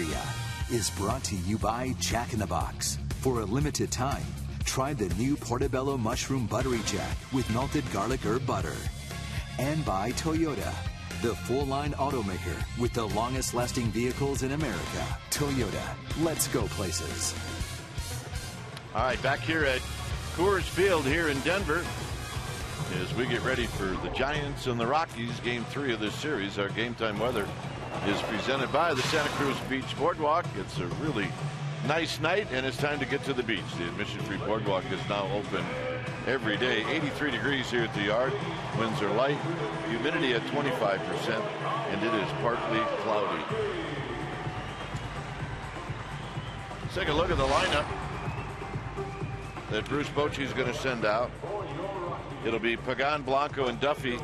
area is brought to you by Jack in the Box. For a limited time, try the new Portobello Mushroom Buttery Jack with melted garlic herb butter. And by Toyota, the full-line automaker with the longest-lasting vehicles in America. Toyota, let's go places. All right, back here at Coors Field here in Denver as we get ready for the Giants and the Rockies, Game 3 of this series. Our game time weather is presented by the Santa Cruz Beach Boardwalk. It's a really nice night, and it's time to get to the beach. The admission-free boardwalk is now open every day. 83 degrees here at the yard. Winds are light. Humidity at 25%, and it is partly cloudy. Let's take a look at the lineup that Bruce Bochy is going to send out. It'll be Pagan, Blanco, and Duffy.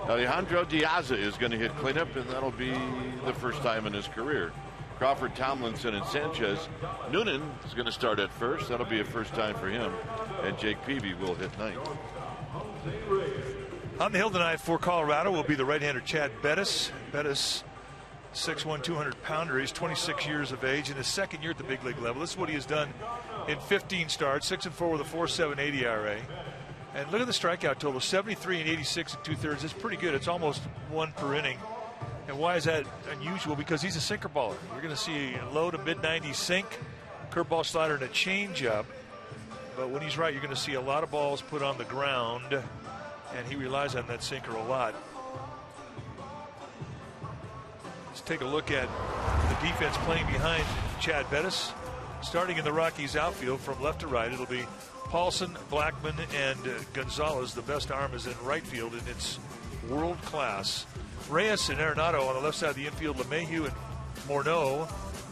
Alejandro Diaz is going to hit cleanup, and that'll be the first time in his career. Crawford, Tomlinson, and Sanchez. Noonan is going to start at first. That'll be a first time for him. And Jake Peavy will hit ninth. On the hill tonight for Colorado will be the right-hander Chad Bettis. Bettis, 6'1", 200-pounder. He's 26 years of age in his second year at the big league level. This is what he has done in 15 starts, 6-4 with a 4.78 ERA. And look at the strikeout total, 73 and 86 and 2/3. It's pretty good. It's almost one per inning. And why is that unusual? Because he's a sinker baller. You're going to see a low to mid-90s sink, curveball, slider, and a changeup. But when he's right, you're going to see a lot of balls put on the ground, and he relies on that sinker a lot. Let's take a look at the defense playing behind Chad Bettis. Starting in the Rockies outfield from left to right, it'll be Paulson, Blackman, and Gonzalez. The best arm is in right field, and it's world class. Reyes and Aronado on the left side of the infield. LeMahieu and Morneau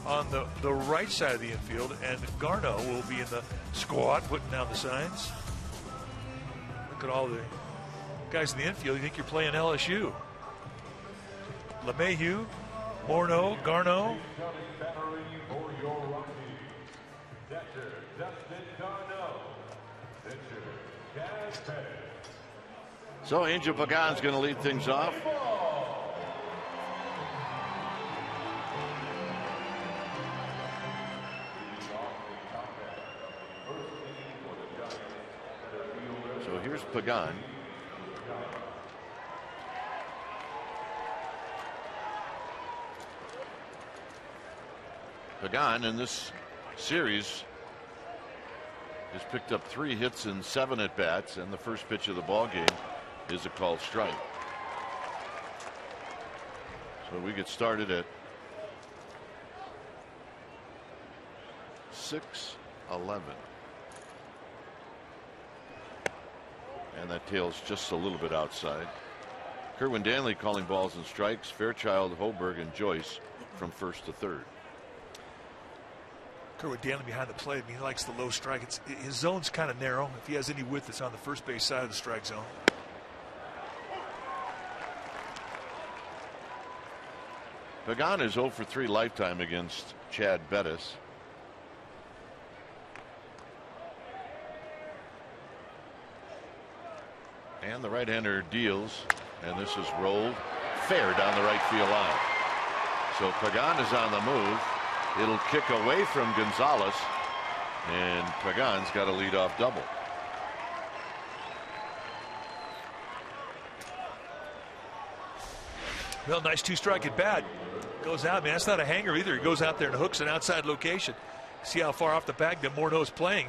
on the right side of the infield, and Garneau will be in the squad putting down the signs. Look at all the guys in the infield. You think you're playing LSU. LeMahieu, Morneau, Garneau. So Angel Pagan's going to lead things off. So here's Pagan. Pagan in this series has picked up 3 hits and 7 at bats, and the first pitch of the ball game is a called strike. So we get started at 6:11, and that tail's just a little bit outside. Kerwin Danley calling balls and strikes. Fairchild, Hoberg, and Joyce from first to third. Kerwin Danley behind the plate. I mean, he likes the low strike. His zone's kind of narrow. If he has any width, it's on the first base side of the strike zone. Pagan is 0 for 3 lifetime against Chad Bettis. And the right-hander deals, and this is rolled fair down the right field line. So Pagan is on the move. It'll kick away from Gonzalez, and Pagan's got a leadoff double. Well, nice 2-strike at bat. Goes out, man. That's not a hanger either. He goes out there and hooks an outside location. See how far off the bag that Morneau's playing,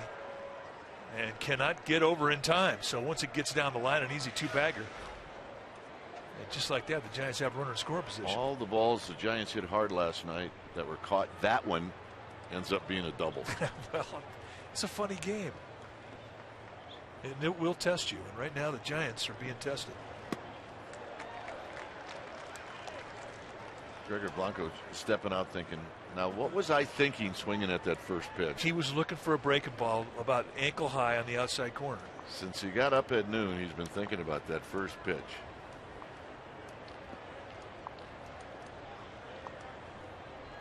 and cannot get over in time. So once it gets down the line, an easy 2-bagger. And just like that, the Giants have runner in score position. All the balls the Giants hit hard last night that were caught, that one ends up being a double. Well, it's a funny game, and it will test you. And right now, the Giants are being tested. Gregor Blanco stepping out thinking, now what was I thinking swinging at that first pitch? He was looking for a breaking ball about ankle high on the outside corner. Since he got up at noon, he's been thinking about that first pitch.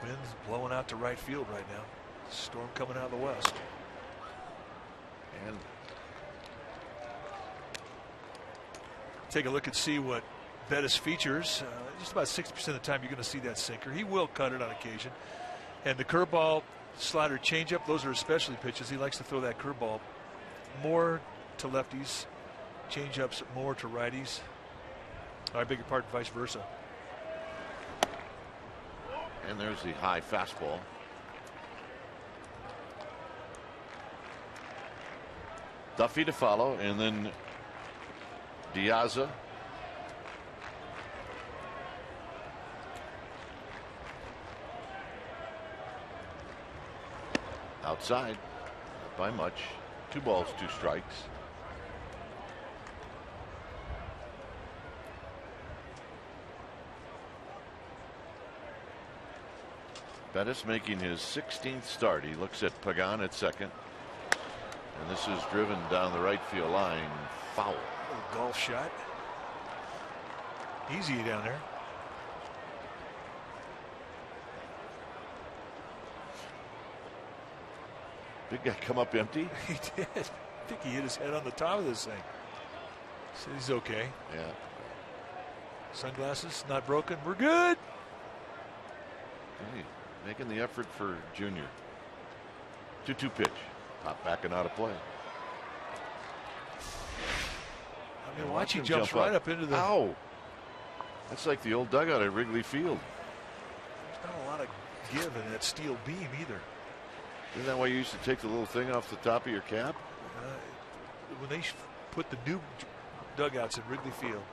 Wind's blowing out to right field right now. Storm coming out of the west. And take a look and see what Bettis features. Just about 60% of the time you're going to see that sinker. He will cut it on occasion. And the curveball, slider, changeup, those are his specialty pitches. He likes to throw that curveball more to lefties, changeups more to righties. I beg your pardon, vice versa. And there's the high fastball. Duffy to follow, and then Diaza. Outside, not by much. 2 balls, 2 strikes. Bettis making his 16th start. He looks at Pagan at second. And this is driven down the right field line. Foul. Little golf shot. Easy down there. Big guy come up empty. He did. I think he hit his head on the top of this thing. So he's okay. Yeah. Sunglasses not broken. We're good. Hey, making the effort for Junior. 2-2 pitch. Pop back and out of play. I mean, watch, he jumps right up into the. Ow! That's like the old dugout at Wrigley Field. There's not a lot of give in that steel beam either. Isn't that why you used to take the little thing off the top of your cap? When they put the new dugouts in Wrigley Field,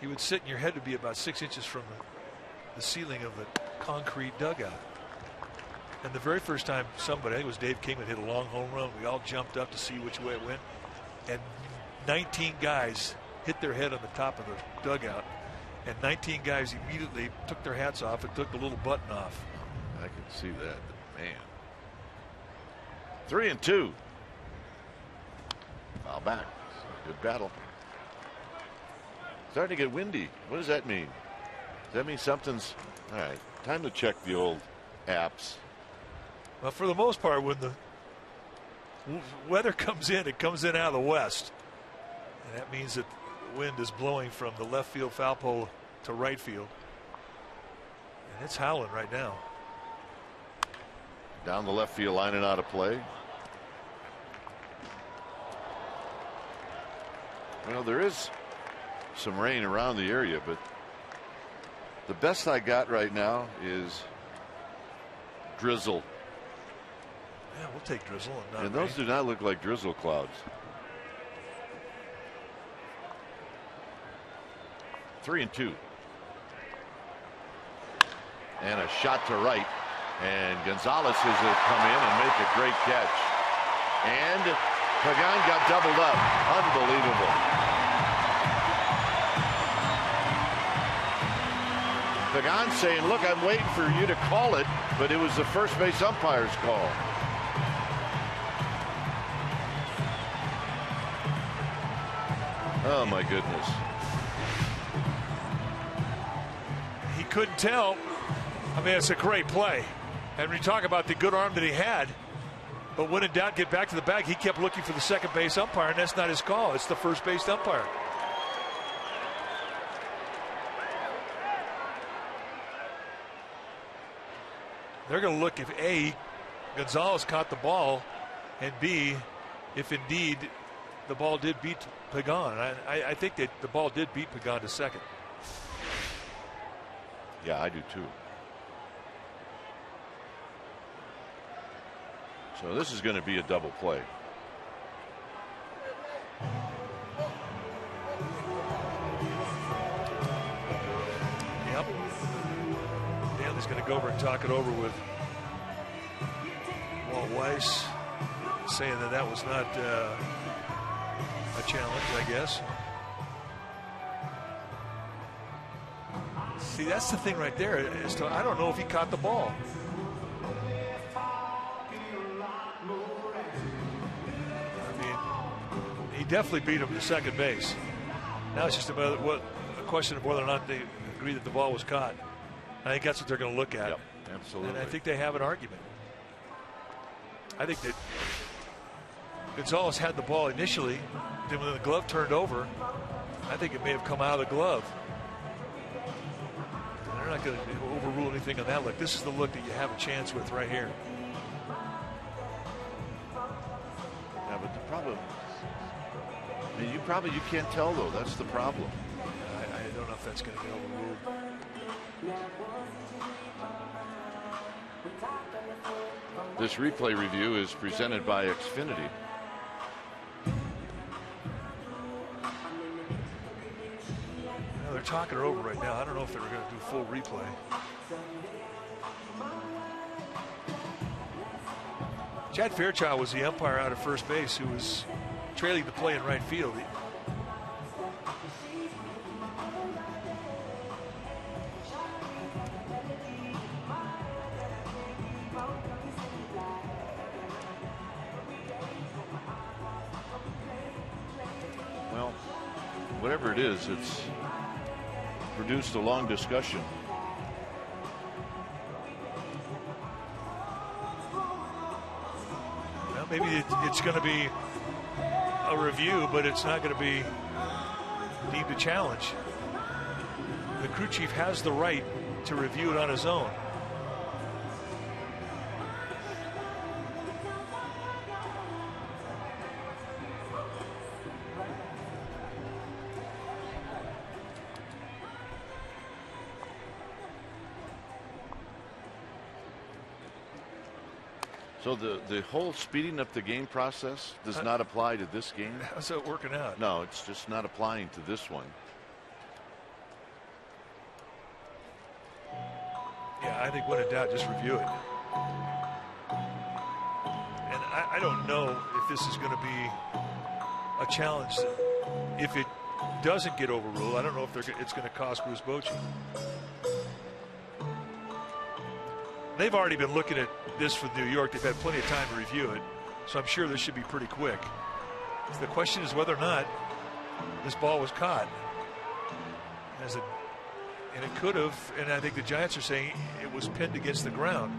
you would sit and your head would be about 6 inches from the ceiling of the concrete dugout. And the very first time somebody, I think it was Dave Kingman, hit a long home run, we all jumped up to see which way it went. And 19 guys hit their head on the top of the dugout. And 19 guys immediately took their hats off and took the little button off. I can see that, man. 3-2. Foul back. Good battle. Starting to get windy. What does that mean? Does that mean something's all right? Time to check the old apps. Well, for the most part, when the weather comes in, it comes in out of the west. And that means that the wind is blowing from the left field foul pole to right field. And it's howling right now. Down the left field line and out of play. Well, there is some rain around the area, but the best I got right now is drizzle. Yeah, we'll take drizzle. And those do not look like drizzle clouds. 3-2. And a shot to right. And Gonzalez is to come in and make a great catch. And Pagan got doubled up. Unbelievable. Pagan saying, look, I'm waiting for you to call it, but it was the first base umpire's call. Oh, my goodness. He couldn't tell. I mean, it's a great play. And when you talk about the good arm that he had, but when in doubt, get back to the bag, he kept looking for the second base umpire, and that's not his call. It's the first base umpire. They're going to look if A, Gonzalez caught the ball, and B, if indeed the ball did beat Pagan. I think that the ball did beat Pagan to second. Yeah, I do too. So this is going to be a double play. Yep. Daly's going to go over and talk it over with Walt Weiss, saying that that was not a challenge, I guess. See, that's the thing right there. Is to, I don't know if he caught the ball. I mean, he definitely beat him to second base. Now it's just about a question of whether or not they agree that the ball was caught. I think that's what they're going to look at. Yep, absolutely. And I think they have an argument. I think that Gonzalez had the ball initially. Then when the glove turned over, I think it may have come out of the glove. They're not going to overrule anything on that look. This is the look that you have a chance with right here. Yeah, but the problem, I mean, you can't tell though. That's the problem. I don't know if that's going to get overruled. This replay review is presented by Xfinity. Well, they're talking her over right now. I don't know if they were going to do full replay. Chad Fairchild was the umpire out at first base who was trailing the play in right field. Well, whatever it is, it's produced a long discussion. Well, maybe it's going to be a review, but it's not going to be deemed a challenge. The crew chief has the right to review it on his own. So the whole speeding up the game process does not apply to this game? How's it working out? No, it's just not applying to this one. Yeah, I think when in doubt, just review it. And I don't know if this is going to be a challenge. If it doesn't get overruled, I don't know if it's going to cost Bruce Bochy. They've already been looking at this for New York. They've had plenty of time to review it, so I'm sure this should be pretty quick. So the question is whether or not this ball was caught. And it could have, and I think the Giants are saying it was pinned against the ground,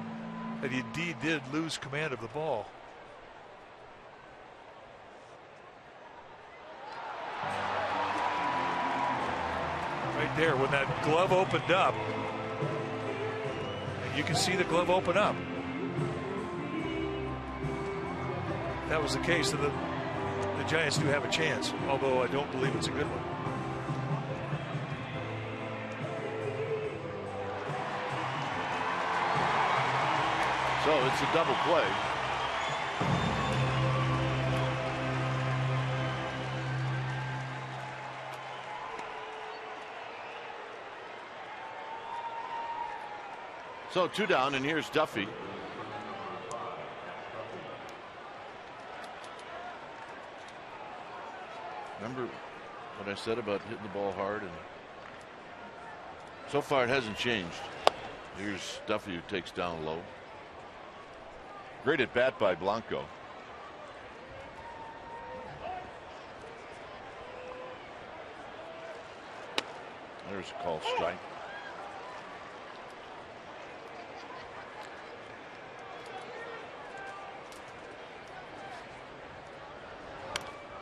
that he indeed did lose command of the ball. Right there, when that glove opened up, you can see the glove open up. If that was the case, then the Giants do have a chance, although I don't believe it's a good one. So it's a double play. So 2 down, and here's Duffy. Remember what I said about hitting the ball hard? And so far it hasn't changed. Here's Duffy who takes down low. Great at bat by Blanco. There's a call strike.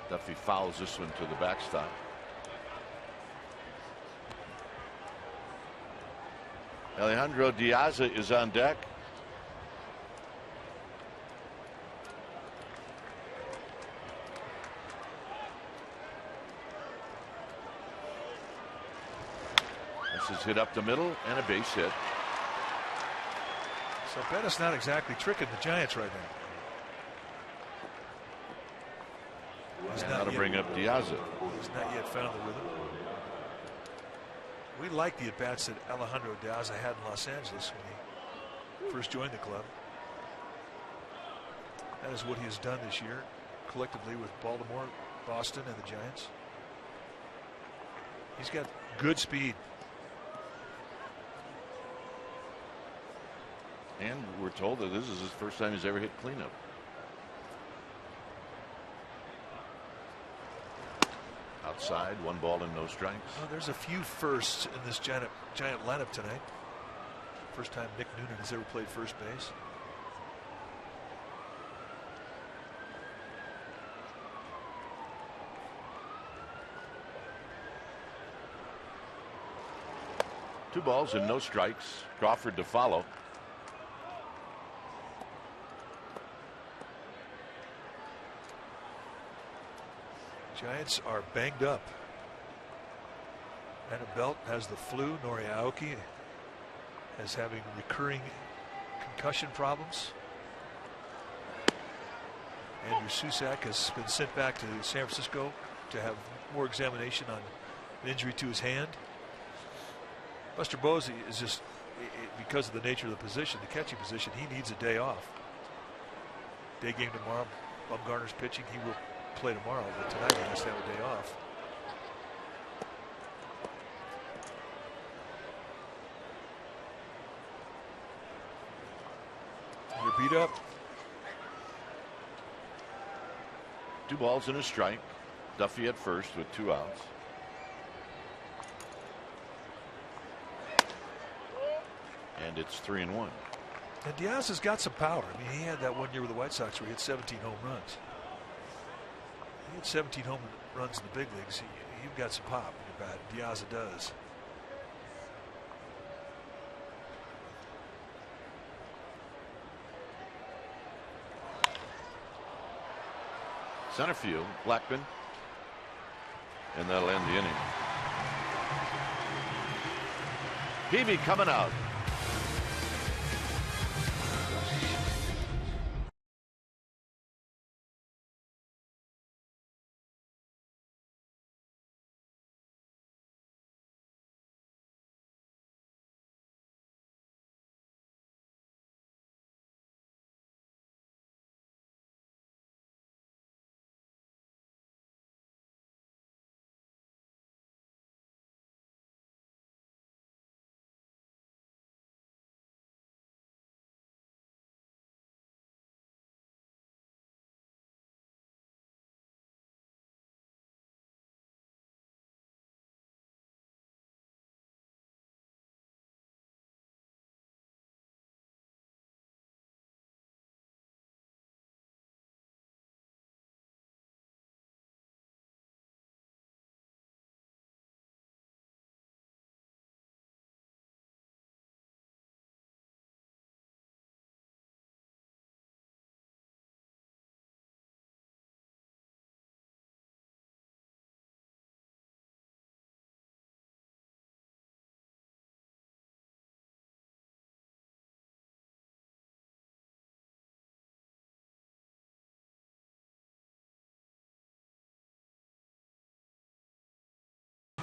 Duffy fouls this one to the backstop. Alejandro Diaz is on deck. This is hit up the middle and a base hit. So Bettis not exactly tricking the Giants right now. Now to bring up Diaz. He's not yet found the rhythm. We like the at-bats that Alejandro Diaz had in Los Angeles when he first joined the club. That is what he has done this year, collectively with Baltimore, Boston, and the Giants. He's got good speed. And we're told that this is his first time he's ever hit cleanup. Outside, 1 ball and no strikes. Well, there's a few firsts in this giant lineup tonight. First time Nick Noonan has ever played first base. 2 balls and no strikes. Crawford to follow. Giants are banged up. Annabelle has the flu. Noriaoki is having recurring concussion problems. Andrew Susak has been sent back to San Francisco to have more examination on an injury to his hand. Buster Posey is just, because of the nature of the position, the catching position, he needs a day off. Day game tomorrow. Bumgarner's pitching. He will play tomorrow, but tonight he has to have a day off. You're beat up. 2 balls and a strike. Duffy at first with 2 outs. And it's 3-1. And Diaz has got some power. I mean, he had that one year with the White Sox where he hit 17 home runs. He had 17 home runs in the big leagues. You've got some pop in your bat. Diaz does. Center field, Blackman. And that'll end the inning. Peavy coming out.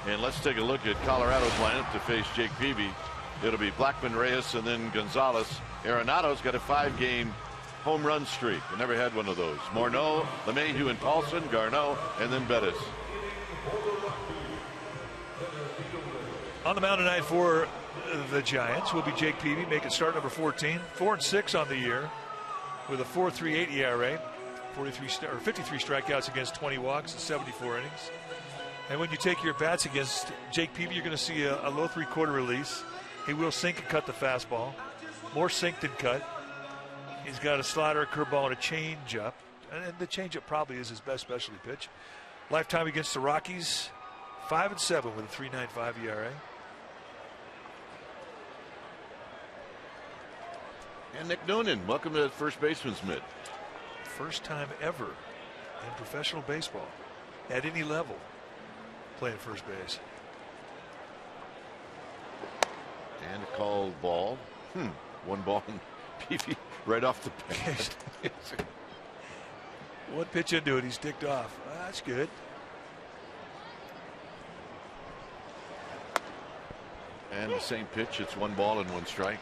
And let's take a look at Colorado's lineup to face Jake Peavy. It'll be Blackman, Reyes, and then Gonzalez. Arenado's got a 5-game home run streak. He never had one of those. Morneau, LeMahieu, and Paulson, Garneau, and then Bettis. On the mound tonight for the Giants will be Jake Peavy, making start number 14. 4-6 on the year with a 4.38 ERA, 53 strikeouts against 20 walks and 74 innings. And when you take your bats against Jake Peavy, you're going to see a low 3/4 release. He will sink and cut the fastball. More sink than cut. He's got a slider, a curveball, and a changeup. And the changeup probably is his best specialty pitch. Lifetime against the Rockies, 5-7 with a 3.95 ERA. And Nick Noonan, welcome to first baseman's mitt. First time ever in professional baseball at any level playing first base. And a called ball. 1 ball and Peavy right off the bat. One pitch into it, he's ticked off. That's good. And the same pitch, it's 1 ball and 1 strike.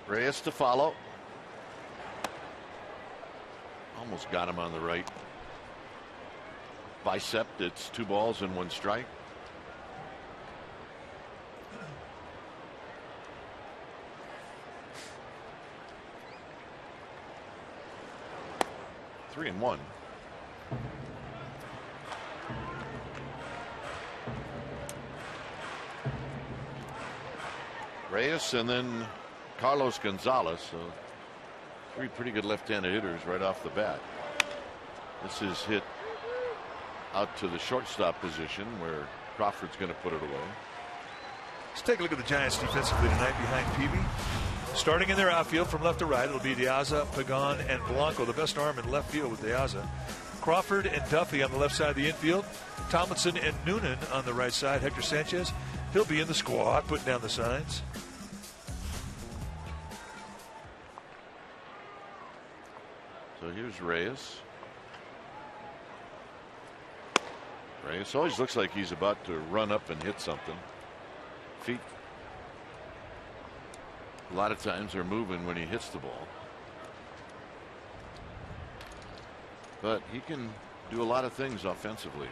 Reyes to follow. Almost got him on the right bicep. It's 2 balls and 1 strike. Three and 1. Reyes and then Carlos Gonzalez. So Three pretty good left-handed hitters right off the bat. This is hit out to the shortstop position where Crawford's going to put it away. Let's take a look at the Giants defensively tonight behind Peavy. Starting in their outfield from left to right, it'll be Diaza, Pagan, and Blanco. The best arm in left field with Diaza. Crawford and Duffy on the left side of the infield. Tomlinson and Noonan on the right side. Hector Sanchez, he'll be in the squad, putting down the signs. So here's Reyes. Reyes always looks like he's about to run up and hit something. Feet a lot of times are moving when he hits the ball. But he can do a lot of things offensively.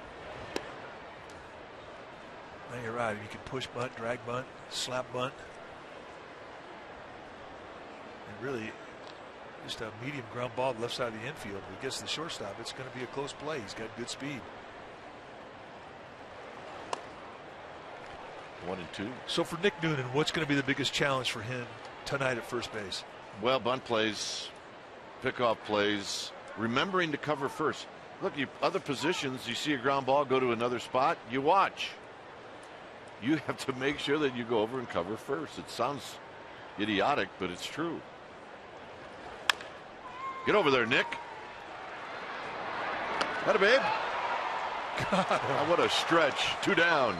No, you're right. You can push bunt, drag bunt, slap bunt. And really, just a medium ground ball left side of the infield. If he gets to the shortstop, it's going to be a close play. He's got good speed. 1-2. So for Nick Noonan, what's going to be the biggest challenge for him tonight at first base? Well, bunt plays, pickoff plays, remembering to cover first. Look, other positions, you see a ground ball go to another spot, you watch. You have to make sure that you go over and cover first. It sounds idiotic, but it's true. Get over there, Nick. Atta babe. God, what a stretch. 2 down.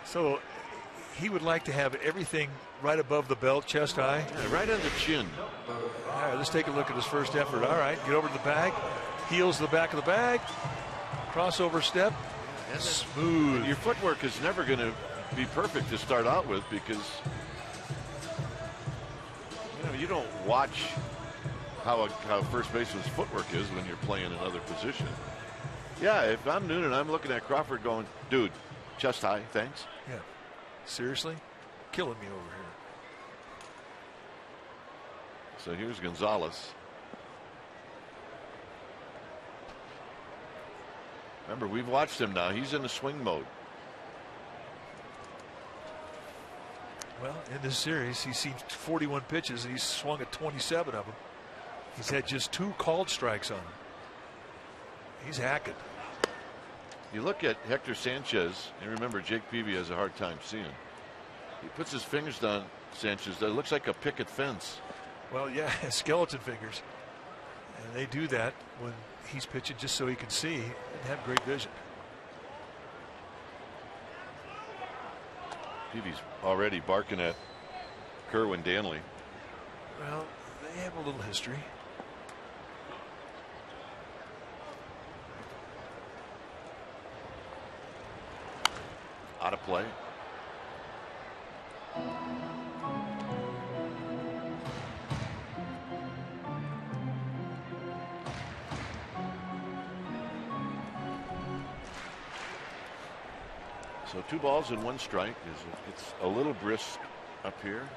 So he would like to have everything right above the belt, chest high. Yeah, right on the chin. All right, let's take a look at his first effort. All right, get over to the bag. Heels the back of the bag. Crossover step. And smooth. Your footwork is never going to be perfect to start out with because you don't watch how first baseman's footwork is when you're playing another position. Yeah, if I'm Noonan, I'm looking at Crawford going, dude, chest high, thanks. Yeah. Seriously? Killing me over here. So here's Gonzalez. Remember, we've watched him now. He's in the swing mode. Well, in this series, he's seen 41 pitches and he's swung at 27 of them. He's had just 2 called strikes on him. He's hacking. You look at Hector Sanchez, and remember, Jake Peavy has a hard time seeing. He puts his fingers down Sanchez. That looks like a picket fence. Well, yeah, skeleton fingers. And they do that when he's pitching just so he can see and have great vision. Peavy's already barking at Kerwin Danley. Well, they have a little history. Out of play. So 2 balls and 1 strike. It's a little brisk up here.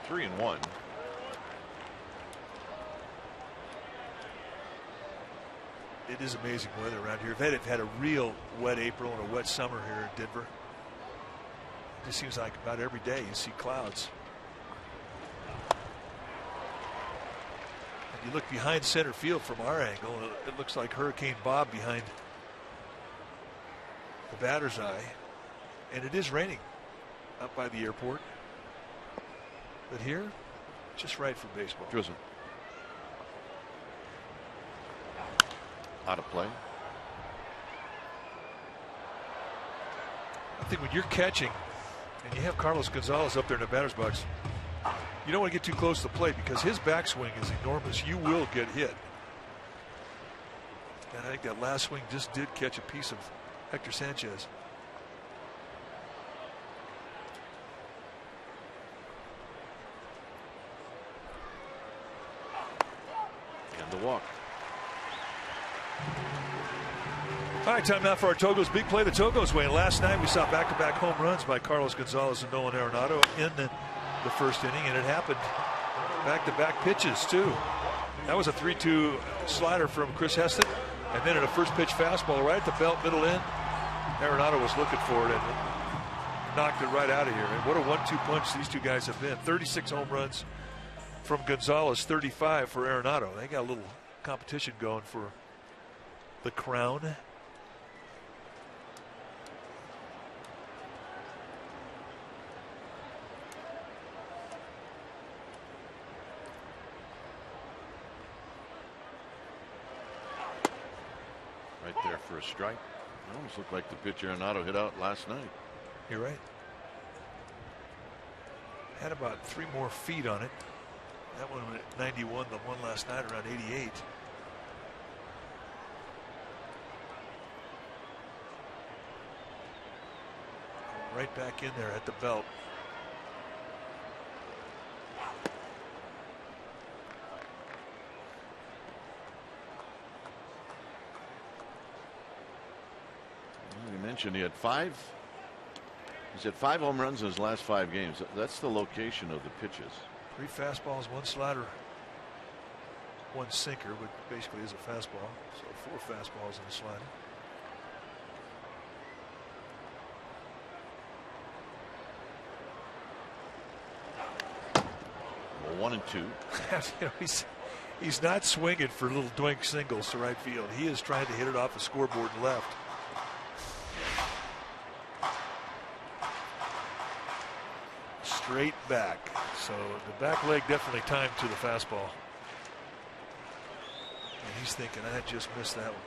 Three and 1. It is amazing weather around here. They've had a real wet April and a wet summer here in Denver. It just seems like about every day you see clouds. And you look behind center field from our angle, it looks like Hurricane Bob behind the batter's eye. And it is raining up by the airport. But here, just right for baseball. Drizzle. Out of play. I think when you're catching and you have Carlos Gonzalez up there in the batter's box, you don't want to get too close to the plate because his backswing is enormous. You will get hit. And I think that last swing just did catch a piece of Hector Sanchez. And the walk. All right, time now for our Togos Big Play. The Togos way. And last night we saw back-to-back home runs by Carlos Gonzalez and Nolan Arenado in the first inning, and it happened back-to-back pitches too. That was a 3-2 slider from Chris Heston, and then at a first pitch fastball right at the belt, middle in, Aronado was looking for it and knocked it right out of here. And what a 1-2 punch these two guys have been. 36 home runs from Gonzalez, 35 for Aronado. They got a little competition going for the crown. Right there for a strike. It almost looked like the pitch Aronado hit out last night. You're right. Had about 3 more feet on it. That one at 91, the one last night around 88. Right back in there at the belt. You mentioned he had 5. He's had 5 home runs in his last 5 games. That's the location of the pitches. 3 fastballs, 1 slider, 1 sinker, but basically is a fastball. So 4 fastballs and a slider. Well, 1 and 2. You know, he's not swinging for little doink singles to right field. He is trying to hit it off the scoreboard and left. Straight back. So the back leg definitely timed to the fastball. And he's thinking, I just missed that one.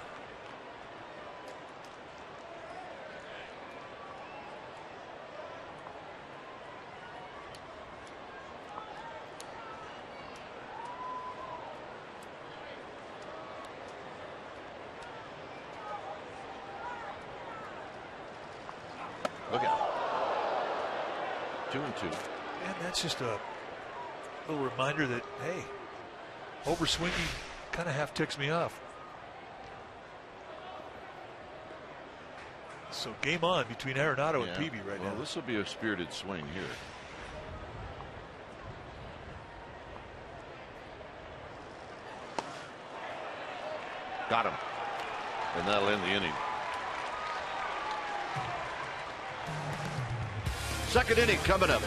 Look out. 2 and 2. And that's just a little reminder that, hey, overswinging kind of half ticks me off. So game on between Aronado and Peavy right now. This will be a spirited swing here. Got him. And that'll end the inning. Second inning coming up.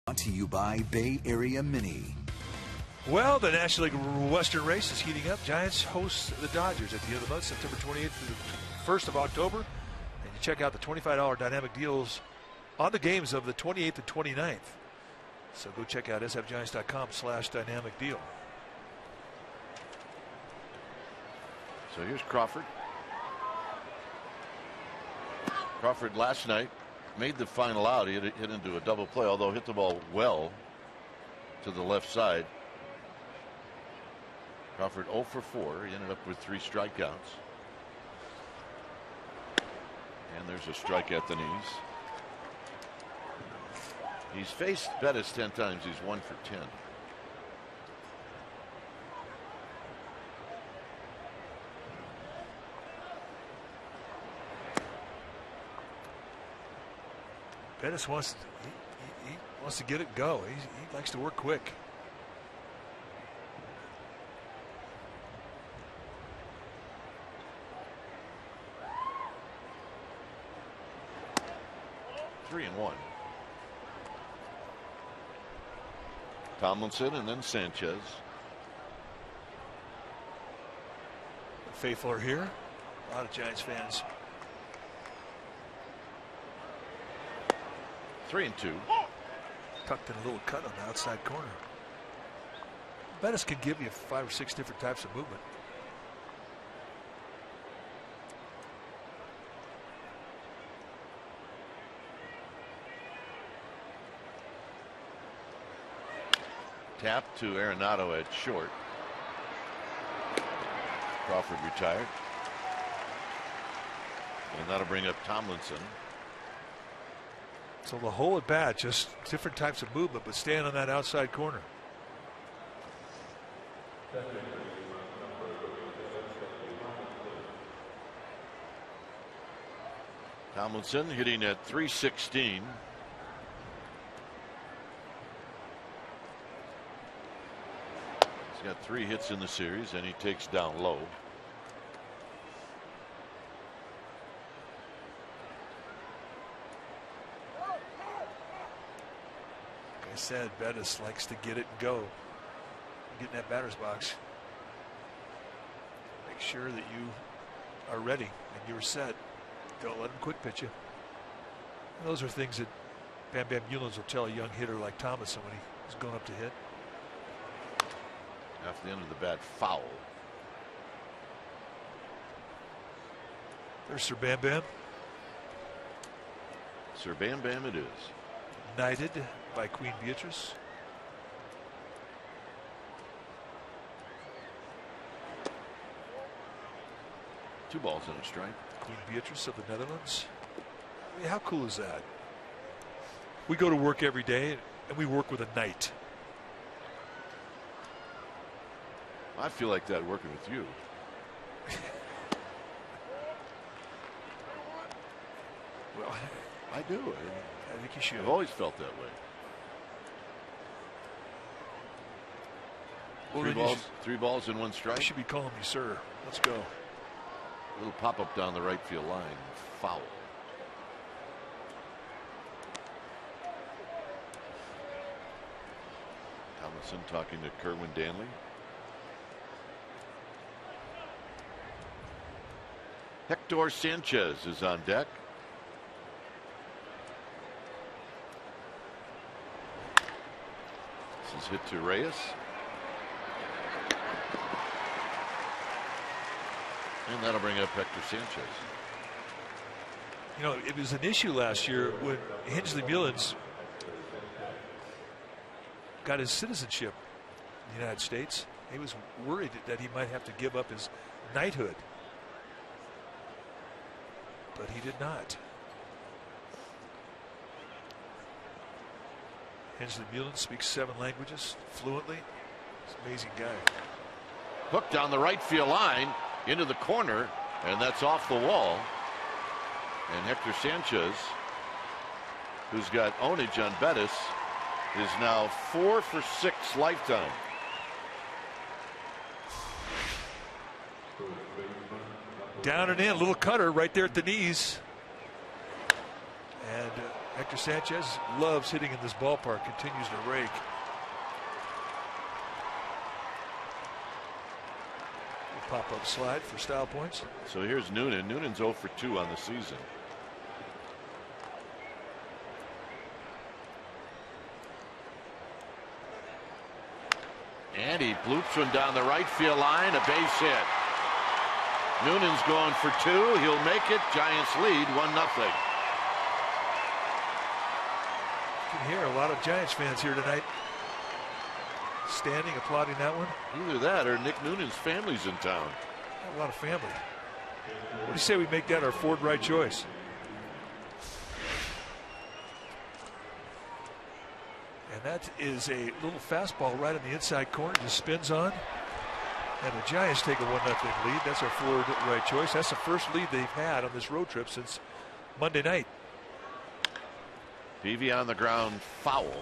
Brought to you by Bay Area Mini. Well, the National League Western race is heating up. Giants host the Dodgers at the end of the month, September 28th through the 1st of October. And you check out the $25 dynamic deals on the games of the 28th and 29th. So go check out sfgiants.com/dynamic deal. So here's Crawford. Crawford last night made the final out. He hit into a double play, although hit the ball well. to the left side. Crawford 0 for 4. He ended up with 3 strikeouts. And there's a strike at the knees. He's faced Bettis 10 times. He's 1 for 10. Bettis wants he wants to get it go. He likes to work quick. Three and 1. Tomlinson and then Sanchez. The faithful are here. A lot of Giants fans. 3 and 2. Tucked in a little cut on the outside corner. Bettis can give you 5 or 6 different types of movement. Tap to Aronado at short. Crawford retired. And that'll bring up Tomlinson. So the whole at bat, just different types of movement, but staying on that outside corner. Tomlinson hitting at .316. He's got 3 hits in the series, and he takes down low. Like I said, Bettis likes to get it and go. Get in that batter's box. Make sure that you are ready and you're set. Don't let him quick pitch you. And those are things that Bam Bam Eulens will tell a young hitter like Thomason when he's going up to hit. After the end of the bat, foul. There's Sir Bam Bam. Sir Bam Bam it is. Knighted by Queen Beatrice. Two balls and a strike. Queen Beatrice of the Netherlands. I mean, how cool is that? We go to work every day and we work with a knight. I feel like that working with you. Well, I do. I think you should. I've always felt that way. Well, three balls and one strike. I should be calling you sir. Let's go. A little pop up down the right field line. Foul. Tomlinson talking to Kerwin Danley. Hector Sanchez is on deck. This is hit to Reyes. And that'll bring up Hector Sanchez. You know, it was an issue last year when Hinsley Mullins got his citizenship in the United States. He was worried that he might have to give up his knighthood. But he did not. Hinsley Mullins speaks 7 languages fluently. He's an amazing guy. Hooked down the right field line into the corner, and that's off the wall. And Hector Sanchez, who's got ownage on Bettis, is now 4 for 6 lifetime. Down and in, little cutter right there at the knees. And Hector Sanchez loves hitting in this ballpark, continues to rake. Pop-up slide for style points. So here's Noonan. Noonan's 0 for 2 on the season. And he bloops one down the right field line, a base hit. Noonan's going for 2. He'll make it. Giants lead 1-0. You can hear a lot of Giants fans here tonight. standing applauding that one? Either that or Nick Noonan's family's in town. A lot of family. What do you say we make that our Ford right choice? And that is a little fastball right on the inside corner. Just spins on. And the Giants take a 1-0 lead. That's our Ford right choice. That's the first lead they've had on this road trip since Monday night. Peavy on the ground, foul.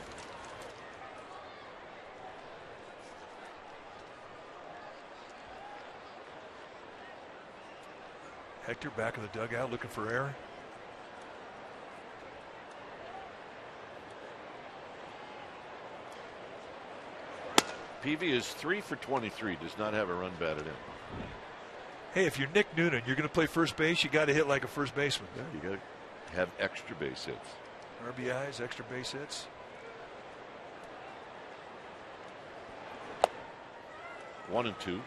Hector back in the dugout looking for Aaron. Peavy is 3 for 23. Does not have a run batted in. Hey, if you're Nick Noonan, you're going to play first base. You got to hit like a first baseman. Yeah, you got to have extra base hits. RBIs, extra base hits. 1-2.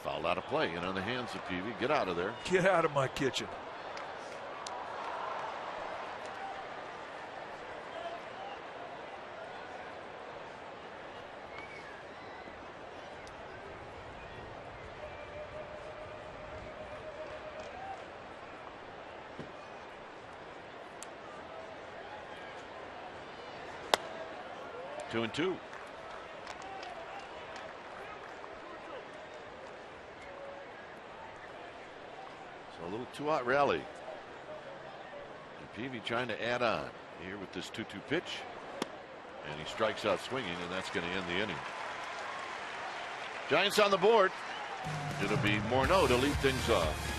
Fouled out of play and on the hands of Peavy. Get out of there. Get out of my kitchen. Two and two. So a little 2-out rally. And Peavy trying to add on here with this 2-2 pitch. And he strikes out swinging, and that's going to end the inning. Giants on the board. It'll be Morneau to lead things off.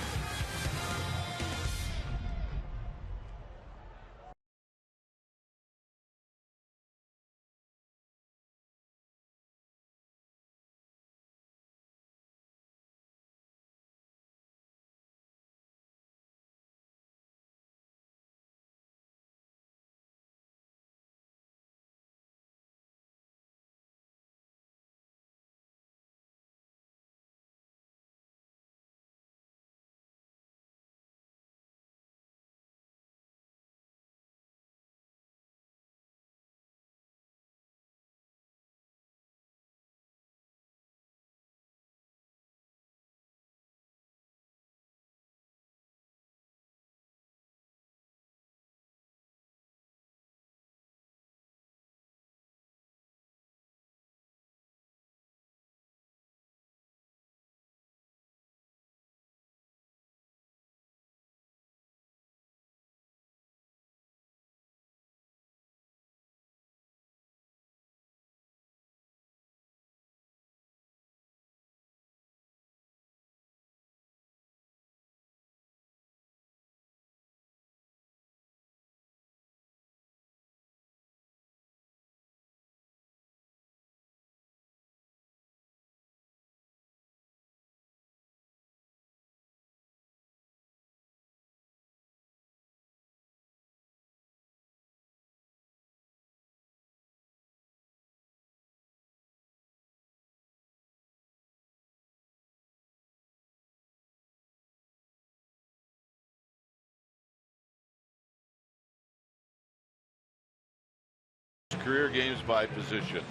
Career games by position.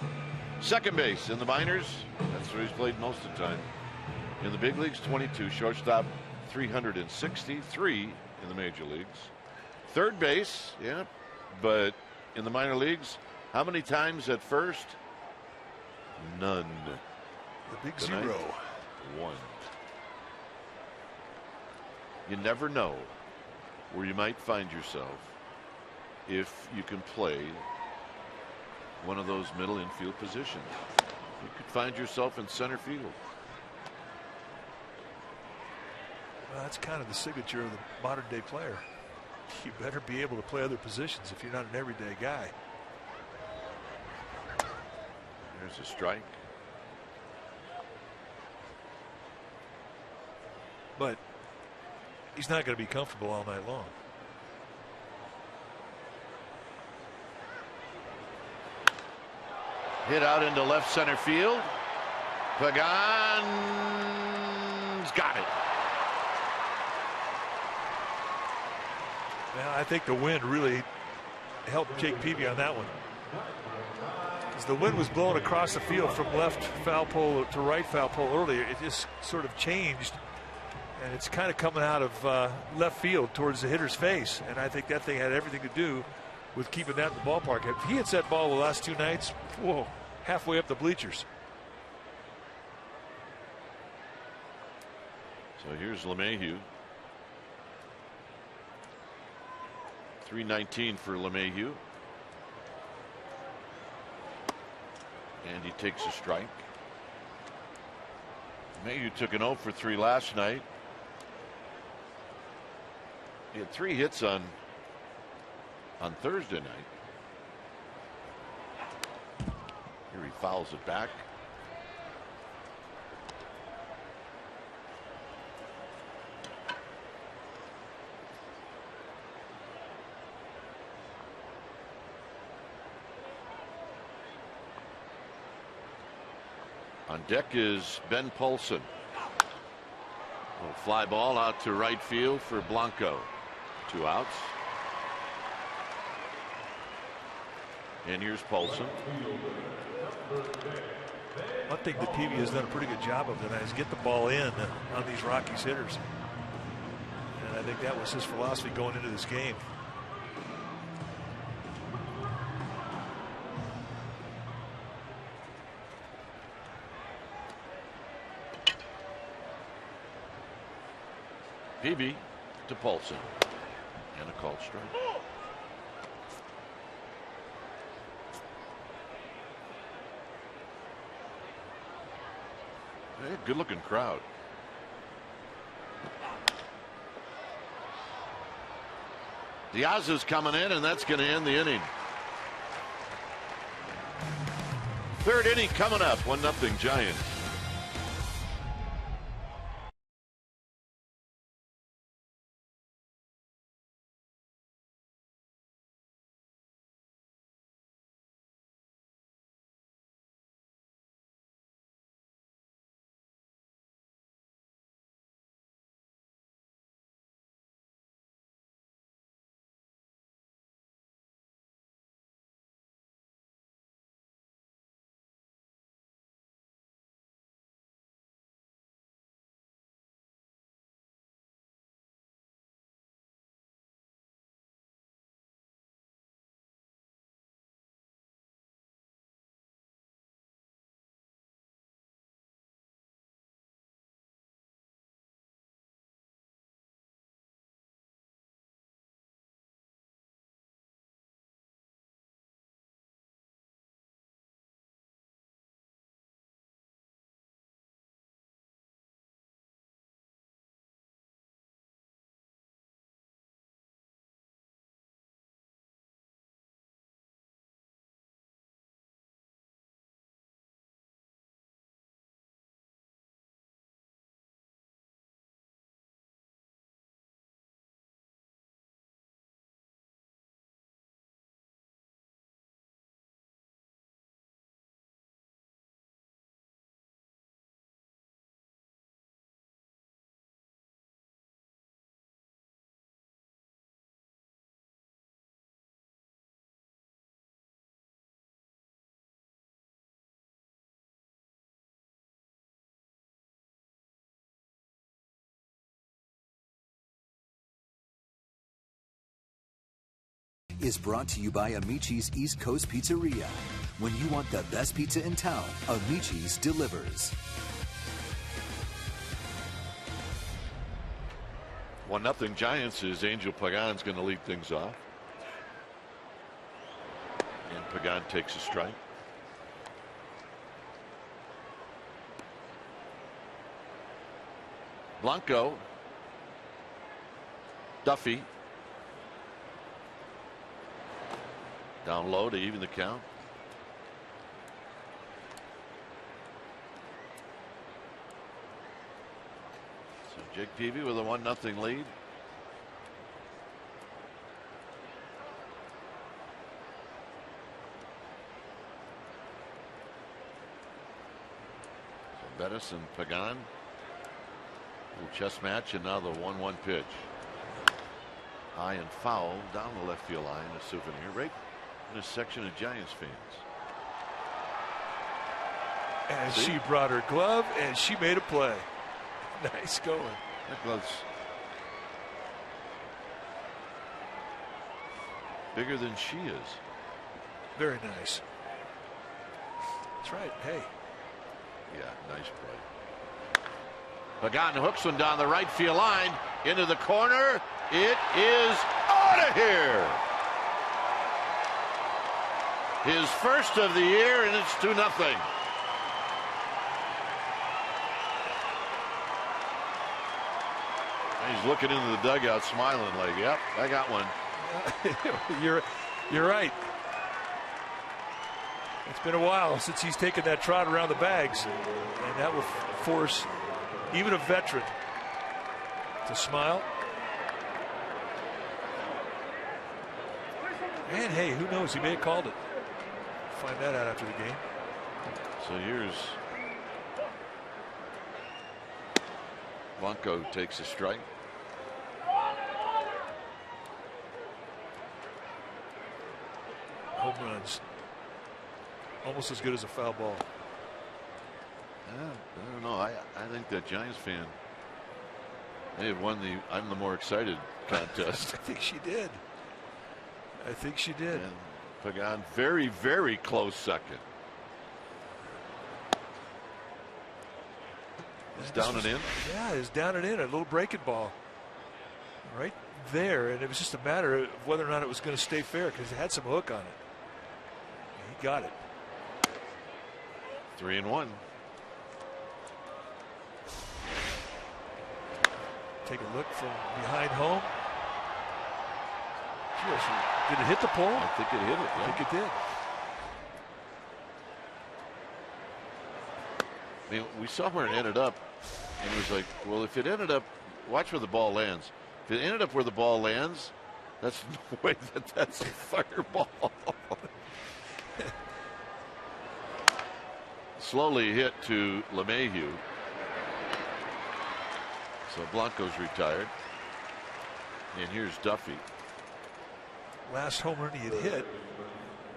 Second base in the minors, that's where he's played most of the time. In the big leagues, 22. Shortstop, 363 in the major leagues. Third base, yeah, but in the minor leagues, how many times at first? None. The big Tonight, 0. 1. You never know where you might find yourself if you can play one of those middle infield positions. You could find yourself in center field. Well, that's kind of the signature of the modern day player. You better be able to play other positions if you're not an everyday guy. There's a strike. But he's not going to be comfortable all night long. Hit out into left center field. Pagan's got it. Well, I think the wind really helped Jake Peavy on that one. As the wind was blowing across the field from left foul pole to right foul pole earlier, it just sort of changed. And it's kind of coming out of left field towards the hitter's face. And I think that thing had everything to do with keeping that in the ballpark. If he hits that ball the last 2 nights, whoa, halfway up the bleachers. So here's LeMahieu. 319 for LeMahieu. And he takes a strike. LeMahieu took an 0 for 3 last night. He had 3 hits on Thursday night. Here he fouls it back. On deck is Ben Polson. A fly ball out to right field for Blanco. 2 outs. And here's Polson. One thing that Peavy has done a pretty good job of tonight is get the ball in on these Rockies hitters. And I think that was his philosophy going into this game. Peavy to Polson. And a called strike. Hey, good looking crowd. Diaz is coming in, and that's going to end the inning. 3rd inning coming up. 1-0 Giants. Is brought to you by Amici's East Coast Pizzeria. When you want the best pizza in town, Amici's delivers. 1-0 Giants as Angel Pagan's going to lead things off. And Pagan takes a strike. Blanco. Duffy. Down low to even the count. So Jake Peavy with a 1-0 lead. So Bettis and Pagan. Little chess match, and now the 1-1 pitch. High and foul down the left field line. A souvenir right in a section of Giants fans. And she brought her glove and she made a play. Nice going. That glove's bigger than she is. Very nice. That's right. Hey. Yeah, nice play. Pagan hooks one down the right field line into the corner. It is out of here. His first of the year, and it's 2-0. He's looking into the dugout, smiling like, "Yep, I got one." You're right. It's been a while since he's taken that trot around the bags, and that will force even a veteran to smile. And hey, who knows? He may have called it. Find that out after the game. So here's Blanco takes a strike. Home runs. Almost as good as a foul ball. I don't know. I think that Giants fan may have won the "I'm the more excited" contest. I think she did. I think she did. And Pagan very, very close second. It's down and in. Yeah, it's down and in. A little breaking ball right there, and it was just a matter of whether or not it was going to stay fair because it had some hook on it. He got it. 3-1. Take a look from behind home. Did it hit the pole? I think it hit it. Yeah. I think it did. I mean, we saw where it ended up, and it was like, well, if it ended up, watch where the ball lands. If it ended up where the ball lands, that's no way that's a fireball. Slowly hit to LeMahieu. So Blanco's retired. And here's Duffy. Last home run he had hit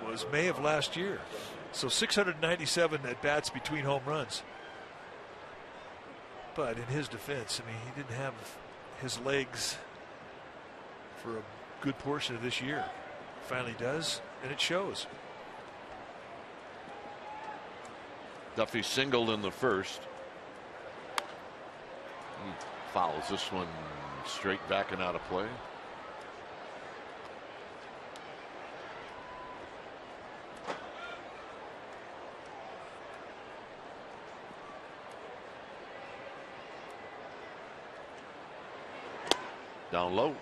was May of last year. So 697 at bats between home runs. But in his defense, I mean, he didn't have his legs for a good portion of this year. Finally does, and it shows. Duffy singled in the first. He fouls this one straight back and out of play. Down low.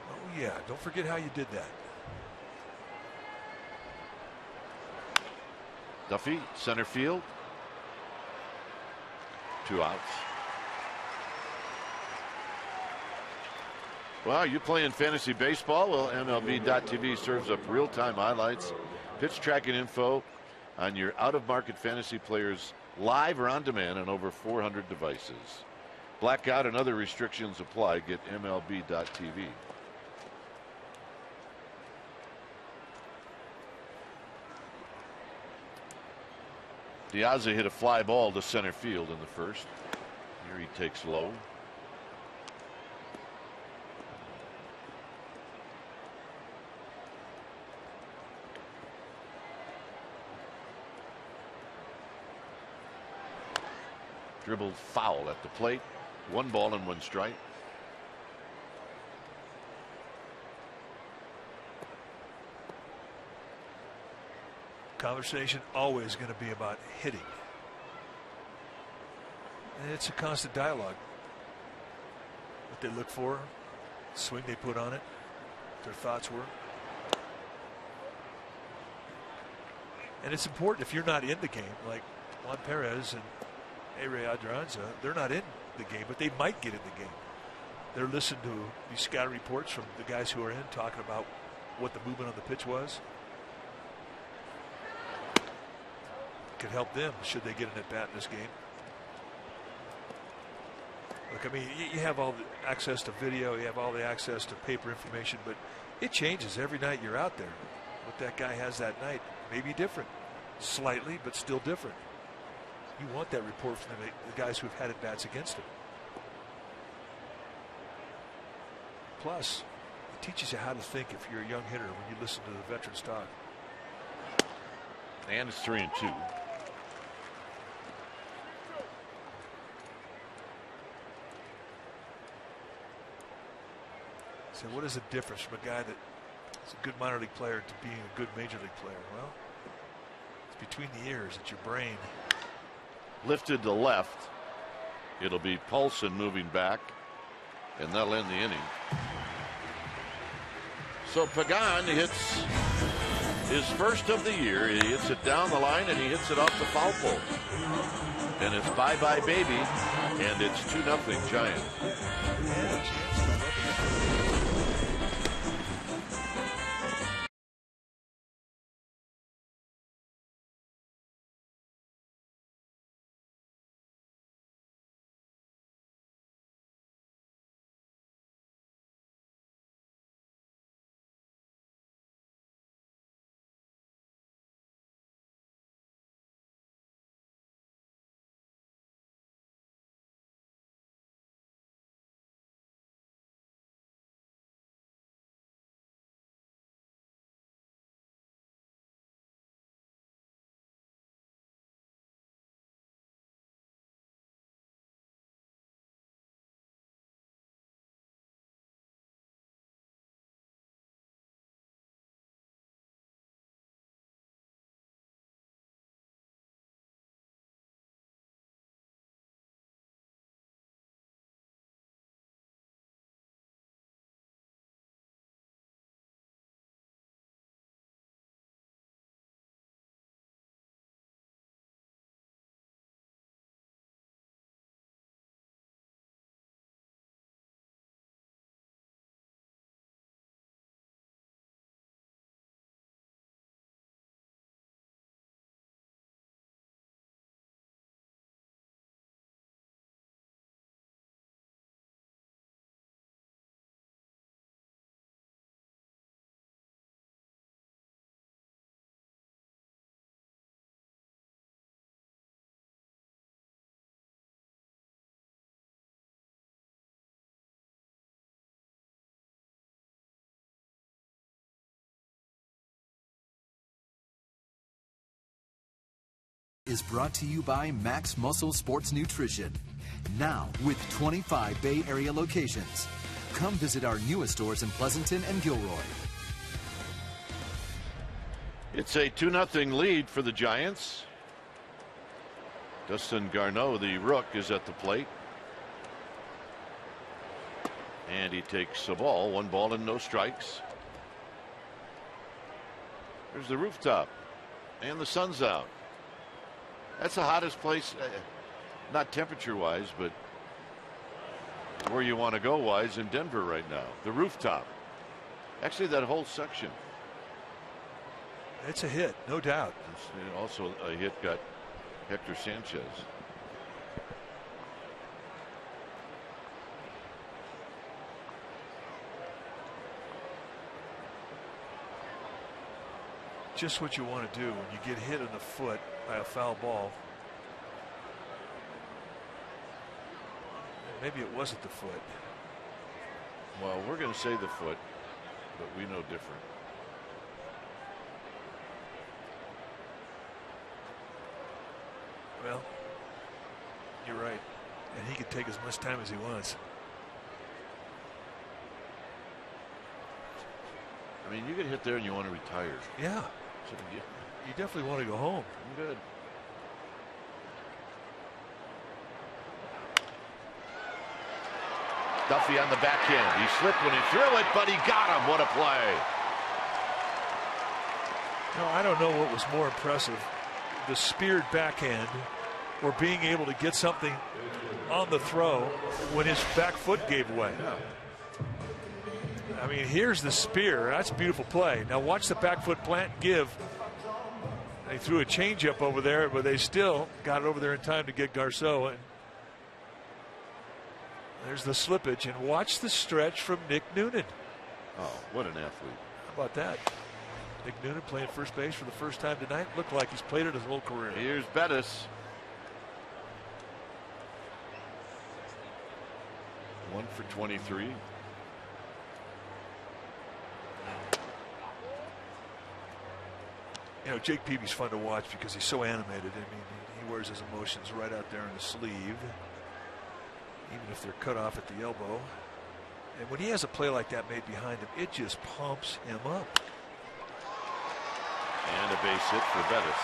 Oh yeah, don't forget how you did that. Duffy, center field. 2 outs. Wow, you playing fantasy baseball? Well, MLB.TV serves up real-time highlights, pitch tracking info on your out-of-market fantasy players live or on demand on over 400 devices. Blackout and other restrictions apply. Get MLB.TV. Diaz hit a fly ball to center field in the first. Here he takes low. Dribbled foul at the plate. 1 ball and 1 strike. Conversation always going to be about hitting. And it's a constant dialogue. What they look for, swing they put on it, their thoughts were. And it's important if you're not in the game, like Juan Perez and Ray Adrianza, they're not in the game, but they might get in the game. they're listening to these scout reports from the guys who are in, talking about what the movement on the pitch was. Could help them should they get an at-bat in this game. Look, I mean, you have all the access to video, you have all the access to paper information, but it changes every night you're out there. What that guy has that night may be different, slightly, but still different. You want that report from the guys who've had at-bats against him. Plus, it teaches you how to think if you're a young hitter when you listen to the veterans talk. And it's 3-2. So what is the difference from a guy that is a good minor league player to being a good major league player? Well, it's between the ears. It's your brain. Lifted to left. It'll be Paulson moving back, and that'll end the inning. So Pagan hits his first of the year. He hits it down the line, and he hits it off the foul pole. And it's bye-bye, baby, and it's 2-0 Giants. Is brought to you by Max Muscle Sports Nutrition. Now with 25 Bay Area locations. Come visit our newest stores in Pleasanton and Gilroy. It's a 2-0 lead for the Giants. Dustin Garneau, the rook, is at the plate. And he takes the ball. 1 ball and no strikes. There's the rooftop. And the sun's out. That's the hottest place, not temperature-wise, but where you want to go wise in Denver right now. The rooftop. Actually, that whole section. It's a hit, no doubt. It's also a hit got Hector Sanchez. Just what you want to do when you get hit in the foot by a foul ball. Maybe it wasn't the foot. Well, we're going to say the foot, but we know different. Well, you're right. And he can take as much time as he wants. I mean, you get hit there and you want to retire. Yeah. So you definitely want to go home. Good. Duffy on the backhand. He slipped when he threw it, but he got him. What a play. No, I don't know what was more impressive. The speared backhand or being able to get something on the throw when his back foot gave way. I mean, here's the spear. That's a beautiful play. Now watch the back foot plant give. They threw a changeup over there, but they still got it over there in time to get Garceau. And there's the slippage, and watch the stretch from Nick Noonan. Oh, what an athlete. How about that? Nick Noonan playing first base for the first time tonight. Looked like he's played it his whole career. Here's Bettis. 1 for 23. You know, Jake Peavy's fun to watch because he's so animated. I mean, he wears his emotions right out there in the sleeve, even if they're cut off at the elbow. And when he has a play like that made behind him, it just pumps him up. And a base hit for Bettis.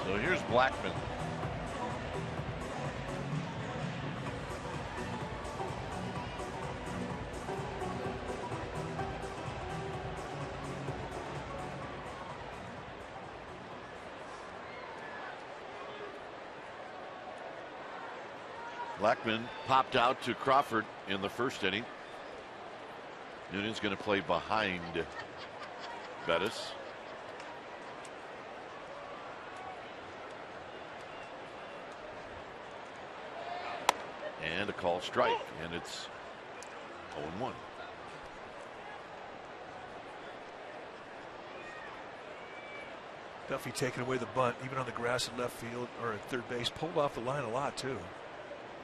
So here's Blackman. Blackman popped out to Crawford in the first inning. Noonan's going to play behind Bettis. And a call strike, and it's 0-1. Duffy taking away the bunt, even on the grass at left field or at third base, pulled off the line a lot too.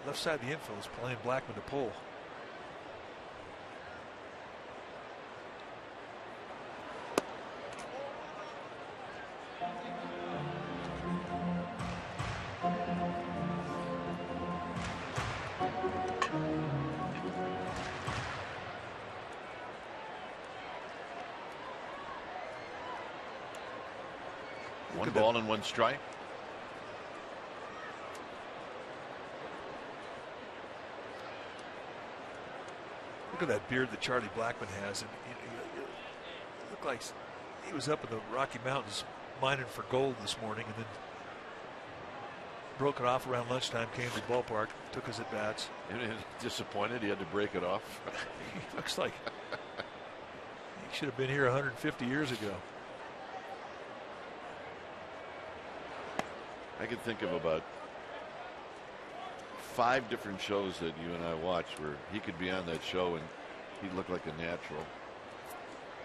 Left side of the infield is playing Blackman to pull. One ball and one strike. Look at that beard that Charlie Blackman has, and it looked like he was up in the Rocky Mountains mining for gold this morning, and then broke it off around lunchtime. Came to the ballpark, took his at bats. And he was disappointed he had to break it off. He looks like he should have been here 150 years ago. I could think of about 5 different shows that you and I watched where he could be on that show and he'd look like a natural.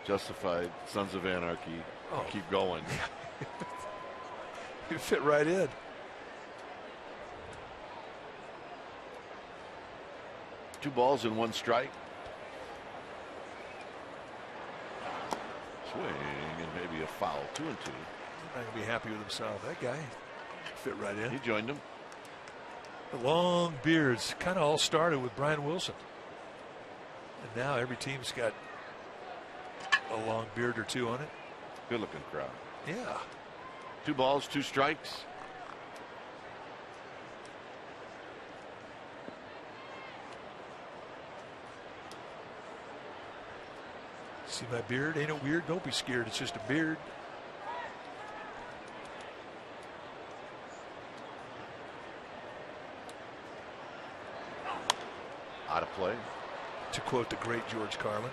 Justified, Sons of Anarchy, keep going. You fit right in. Two balls and one strike. Swing and maybe a foul. 2-2. He's not going to be happy with himself. That guy fit right in. He joined him. The long beards kind of all started with Brian Wilson. And now every team's got a long beard or two on it. Good looking crowd. Yeah. 2 balls, 2 strikes. See my beard? Ain't it weird? Don't be scared. It's just a beard. Out of play. To quote the great George Carlin.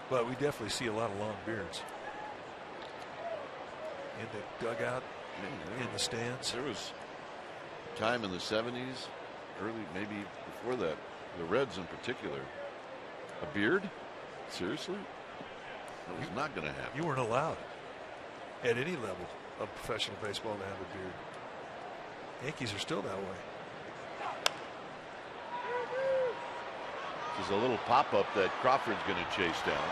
But we definitely see a lot of long beards. In the dugout, in the stands. There was a time in the 70s, early, maybe before that, the Reds in particular. A beard? Seriously? That was not going to happen. You weren't allowed at any level of professional baseball to have a beard. Yankees are still that way. There's a little pop-up that Crawford's going to chase down.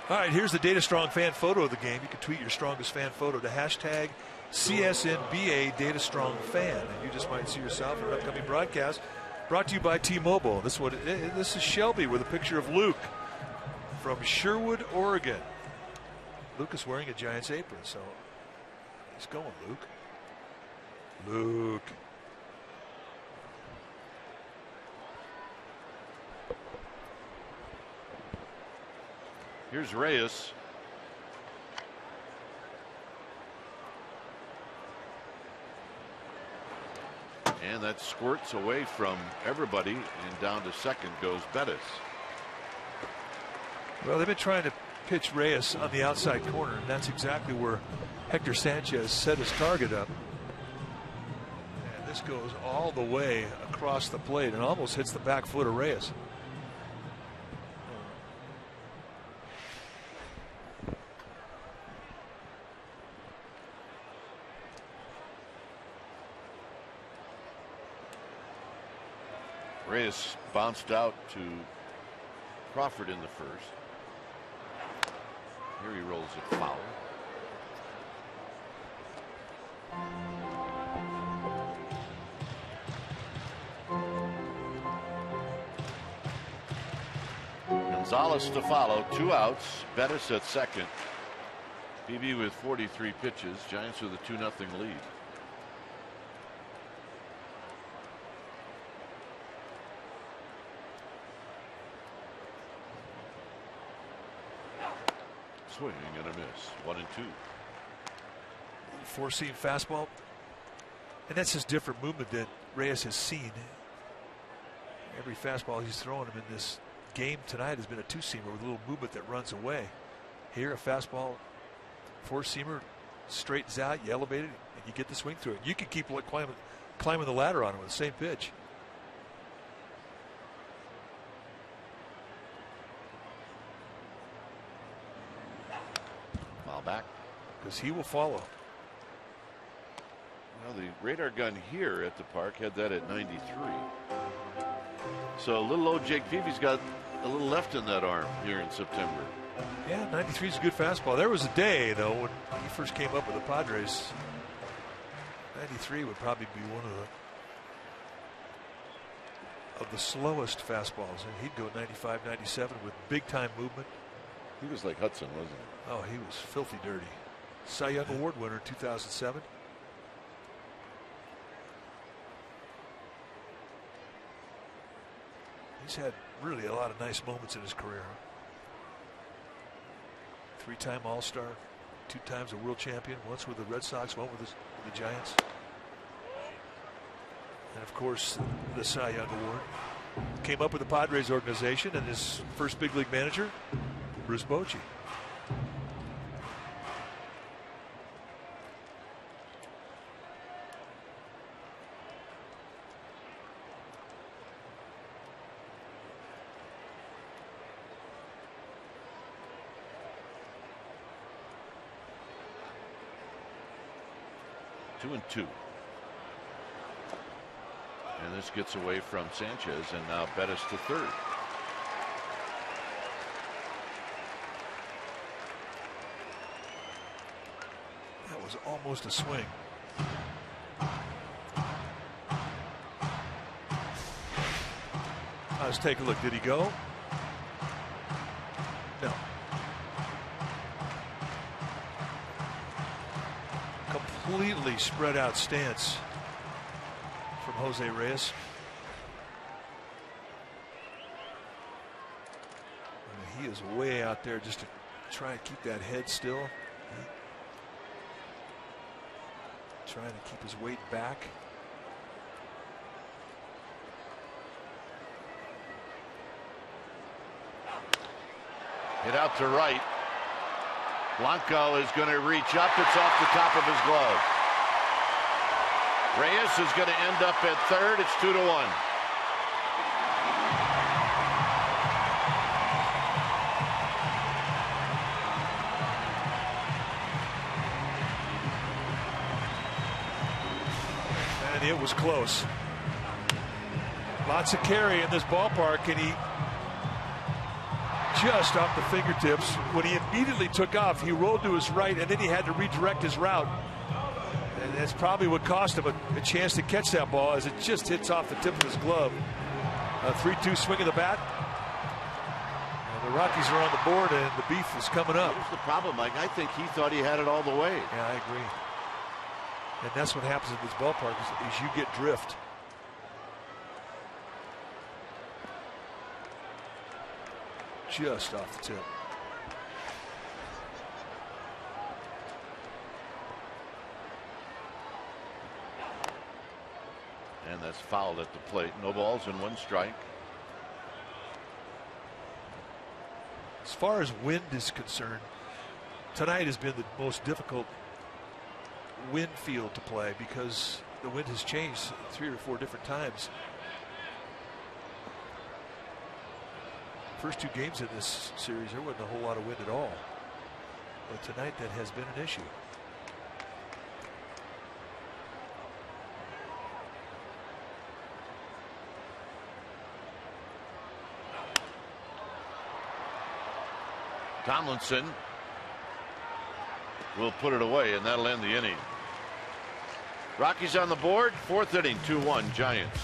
All right, here's the Data Strong fan photo of the game. You can tweet your strongest fan photo to hashtag CSNBA Data Strong Fan, and you just might see yourself in an upcoming broadcast. Brought to you by T-Mobile. This is Shelby with a picture of Luke from Sherwood, Oregon. Luke is wearing a Giants apron, so he's going, Luke. Luke. Here's Reyes. And that squirts away from everybody, and down to second goes Bettis. Well, they've been trying to pitch Reyes on the outside corner, and that's exactly where Hector Sanchez set his target up. And this goes all the way across the plate and almost hits the back foot of Reyes. Reyes bounced out to Crawford in the first. Here he rolls it foul. Gonzalez to follow, 2 outs. Bettis at second. Peavy with 43 pitches. Giants with a 2-0 lead. Swing and a miss. 1-2. 4-seam fastball, and that's his different movement that Reyes has seen. Every fastball he's throwing him in this game tonight has been a 2-seamer with a little movement that runs away. Here, a fastball, 4-seamer, straightens out, you elevate it, and you get the swing through it. You can keep climbing the ladder on it with the same pitch. Back, because he will follow. Well, the radar gun here at the park had that at 93. So little old Jake Peavy's got a little left in that arm here in September. Yeah, 93 is a good fastball. There was a day, though, when he first came up with the Padres, 93 would probably be one of the slowest fastballs, and he'd go 95, 97 with big time movement. He was like Hudson, wasn't he? Oh, he was filthy dirty. Cy Young Award winner 2007. He's had really a lot of nice moments in his career. 3-time All-Star, 2 times a world champion, once with the Red Sox, one with the Giants. And of course, the Cy Young Award. Came up with the Padres organization, and his first big league manager, Bruce Bochy. Two and two. And this gets away from Sanchez, and now Bettis to third. That was almost a swing. Let's take a look. Did he go? No. Completely spread out stance from Jose Reyes. He is way out there just to try and keep that head still. Trying to keep his weight back. Hit out to right. Blanco is going to reach up. It's off the top of his glove. Reyes is going to end up at third. It's 2-1. And it was close. Lots of carry in this ballpark, and he just off the fingertips. When he immediately took off, he rolled to his right, and then he had to redirect his route. And that's probably what cost him a chance to catch that ball, as it just hits off the tip of his glove. A 3-2 swing of the bat. And The Rockies are on the board, and the beef is coming up. Here's the problem, Mike. I think he thought he had it all the way. Yeah, I agree. And that's what happens in this ballpark is you get drift. Just off the tip. And that's fouled at the plate. No balls and 1 strike. As far as wind is concerned, tonight has been the most difficult wind field to play because the wind has changed 3 or 4 different times. First 2 games in this series, there wasn't a whole lot of wind at all. But tonight that has been an issue. Tomlinson will put it away, and that'll end the inning. Rockies on the board, 4th inning, 2-1 Giants.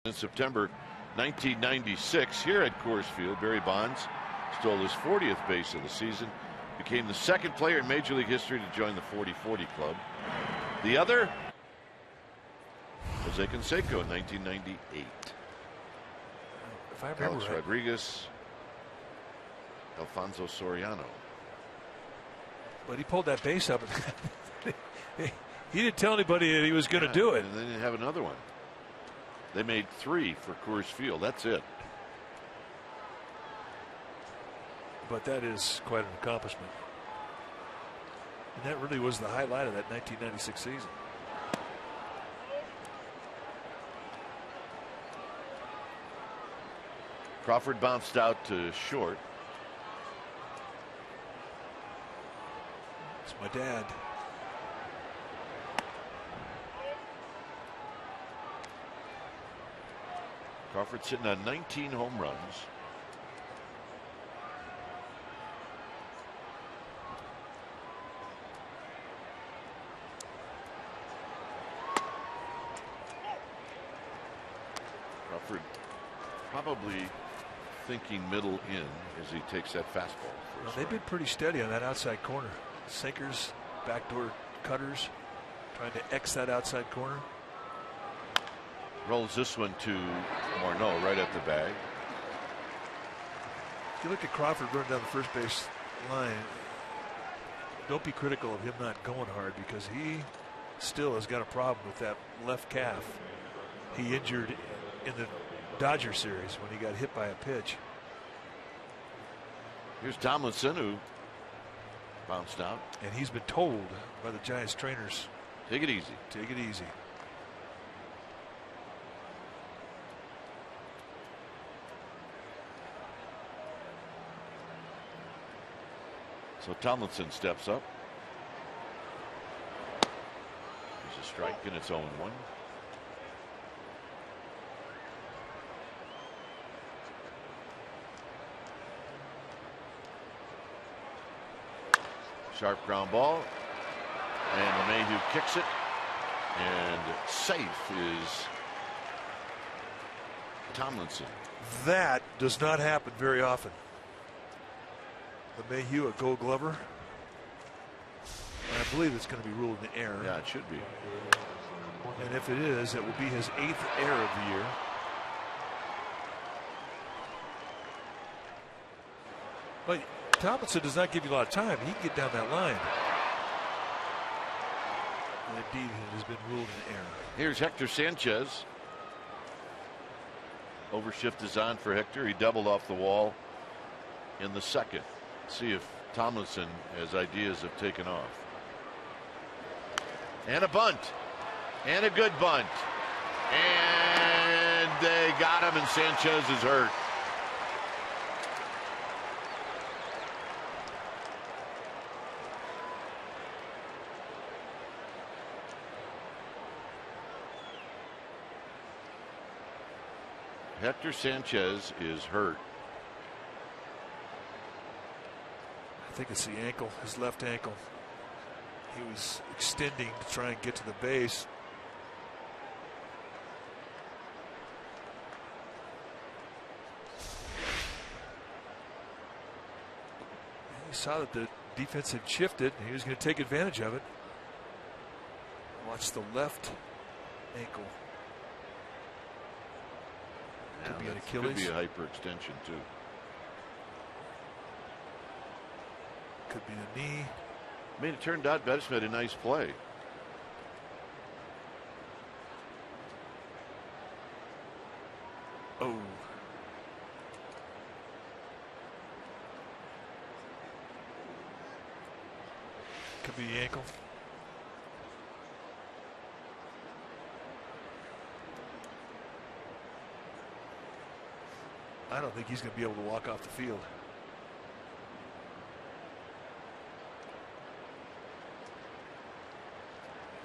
In September 1996, here at Coors Field, Barry Bonds stole his 40th base of the season, became the 2nd player in Major League history to join the 40-40 club. The other, Jose Canseco in 1998. If I remember Alex right. Rodriguez, Alfonso Soriano. But he pulled that base up. He didn't tell anybody that he was going to do it. And then they have another one. They made 3 for Coors Field. That's it. But that is quite an accomplishment. And that really was the highlight of that 1996 season. Crawford bounced out to short. It's my dad. Crawford sitting on 19 home runs. Crawford probably thinking middle in as he takes that fastball. Well, they've been pretty steady on that outside corner. Sinkers, backdoor cutters, trying to X that outside corner. Rolls this one to Morneau right at the bag. If you look at Crawford running down the first base line, don't be critical of him not going hard because he still has got a problem with that left calf he injured in the Dodger series when he got hit by a pitch. Here's Tomlinson, who bounced out. And he's been told by the Giants trainers, take it easy. Take it easy. So Tomlinson steps up. There's a strike and it's 0-1. Sharp ground ball, and LeMahieu kicks it, and safe is Tomlinson. That does not happen very often. LeMahieu, a Gold Glover. And I believe it's going to be ruled an error. Yeah, it should be. And if it is, it will be his 8th error of the year. But Tomlinson does not give you a lot of time. He can get down that line. And indeed, it has been ruled an error. Here's Hector Sanchez. Overshift is on for Hector. He doubled off the wall in the second. See if Tomlinson has ideas of taking off. And a bunt. And a good bunt. And they got him, and Sanchez is hurt. Hector Sanchez is hurt. I think it's the ankle, his left ankle. He was extending to try and get to the base. He saw that the defense had shifted, and he was going to take advantage of it. Watch the left ankle. Could be an Achilles. Could be a hyperextension too. Could be a knee. I mean, it turned out Bettis made a nice play. Oh. Could be the ankle. I don't think he's going to be able to walk off the field.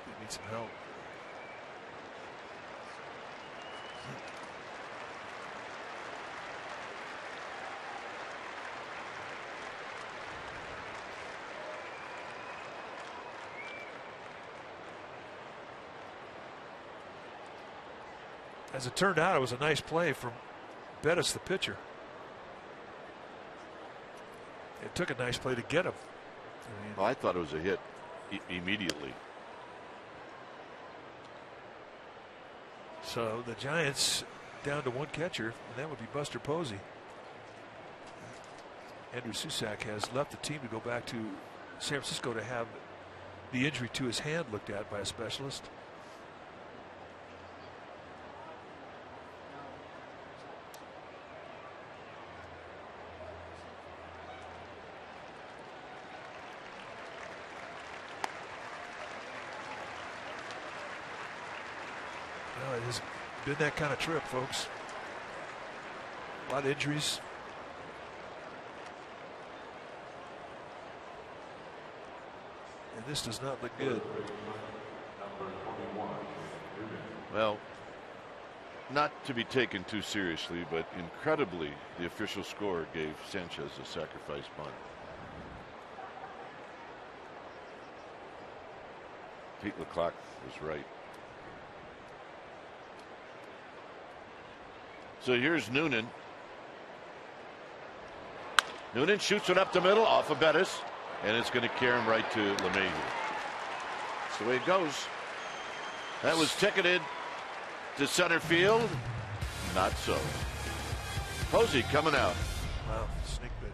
He needs some help. As it turned out, it was a nice play from Bettis, the pitcher. It took a nice play to get him. I thought it was a hit immediately. So the Giants down to one catcher, and that would be Buster Posey. Andrew Susac has left the team to go back to San Francisco to have the injury to his hand looked at by a specialist. It has been that kind of trip, folks. A lot of injuries. And this does not look good. Well, not to be taken too seriously, but incredibly, the official score gave Sanchez a sacrifice bunt. Pete LeClac was right. So here's Noonan. Noonan shoots it up the middle off of Bettis, and it's going to carry him right to LeMahieu. That's the way it goes. That was ticketed to center field. Not so. Posey coming out. Wow, sneak bit.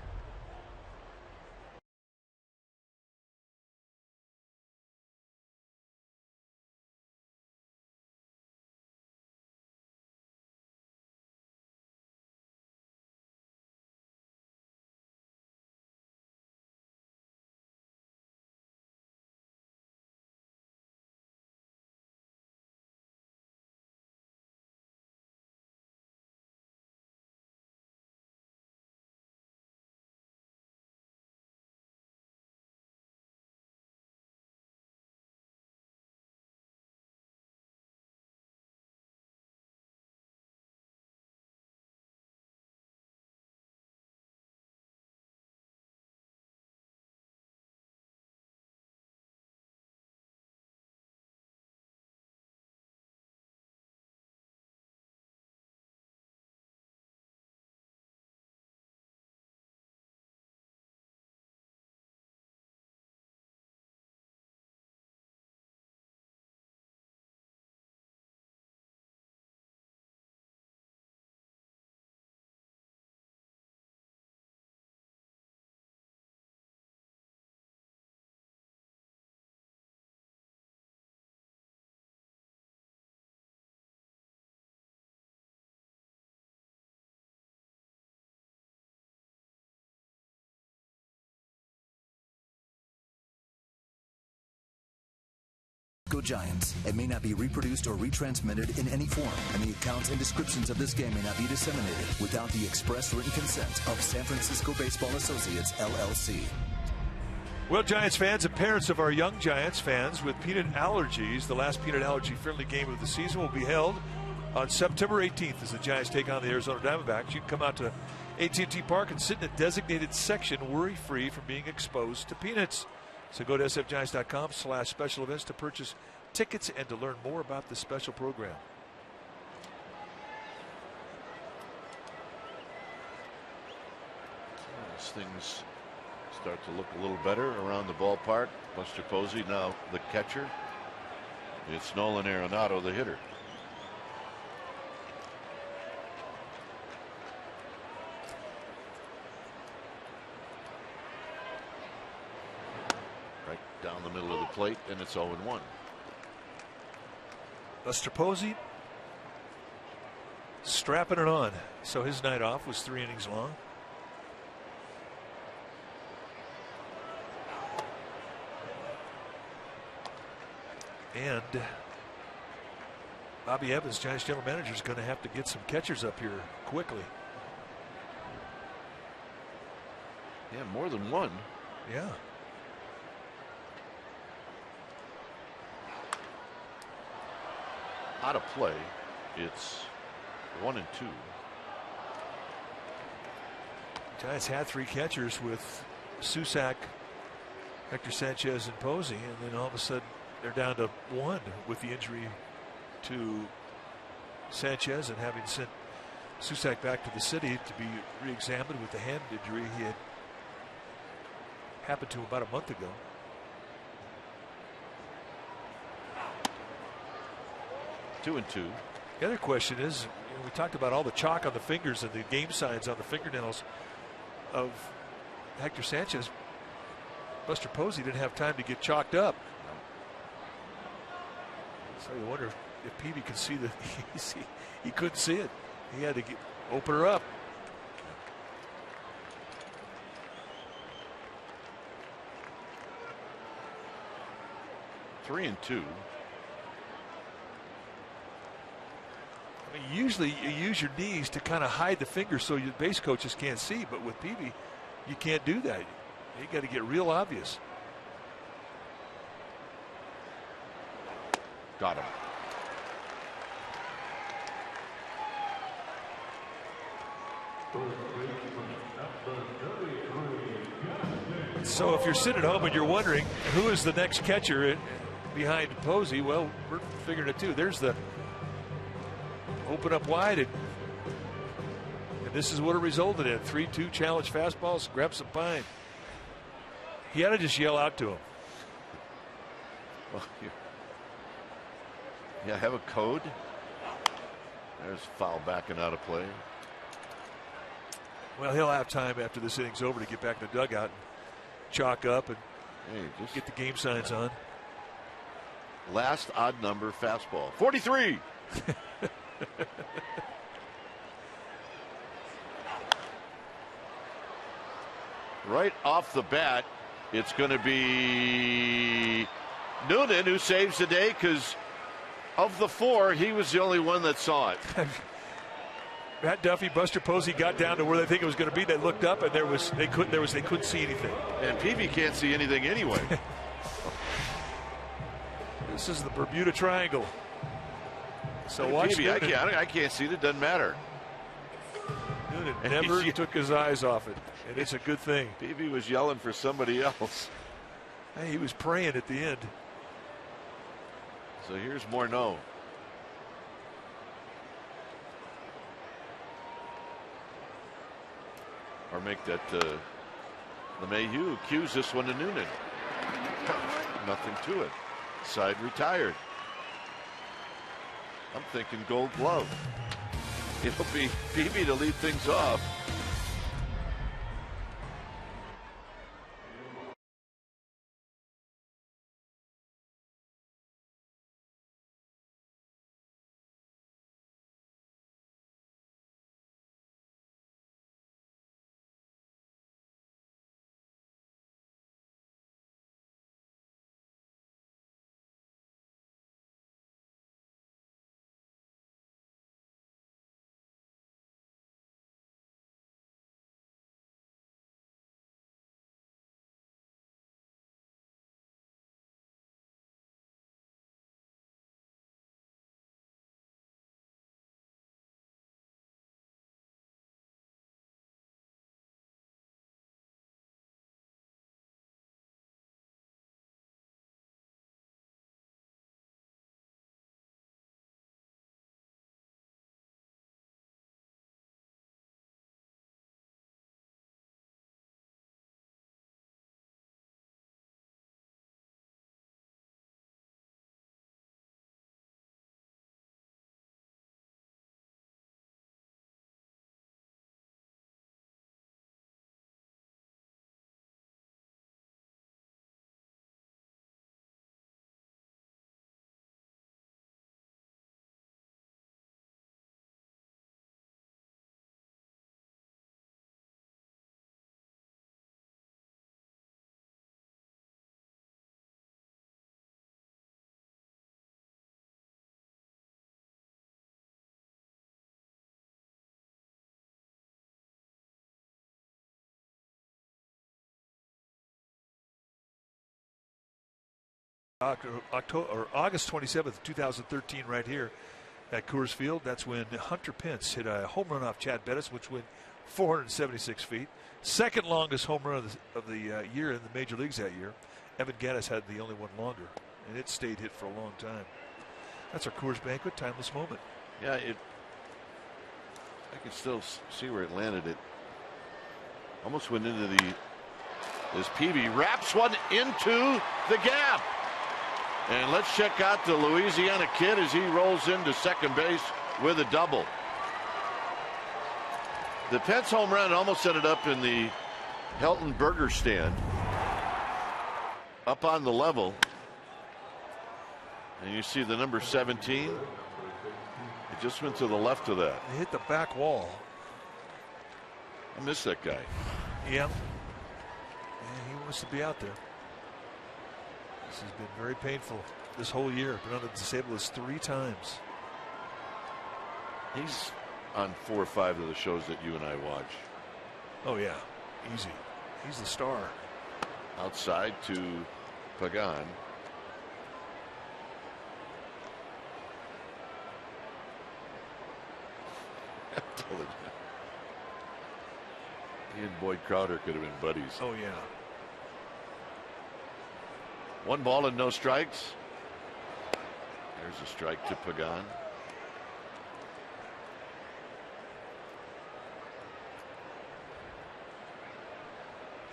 Francisco Giants and may not be reproduced or retransmitted in any form, and the accounts and descriptions of this game may not be disseminated without the express written consent of San Francisco Baseball Associates, LLC. Well, Giants fans and parents of our young Giants fans with peanut allergies, the last peanut allergy-friendly game of the season will be held on September 18th as the Giants take on the Arizona Diamondbacks. You can come out to AT&T Park and sit in a designated section worry-free from being exposed to peanuts. So go to sfgiants.com/special events to purchase tickets and to learn more about this special program. As things start to look a little better around the ballpark, Buster Posey now the catcher. It's Nolan Arenado, the hitter. Right down the middle of the plate, and it's 0-1. Buster Posey strapping it on. So his night off was 3 innings long. And Bobby Evans, Giants general manager, is going to have to get some catchers up here quickly. Yeah, more than one. Yeah. Out of play. It's 1-2. Giants had 3 catchers with Susac, Hector Sanchez, and Posey, and then all of a sudden they're down to 1 with the injury to Sanchez and having sent Susac back to the city to be re-examined with the hand injury he had happened to him about a month ago. Two and two. The other question is, we talked about all the chalk on the fingers and the game signs on the fingernails of Hector Sanchez. Buster Posey didn't have time to get chalked up. So you wonder if Peavy could see that. He couldn't see it. He had to open her up. Three and two. I mean, usually you use your knees to kind of hide the fingers so your base coaches can't see, but with Peavy, you can't do that. You got to get real obvious. Got him. So if you're sitting at home and you're wondering who is the next catcher behind Posey, well, we're figuring it too. There's the open up wide, and this is what it resulted in. 3-2 challenge fastballs, grab some pine. He had to just yell out to him. Well, yeah, have a code. There's foul backing out of play. Well, he'll have time after this inning's over to get back in the dugout and chalk up and just get the game signs on. Last odd number fastball. 43. Right off the bat, it's going to be Noonan who saves the day, because of the 4, he was the only one that saw it. Matt Duffy, Buster Posey got down to where they think it was going to be. They looked up and they couldn't see anything. And Peavy can't see anything anyway. This is the Bermuda Triangle. So watch Peavy, Noonan. I can't see it. It doesn't matter. Noonan never took his eyes off it, and it's a good thing. Peavy was yelling for somebody else. Hey, he was praying at the end. So here's Morneau. Or make that LeMahieu cues this one to Noonan. Nothing to it. Side retired. I'm thinking Gold Glove. It'll be Peavy to lead things off. August 27th, 2013, right here at Coors Field. That's when Hunter Pence hit a home run off Chad Bettis, which went 476 feet. Second longest home run of the year in the major leagues that year. Evan Gattis had the only one longer, and it stayed hit for a long time. That's our Coors Banquet timeless moment. Yeah, I can still see where it landed. It almost went into the. As Peavy wraps one into the gap. And let's check out the Louisiana kid as he rolls into second base with a double. The Pence home run almost ended up in the Helton Burger stand up on the level. And you see the number 17. It just went to the left of that. It hit the back wall. I miss that guy. Yeah. He wants to be out there. This has been very painful this whole year. Been on the disabled list 3 times. He's on 4 or 5 of the shows that you and I watch. Oh yeah, easy. He's the star. Outside to Pagan. He and Boyd Crowder could have been buddies. Oh yeah. 1 ball and no strikes. There's a strike to Pagan.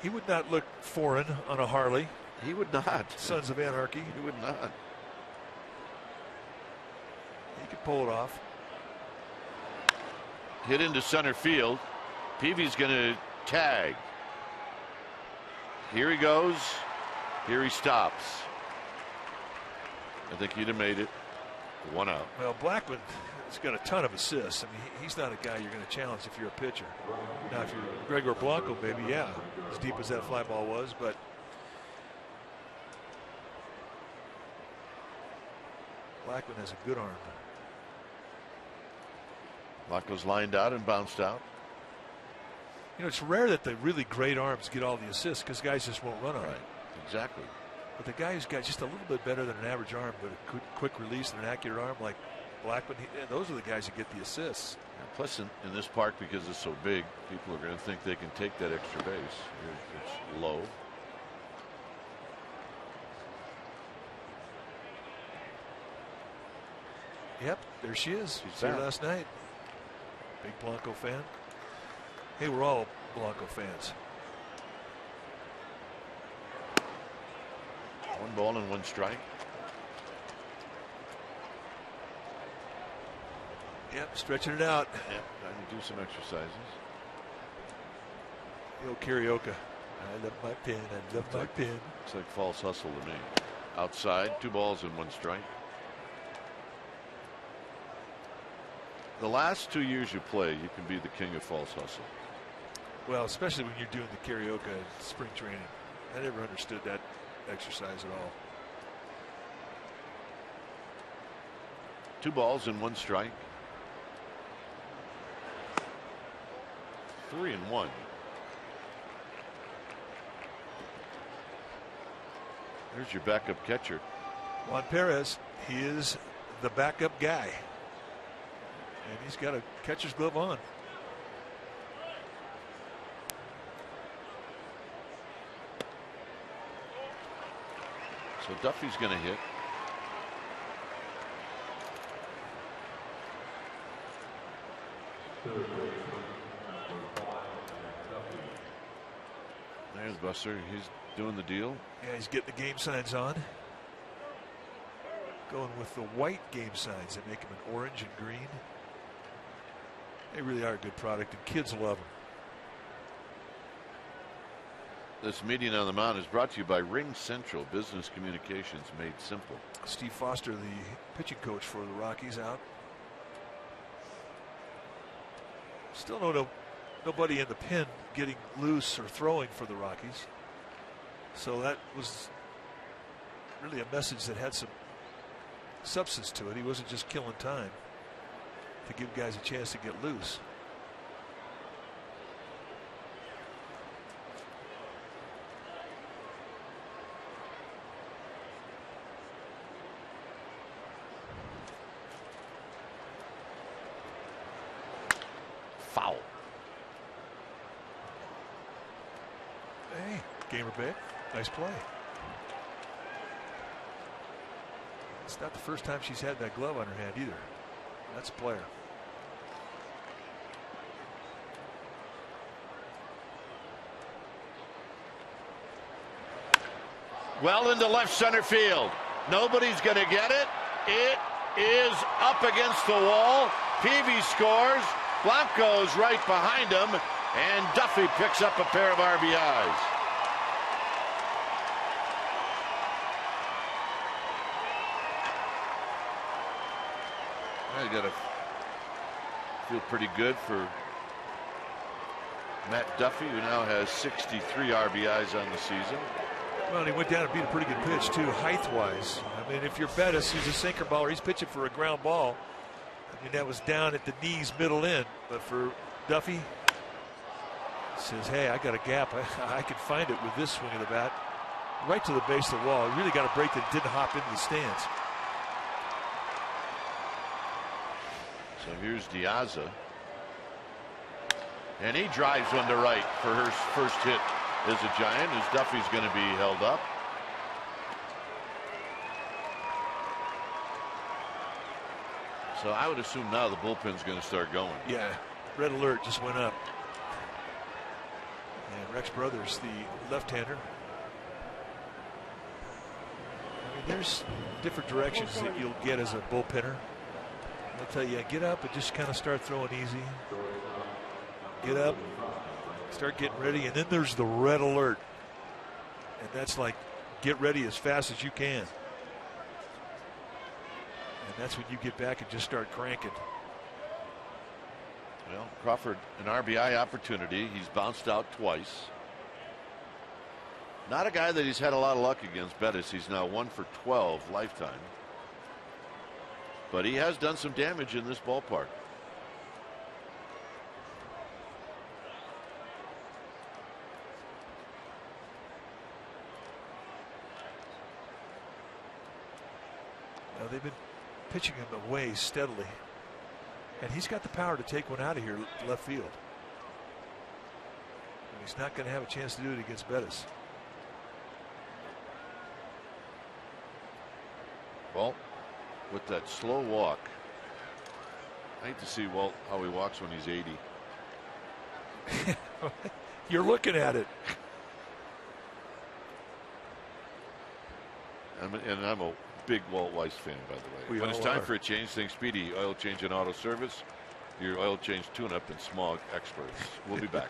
He would not look foreign on a Harley. He would not. Sons of Anarchy. He would not. He could pull it off. Hit into center field. Peavy's going to tag. Here he goes. Here he stops. I think he'd have made it. 1 out. Well, Blackman has got a ton of assists. I mean, he's not a guy you're going to challenge if you're a pitcher. Now, if you're Gregor Blanco, maybe, yeah, as deep as that fly ball was, but Blackman has a good arm. Blanco's lined out and bounced out. You know, it's rare that the really great arms get all the assists because guys just won't run on it. Exactly. But the guy who's got just a little bit better than an average arm, but a quick release and an accurate arm like Blackman, those are the guys that get the assists. Yeah, plus, in this park, because it's so big, people are going to think they can take that extra base. It's low. Yep, there she is. She's here there last night. Big Blanco fan. Hey, we're all Blanco fans. 1 ball and 1 strike. Yep, stretching it out. Yep, trying to do some exercises. The old karaoke. I love my pen. I love my pen. Looks like false hustle to me. Outside, 2 balls and 1 strike. The last 2 years you play, you can be the king of false hustle. Well, especially when you're doing the karaoke in spring training. I never understood that exercise at all. 2 balls and 1 strike. 3-1. There's your backup catcher. Juan Perez, he is the backup guy. And he's got a catcher's glove on. So Duffy's going to hit. There's Buster. He's doing the deal. Yeah, he's getting the game signs on. Going with the white game signs that make them an orange and green. They really are a good product, and kids love them. This meeting on the mound is brought to you by Ring Central Business Communications made simple. Steve Foster, the pitching coach for the Rockies, out. Still nobody in the pen getting loose or throwing for the Rockies. So that was really a message that had some substance to it. He wasn't just killing time to give guys a chance to get loose. foul. Hey, gamer big. Nice play. It's not the first time she's had that glove on her hand either. That's a player. Well into left center field. Nobody's going to get it. It is up against the wall. Peavy scores. Blanco's right behind him. And Duffy picks up a pair of RBIs. I got to feel pretty good for Matt Duffy, who now has 63 RBIs on the season. Well, and he went down and beat a pretty good pitch, too, height-wise. I mean, if you're Bettis, he's a sinker baller. He's pitching for a ground ball. I mean, that was down at the knees, middle in. But for Duffy, says, hey, I got a gap. I can find it with this swing of the bat. Right to the base of the wall. He really got a break that didn't hop into the stands. So here's Diaza. And he drives one to right for her first hit as a Giant, as Duffy's going to be held up. So I would assume now the bullpen's going to start going. Yeah, red alert just went up. And Rex Brothers, the left-hander. I mean, there's different directions that you'll get as a bullpenner. I'll tell you, get up and just kind of start throwing easy. Get up, start getting ready, and then there's the red alert. And that's like, get ready as fast as you can. And that's when you get back and just start cranking. Well, Crawford, an RBI opportunity. He's bounced out twice. Not a guy that he's had a lot of luck against Bettis. He's now 1 for 12 lifetime. But he has done some damage in this ballpark. Now they've been pitching him away steadily. And he's got the power to take one out of here left field. And he's not going to have a chance to do it against Bettis. Well, with that slow walk, I hate to see Walt how he walks when he's 80. You're looking at it. I'm a big Walt Weiss fan, by the way. When it's time for a change, think Speedy Oil Change and Auto Service, your oil change tune-up and smog experts. We'll be back.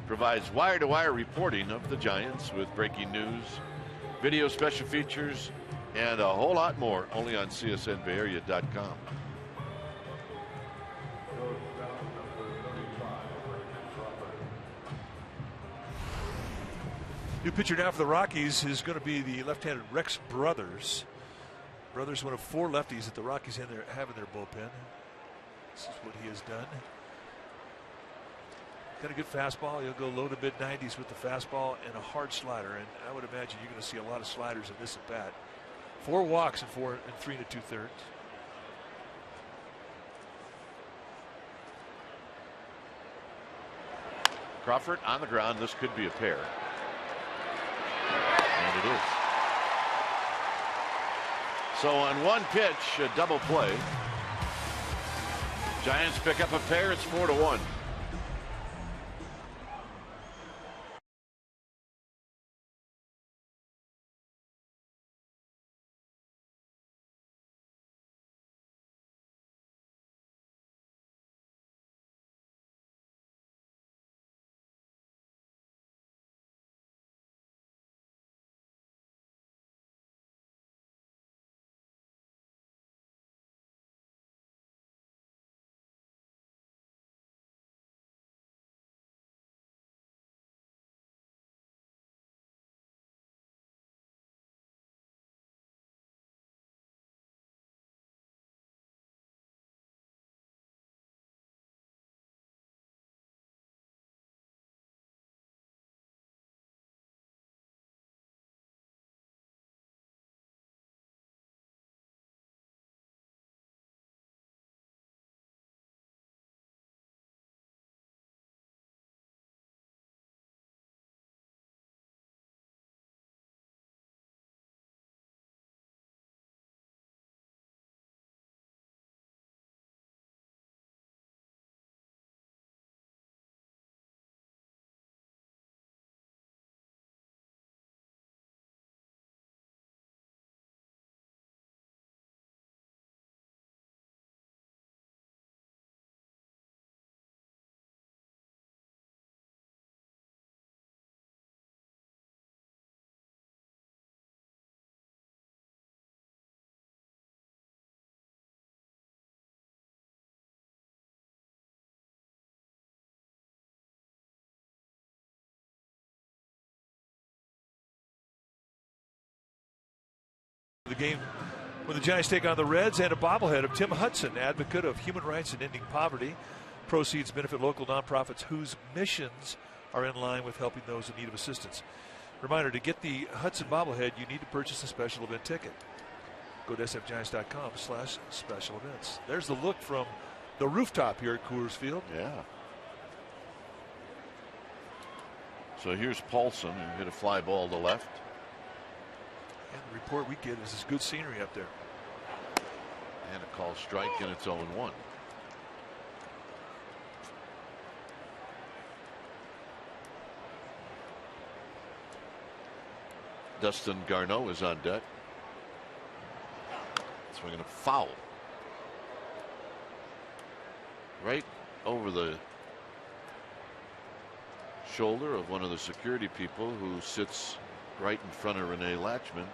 Provides wire-to-wire reporting of the Giants with breaking news, video special features, and a whole lot more only on CSNBayArea.com. New pitcher now for the Rockies is going to be the left-handed Rex Brothers. Brothers, one of 4 lefties that the Rockies have in their bullpen. This is what he has done. Got a good fastball. He'll go low to mid-90s with the fastball and a hard slider. And I would imagine you're going to see a lot of sliders in this at bat. 4 walks in 3 2/3. Crawford on the ground. This could be a pair. And it is. So on one pitch, a double play. Giants pick up a pair. It's 4-1. The game when the Giants take on the Reds, and a bobblehead of Tim Hudson, advocate of human rights and ending poverty. Proceeds benefit local nonprofits whose missions are in line with helping those in need of assistance. Reminder, to get the Hudson bobblehead, you need to purchase a special event ticket. Go to sfgiants.com/special events. There's the look from the rooftop here at Coors Field. Yeah. So here's Paulson, who hit a fly ball to left. And the report we get is this good scenery up there. And a call strike, and it's 0-1. Dustin Garneau is on deck. Swinging a foul. Right over the shoulder of one of the security people who sits right in front of Renee Latchman.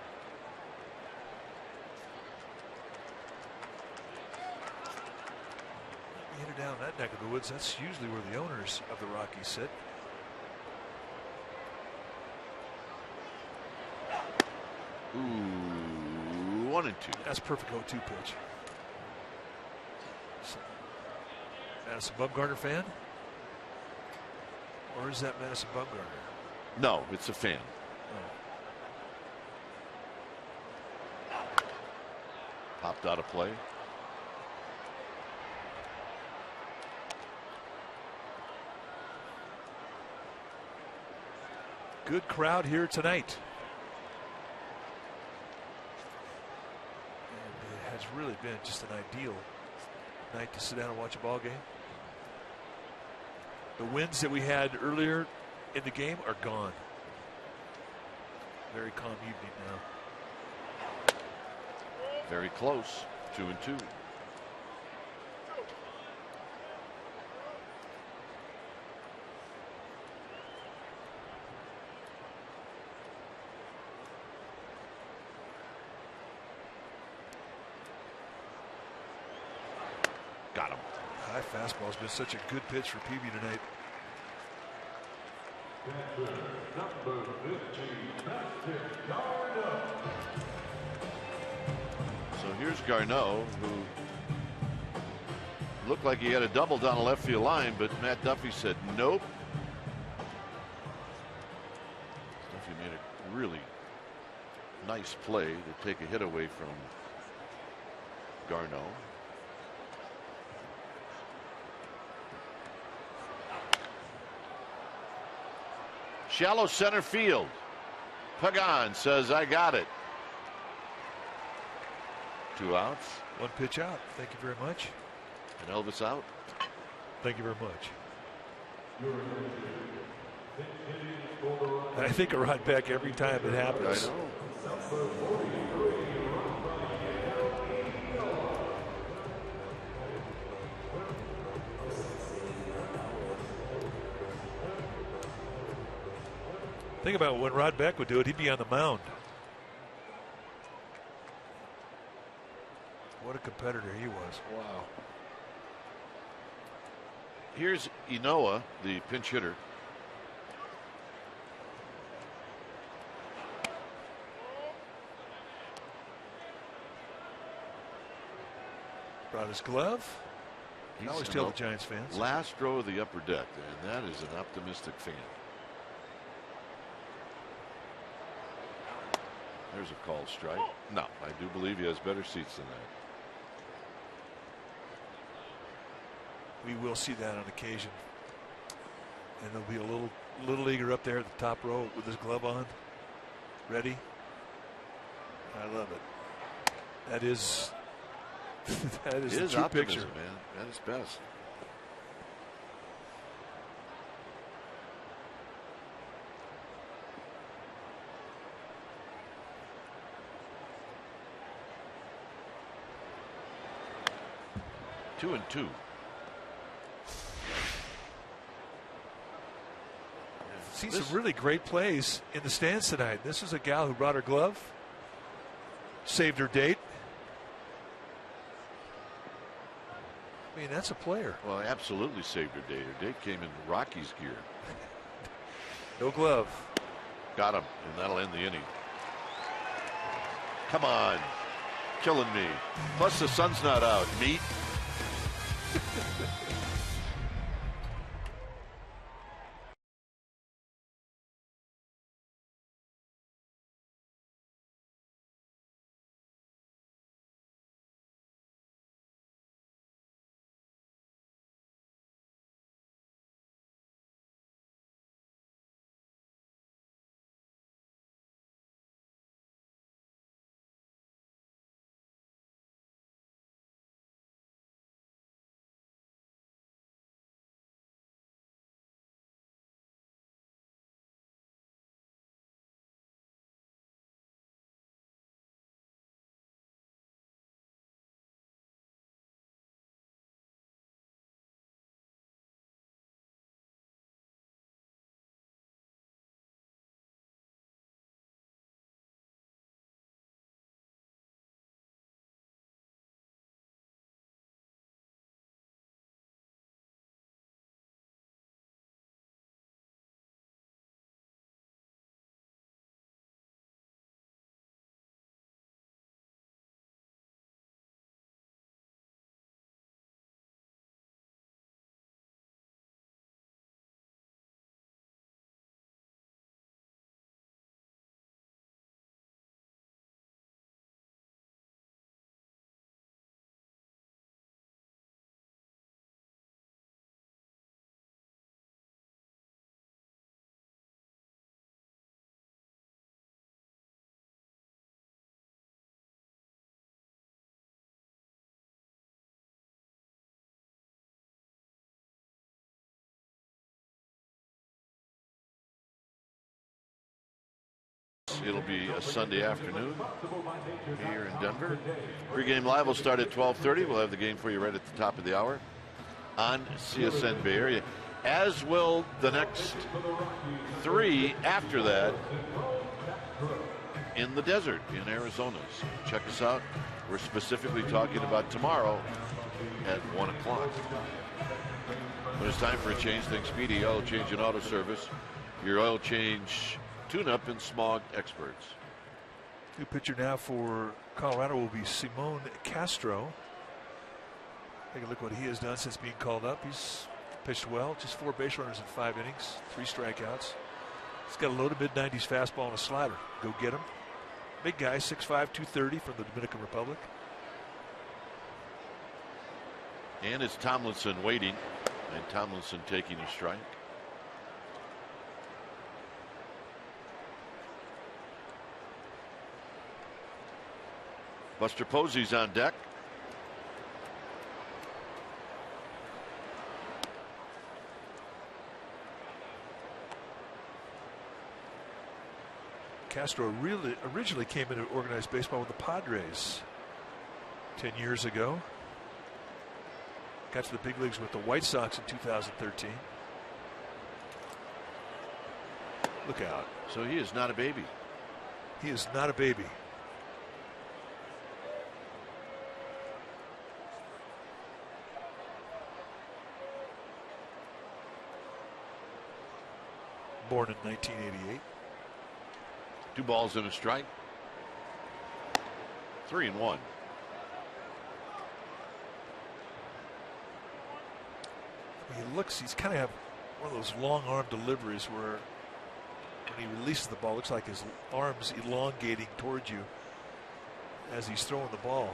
You hit her down that neck of the woods. That's usually where the owners of the Rockies sit. Ooh, 1-2. That's perfect 0-2 pitch. So, Madison Bumgarner fan? Or is that Madison Bumgarner? No, it's a fan. Popped out of play. Good crowd here tonight. And it has really been just an ideal night to sit down and watch a ball game. The winds that we had earlier in the game are gone. Very calm evening now. Very close. 2-2. Got him. High fastball has been such a good pitch for Peavy tonight. So here's Garneau, who looked like he had a double down the left field line, but Matt Duffy said nope. Duffy made a really nice play to take a hit away from Garneau. Shallow center field. Pagan says, I got it. 2 outs. 1 pitch out. Thank you very much. And Elvis out. Thank you very much. I think a rod back every time it happens. I know. Think about when Rod Beck would do it, he'd be on the mound. What a competitor he was. Wow. Here's Inoa, the pinch hitter. Brought his glove. I always tell the Giants fans. Last row of the upper deck, and that is an optimistic fan. There's a called strike. No, I do believe he has better seats than that. We will see that on occasion. And there'll be a little leaguer up there at the top row with his glove on, ready. I love it. That is that is the true picture, man. That is best. Two and two. Seen some really great plays in the stands tonight. This is a gal who brought her glove, saved her date. I mean, that's a player. Well, absolutely saved her date. Her date came in Rockies gear. No glove. Got him, and that'll end the inning. Come on. Killing me. Plus the sun's not out. Meat. It'll be a Sunday afternoon here in Denver. Pre-game live will start at 12:30. We'll have the game for you right at the top of the hour on CSN Bay Area, as will the next 3 after that in the desert in Arizona. So check us out. We're specifically talking about tomorrow at 1 o'clock. When it's time for a change, think Speedy Oil Change and Auto Service. your oil change tune-up and smog experts. New pitcher now for Colorado will be Simon Castro. Take a look what he has done since being called up. He's pitched well, just 4 base runners in 5 innings, 3 strikeouts. He's got a loaded mid-90s fastball and a slider. Go get him. Big guy, 6'5", 230 from the Dominican Republic. And it's Tomlinson waiting, and Tomlinson taking a strike. Buster Posey's on deck. Castro really originally came into organized baseball with the Padres 10 years ago. Got to the big leagues with the White Sox in 2013. Look out. So he is not a baby. He is not a baby. Born in 1988. 2 balls and a strike. 3-1. He looks, he's kind of have one of those long arm deliveries where when he releases the ball, it looks like his arms elongating towards you as he's throwing the ball.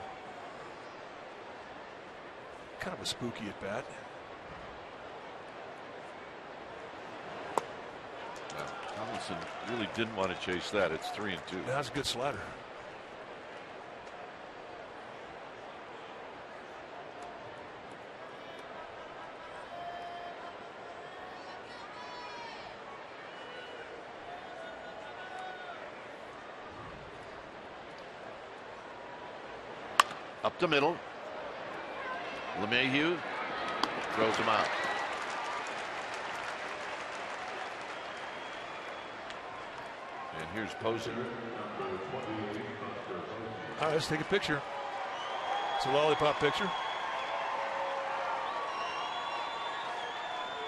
Kind of a spooky at bat. Tomlinson really didn't want to chase that. It's 3-2. That's a good slider. Up the middle. LeMahieu throws him out. And here's Posey. All right, let's take a picture. It's a lollipop picture.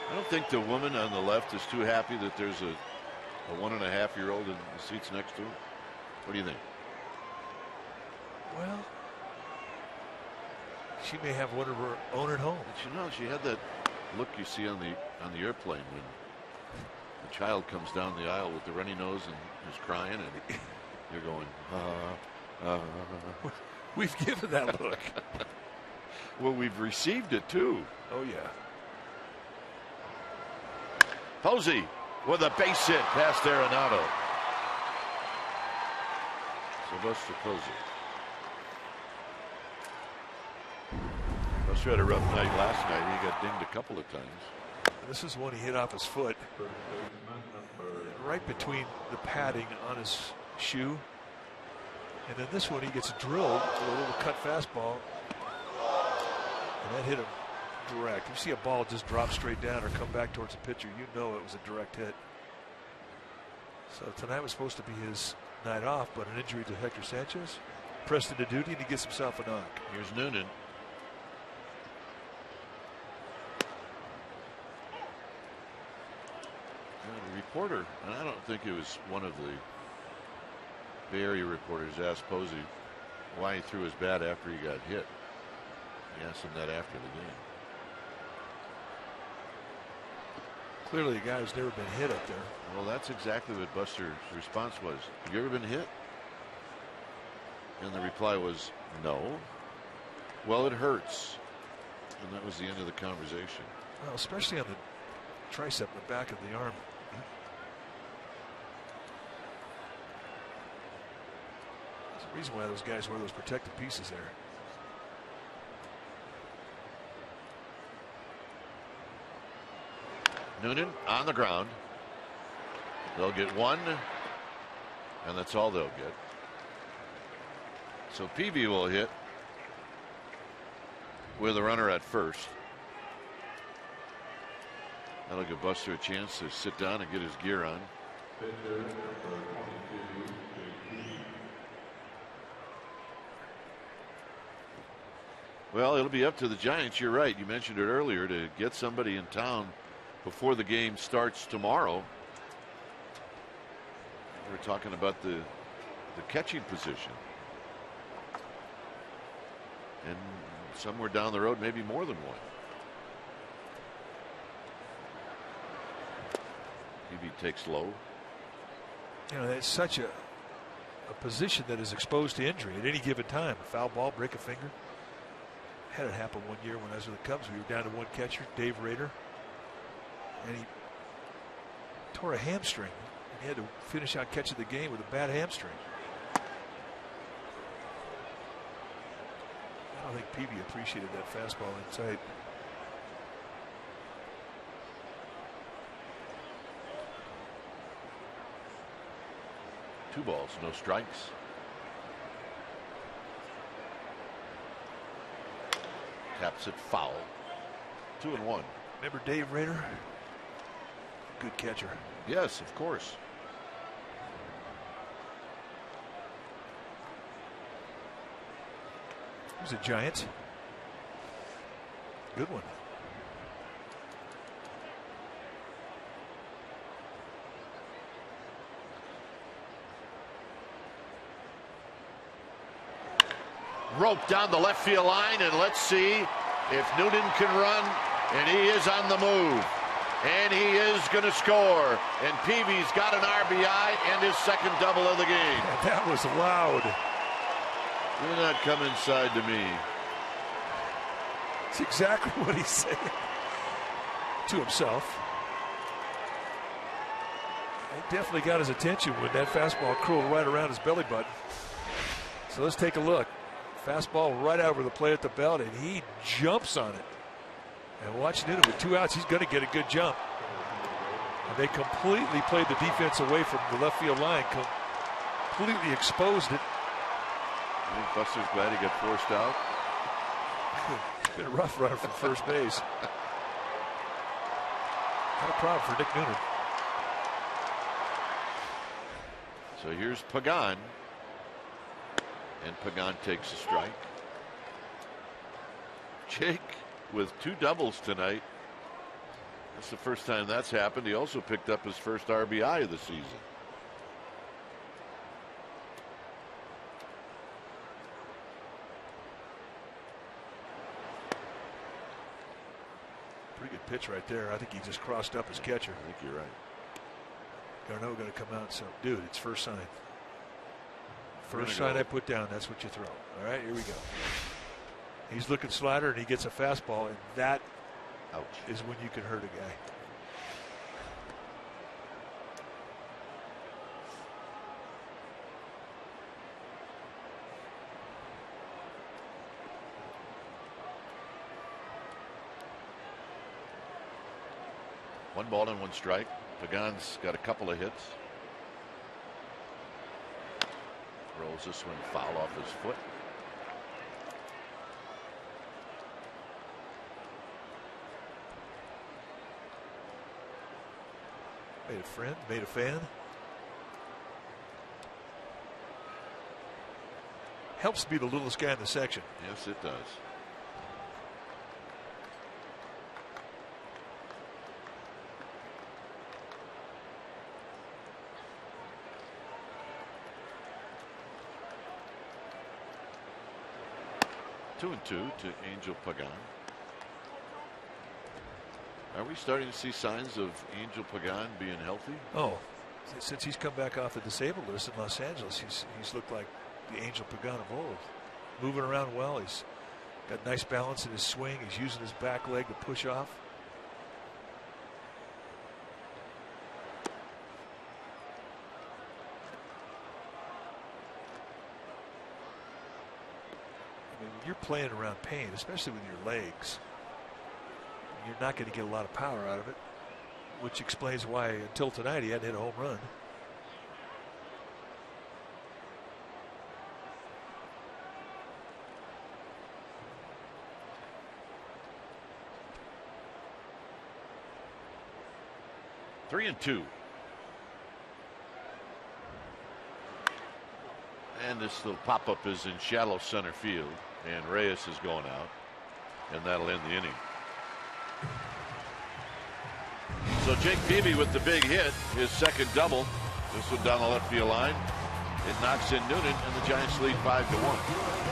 I don't think the woman on the left is too happy that there's a 1.5-year-old in the seats next to her. What do you think? Well, she may have one of her own at home. But you know, she had that look you see on the airplane when the child comes down the aisle with the runny nose and is crying, and you're going, We've given that look. Well, we've received it too. Oh yeah. Posey with a base hit past Aronado. Sylvester Posey. Buster had a rough night last night. He got dinged a couple of times. This is one he hit off his foot. Right between the padding on his shoe. And then this one he gets drilled with a little cut fastball. And that hit him direct. You see a ball just drop straight down or come back towards the pitcher, you know it was a direct hit. So tonight was supposed to be his night off, but an injury to Hector Sanchez pressed into duty, and he gets himself a knock. Here's Noonan. The reporter, and I don't think it was one of the Bay Area reporters, asked Posey why he threw his bat after he got hit. He asked him that after the game. Clearly a guy who's never been hit up there. Well, that's exactly what Buster's response was. Have you ever been hit? And the reply was no. Well, it hurts. And that was the end of the conversation. Well, especially on the tricep, the back of the arm. There's a reason why those guys wear those protective pieces there. Noonan on the ground. They'll get one, and that's all they'll get. So Peavy will hit with a runner at first. That'll give Buster a chance to sit down and get his gear on. Well, it'll be up to the Giants. You're right. You mentioned it earlier, to get somebody in town before the game starts tomorrow talking about the catching position. And somewhere down the road, maybe more than one. Peavy takes low. You know, that's such a position that is exposed to injury at any given time. A foul ball, break a finger. Had it happen one year when I was with the Cubs. We were down to one catcher, Dave Rader, and he tore a hamstring. And he had to finish out catching the game with a bad hamstring. I don't think Peavy appreciated that fastball inside. Two balls, no strikes. Taps it foul. 2-1. Remember Dave Rader? Good catcher. Yes, of course. He was a Giant. Good one. Rope down the left field line, and let's see if Newton can run, and he is on the move, and he is going to score, and Peavy's got an RBI and his second double of the game. That was loud. Do not come inside to me. That's exactly what he's saying to himself. It definitely got his attention when that fastball curled right around his belly button. So let's take a look. Fastball right over the plate at the belt, and he jumps on it. And watch Newton with 2 outs. He's going to get a good jump. And they completely played the defense away from the left field line. Completely exposed it. I think Buster's glad he got forced out. It's been a rough run from first base. Not a problem for Nick Newton. So here's Pagan. And Pagan takes a strike. Jake with 2 doubles tonight. That's the first time that's happened. He also picked up his first RBI of the season. Pretty good pitch right there. I think he just crossed up his catcher. I think you're right. Aronado going to come out. So, dude, it's first sign. First sign I put down, that's what you throw. All right, here we go. He's looking slider, and he gets a fastball, and that is when you can hurt a guy. One ball and 1 strike. Pagan's got a couple of hits. Rolls this one foul off his foot. Made a friend, made a fan. Helps be the littlest guy in the section. Yes, it does. Two and 2 to Angel Pagan. Are we starting to see signs of Angel Pagan being healthy? Oh, since he's come back off the disabled list in Los Angeles, he's looked like the Angel Pagan of old. Moving around well. He's got nice balance in his swing. He's using his back leg to push off. You're playing around pain, especially with your legs. You're not going to get a lot of power out of it, which explains why until tonight he hadn't hit a home run. Three and 2. And this little pop-up is in shallow center field, and Reyes is going out, and that'll end the inning. So Jake Peavy with the big hit, his second double, This one down the left field line. It knocks in Noonan, and the Giants lead 5-1.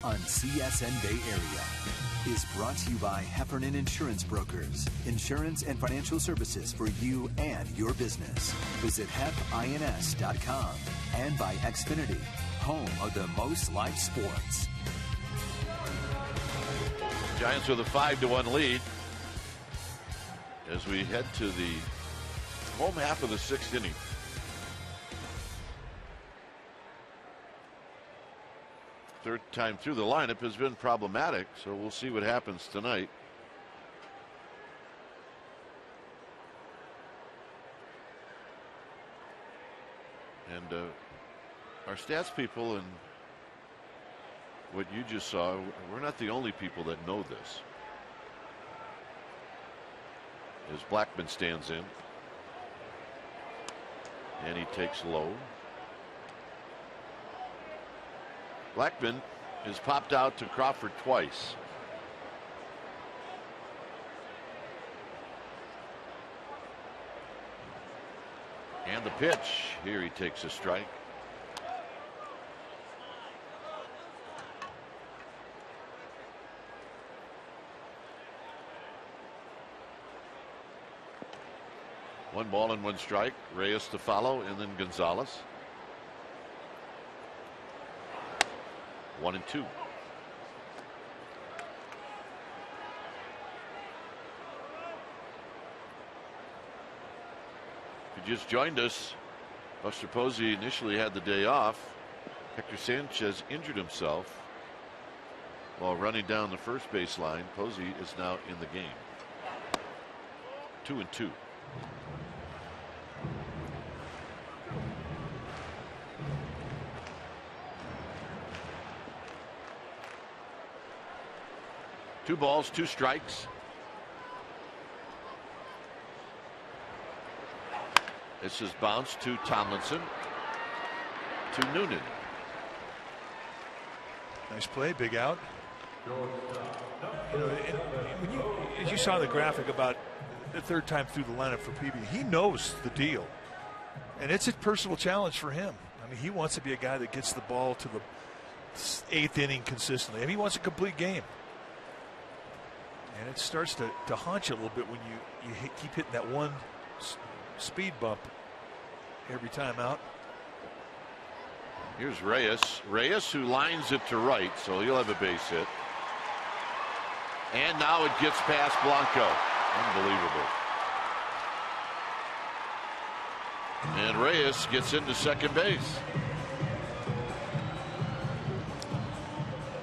On CSN Bay Area is brought to you by Heffernan Insurance Brokers. Insurance and financial services for you and your business. Visit hefins.com and by Xfinity, home of the most live sports. Giants with a 5-1 lead as we head to the home half of the 6th inning. Third time through the lineup has been problematic, so we'll see what happens tonight. And our stats people and what you just saw, we're not the only people that know this. As Blackman stands in, and he takes low. Blackman has popped out to Crawford twice. And the pitch. Here he takes a strike. One ball and one strike. Reyes to follow, and then Gonzalez. 1-2. If you just joined us, Buster Posey initially had the day off. Hector Sanchez injured himself while running down the first base line. Posey is now in the game. 2-2. Two balls, two strikes. This is bounced to Tomlinson, to Noonan. Nice play, big out. You know, as you saw the graphic about the third time through the lineup for Peavy, he knows the deal, and it's a personal challenge for him. I mean, he wants to be a guy that gets the ball to the 8th inning consistently. I mean, he wants a complete game. And it starts to haunt you a little bit when you keep hitting that one speed bump every time out. Here's Reyes. Reyes, who lines it to right, so he'll have a base hit. And now it gets past Blanco. Unbelievable. And Reyes gets into second base.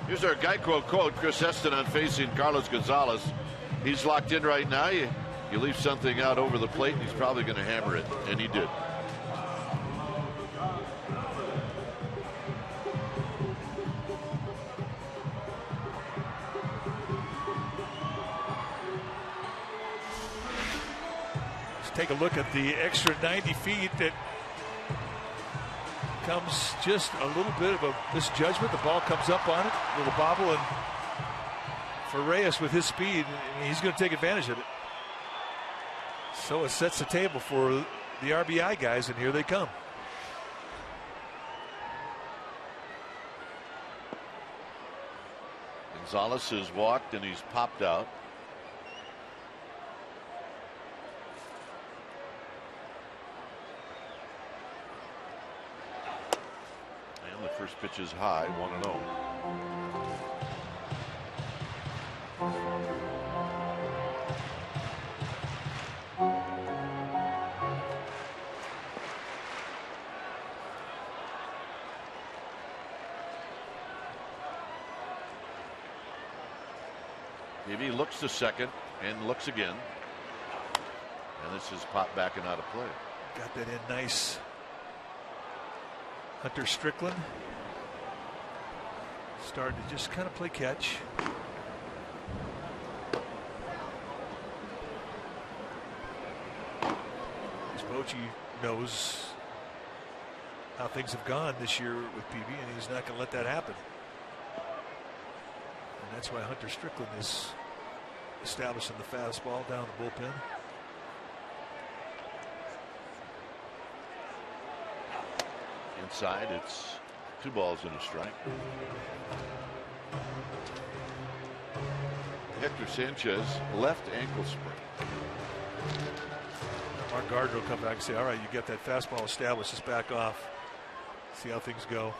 Here's our Geico quote. Chris Heston on facing Carlos Gonzalez. He's locked in right now. You leave something out over the plate, and he's probably going to hammer it. And he did. take a look at the extra 90 feet that comes just a little bit of a misjudgment. The ball comes up on it, a little bobble, and for Reyes with his speed, he's going to take advantage of it. So it sets the table for the RBI guys, and here they come. Gonzalez has walked and he's popped out. And the first pitch is high, 1-0. Peavy looks to second and looks again. And this is popped back and out of play. Got that in nice. Hunter Strickland starting to just kind of play catch. Bochy knows how things have gone this year with Peavy, and he's not going to let that happen. And that's why Hunter Strickland is establishing the fastball down the bullpen. Inside, it's 2 balls and a strike. Hector Sanchez, left ankle sprain. Mark Gardner will come back and say, all right, you get that fastball established, just back off. See how things go.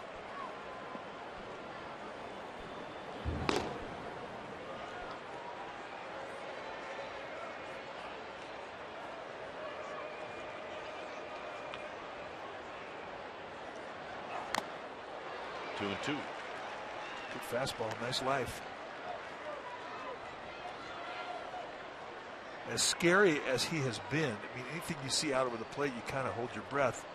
Two and two. Good fastball, nice life. As scary as he has been, I mean, anything you see out over the plate, you kind of hold your breath.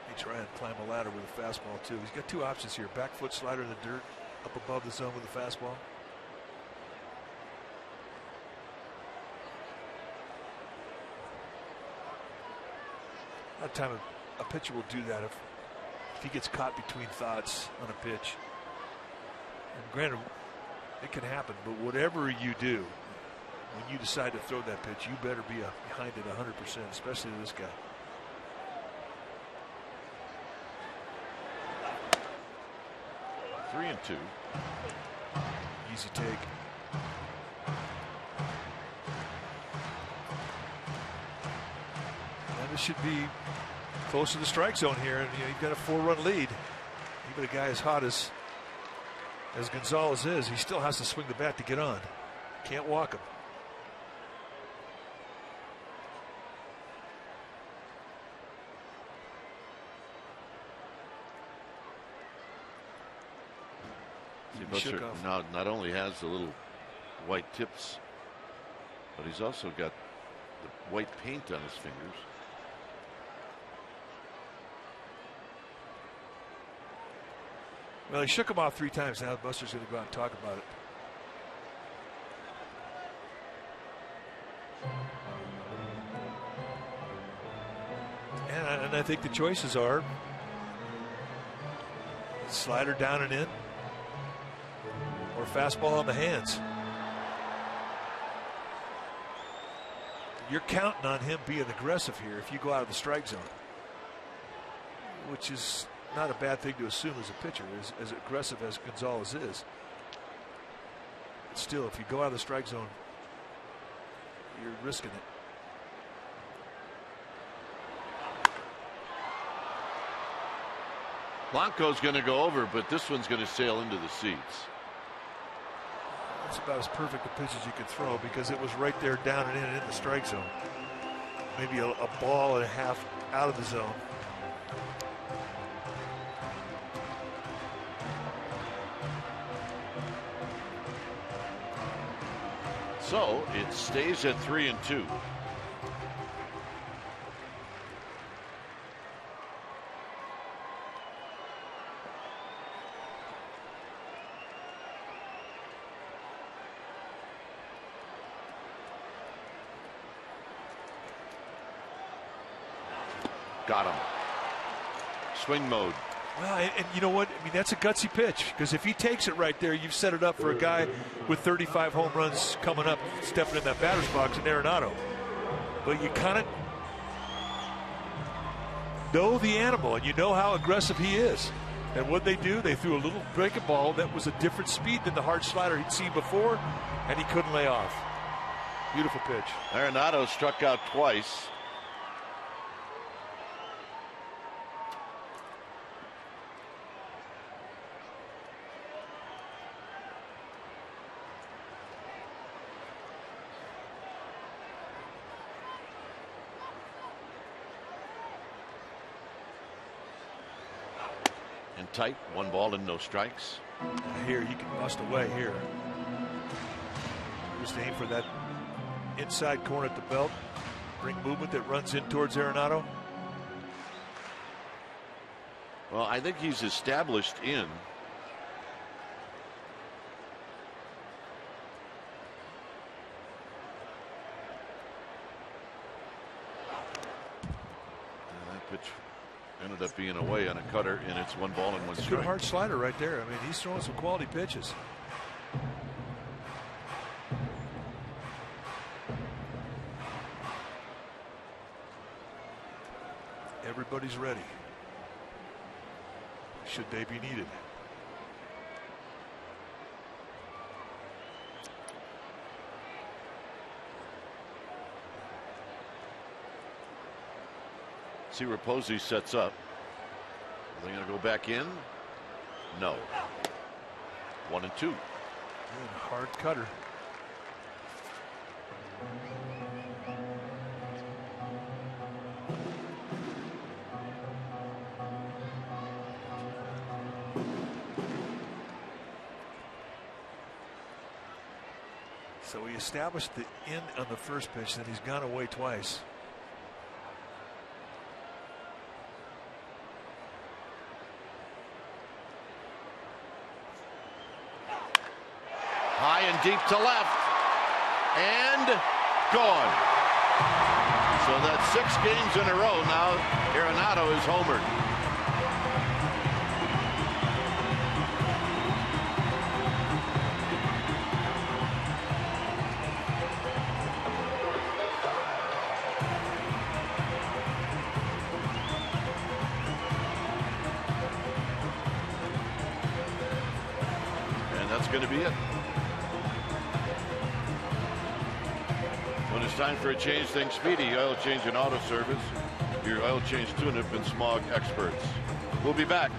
He try and climb a ladder with a fastball too. He's got 2 options here: back foot slider in the dirt, up above the zone with a fastball. A lot of time a pitcher will do that if he gets caught between thoughts on a pitch. And granted, it can happen, but whatever you do, when you decide to throw that pitch, you better be behind it 100%, especially to this guy. Three and two. Easy take. And it should be close to the strike zone here, and you've got a 4-run lead. Even a guy as hot as Gonzalez is, he still has to swing the bat to get on. Can't walk him. Butcher now not only has the little white tips, but he's also got the white paint on his fingers. Well, he shook him off 3 times. Now Buster's going to go out and talk about it. And I think the choices are slider down and in, or fastball on the hands. You're counting on him being aggressive here if you go out of the strike zone, which is not a bad thing to assume as a pitcher, as aggressive as Gonzalez is. But still, if you go out of the strike zone, you're risking it. Blanco's going to go over, but this one's going to sail into the seats. That's about as perfect a pitch as you could throw, because it was right there down and in the strike zone. Maybe a ball and a half out of the zone. So it stays at 3 and 2. Got him. Swing mode. Well, and you know what? I mean, that's a gutsy pitch, because if he takes it right there, you've set it up for a guy with 35 home runs coming up, stepping in that batter's box in Aronado. But you kind of know the animal, and you know how aggressive he is. And what they do, they threw a little breaking ball that was a different speed than the hard slider he'd seen before, and he couldn't lay off. Beautiful pitch. Aronado struck out twice. And tight, 1 ball and no strikes. Here, he can bust away here. Just aim for that inside corner at the belt. Bring movement that runs in towards Aronado. Well, I think he's established in. That pitch ended up being away on a cutter, and it's 1 ball and 1 strike. Good hard slider right there. I mean, he's throwing some quality pitches. Everybody's ready, should they be needed. See where Posey sets up. Are they going to go back in? No. 1 and 2. Good hard cutter. So he established the in on the first pitch, then he's gone away twice. High and deep to left, and gone. So that's 6 games in a row now. Aronado is homered. And that's going to be it. When it's time for a change, think Speedy Oil Change and Auto Service. Your oil change tune-up and smog experts. We'll be back.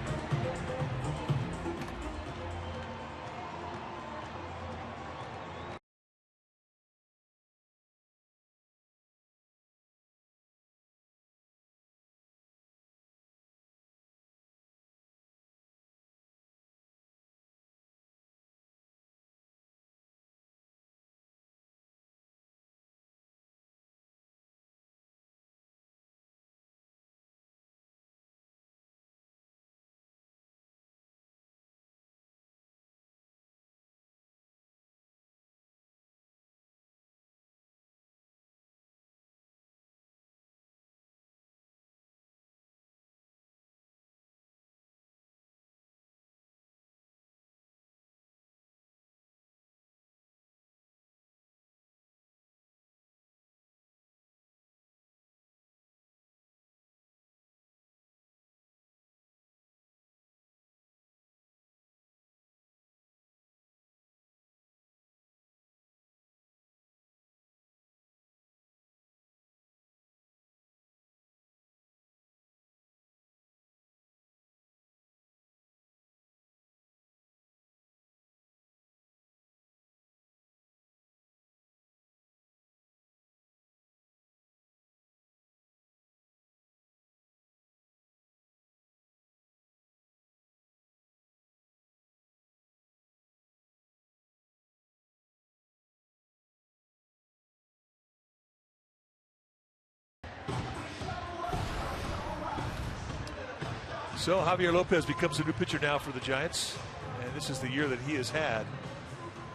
So Javier Lopez becomes a new pitcher now for the Giants, and this is the year that he has had,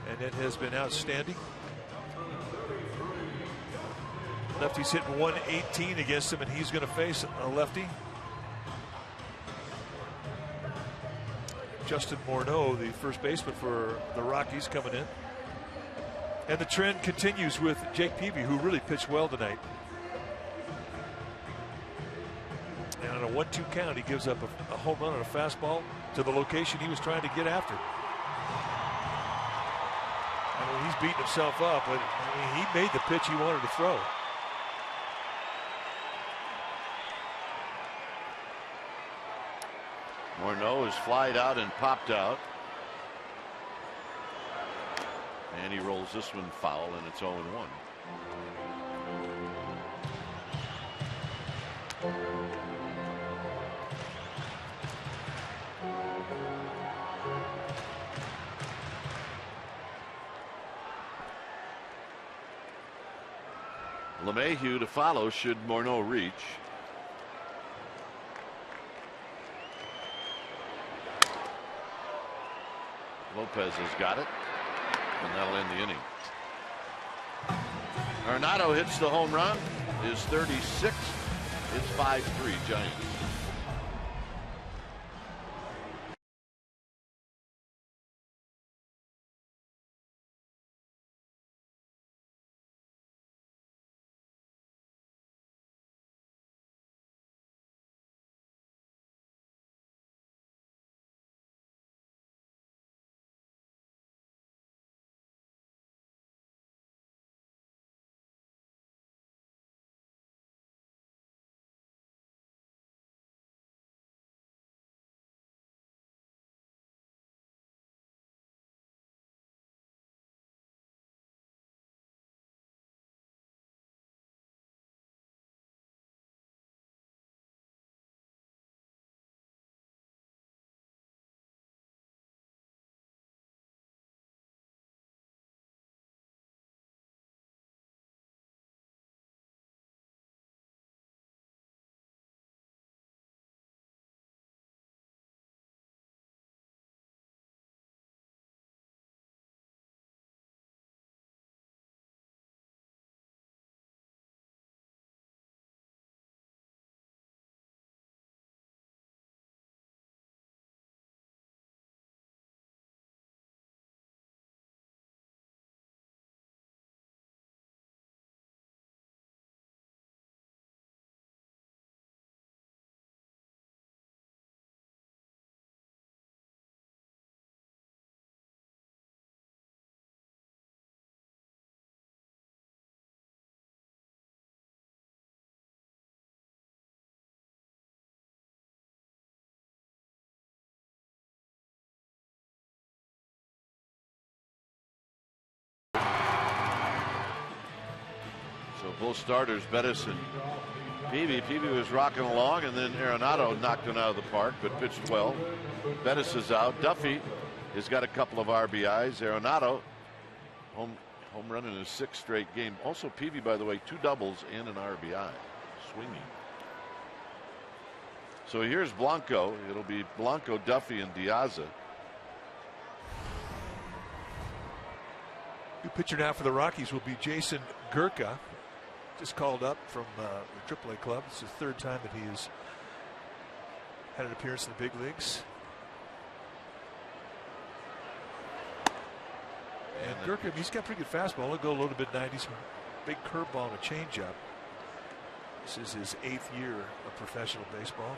and it has been outstanding. Lefty's hitting 118 against him, and he's going to face a lefty. Justin Morneau, the first baseman for the Rockies, coming in. And the trend continues with Jake Peavy, who really pitched well tonight. And on a 1-2 count, he gives up a home run on a fastball to the location he was trying to get after. I mean, he's beating himself up, but I mean, he made the pitch he wanted to throw. Morneau is flied out and popped out. And he rolls this one foul, and it's 0-1. LeMahieu to follow should Morneau reach. Lopez has got it, and that'll end the inning. Aronado hits the home run, is 36. It's 5-3 Giants. So both starters, Bettis and Peavy. Peavy was rocking along, and then Aronado knocked him out of the park, but pitched well. Bettis is out. Duffy has got a couple of RBIs. Aronado home run in his 6th straight game. Also Peavy, by the way, 2 doubles and an RBI. Swinging. So here's Blanco. It'll be Blanco, Duffy, and Diaza. New pitcher now for the Rockies will be Jason Gurka. Just called up from the AAA club. It's the 3rd time that he has had an appearance in the big leagues. And Gurka, he's got pretty good fastball. He'll go a little bit 90s, big curveball and a changeup. This is his 8th year of professional baseball.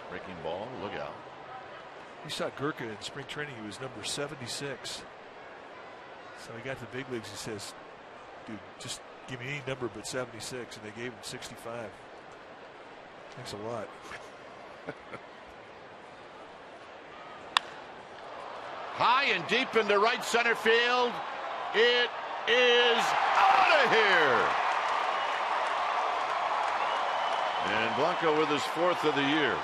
Breaking ball, look out. We saw Gurka in spring training. He was number 76. So he got to the big leagues. He says, dude, just give me any number but 76. And they gave him 65. Thanks a lot. High and deep into right center field. It is out of here. And Blanco with his 4th of the year.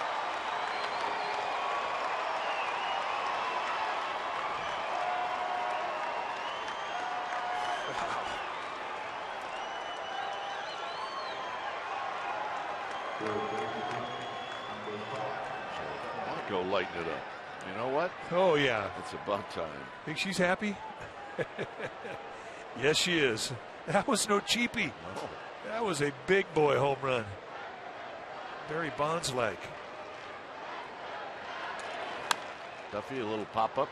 Blanco lighting it up. You know what? Oh, yeah. It's about time. Think she's happy? Yes, she is. That was no cheapie. No. That was a big boy home run. Barry Bonds-like. Duffy, a little pop-up.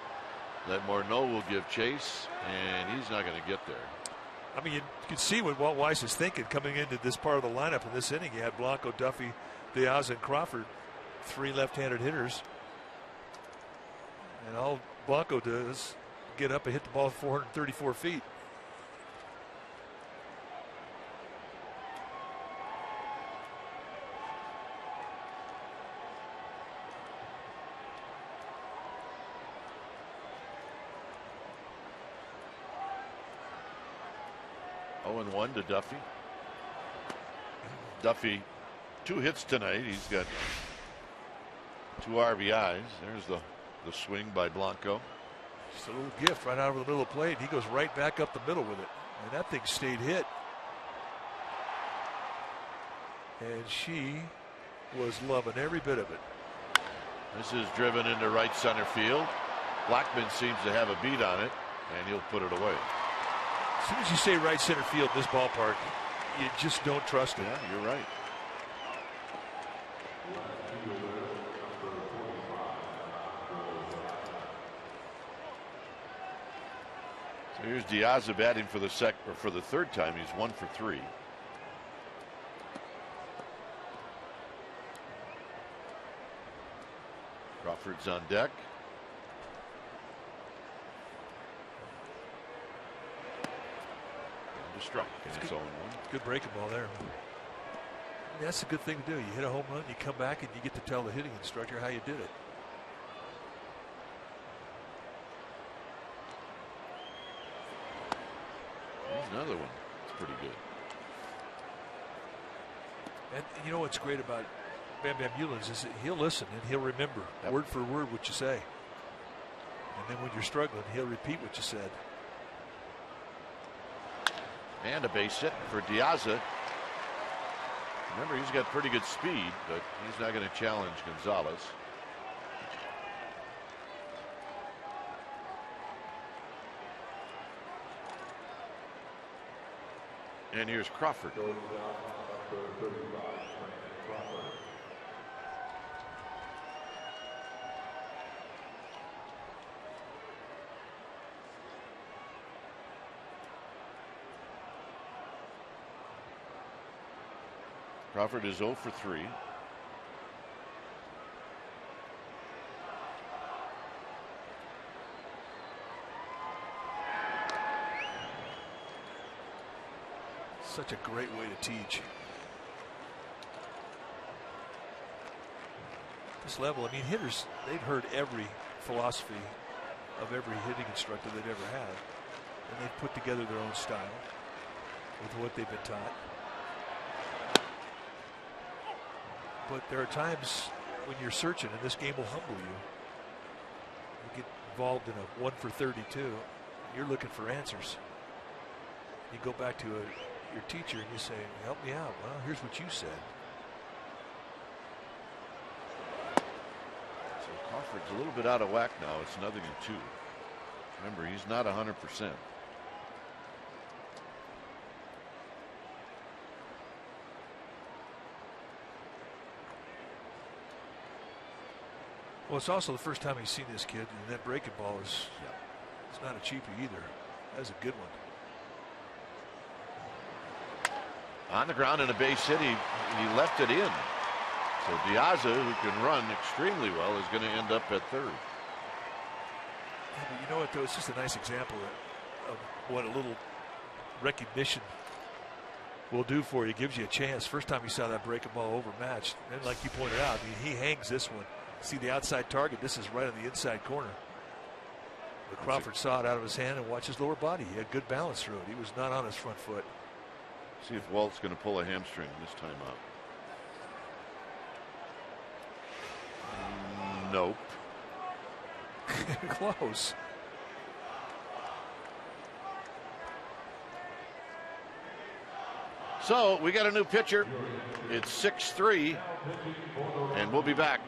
That Morneau will give chase, and he's not going to get there. I mean, you can see what Walt Weiss is thinking coming into this part of the lineup in this inning. You had Blanco, Duffy, Diaz, and Crawford, 3 left-handed hitters. And all Blanco does get up and hit the ball 434 feet. And 1 to Duffy. Duffy, 2 hits tonight. He's got 2 RBIs. There's the swing by Blanco. Just a little gift right out of the middle of the plate. He goes right back up the middle with it. And that thing stayed hit. And she was loving every bit of it. This is driven into right center field. Blackman seems to have a beat on it, and he'll put it away. As soon as you say right center field in this ballpark, you just don't trust it. Yeah, you're right. So here's Diaz batting for the third time. He's 1 for 3. Crawford's on deck. Struck. It's good breaking ball there. That's a good thing to do. You hit a home run, you come back, and you get to tell the hitting instructor how you did it. There's another one. It's pretty good. And you know what's great about Bam Bam Eulens is that he'll listen and he'll remember word for word what you say. And then when you're struggling, he'll repeat what you said. And a base hit for Diaz. Remember, he's got pretty good speed, but he's not going to challenge Gonzalez. And here's Crawford. Crawford is 0 for 3. Such a great way to teach. This level, I mean, hitters, they've heard every philosophy of every hitting instructor they've ever had. And they've put together their own style with what they've been taught. But there are times when you're searching, and this game will humble you. You get involved in a 1 for 32. You're looking for answers. You go back to your teacher and you say, help me out. Well, here's what you said. So Crawford's a little bit out of whack now. It's 0-2. Remember, he's not 100%. Well, it's also the first time he's seen this kid, and that breaking ball is it's not a cheapie either. That's a good one. On the ground in a base hit, he left it in. So Diaz, who can run extremely well, is going to end up at third. Yeah, but you know what, though? It's just a nice example of what a little recognition will do for you. It gives you a chance. First time you saw that breaking ball overmatched. And like you pointed out, I mean, he hangs this one. See the outside target. This is right on the inside corner. But Crawford saw it out of his hand and watched his lower body. He had good balance through it. He was not on his front foot. See if Walt's going to pull a hamstring this time out. Nope. Close. So we got a new pitcher. It's 6-3, and we'll be back.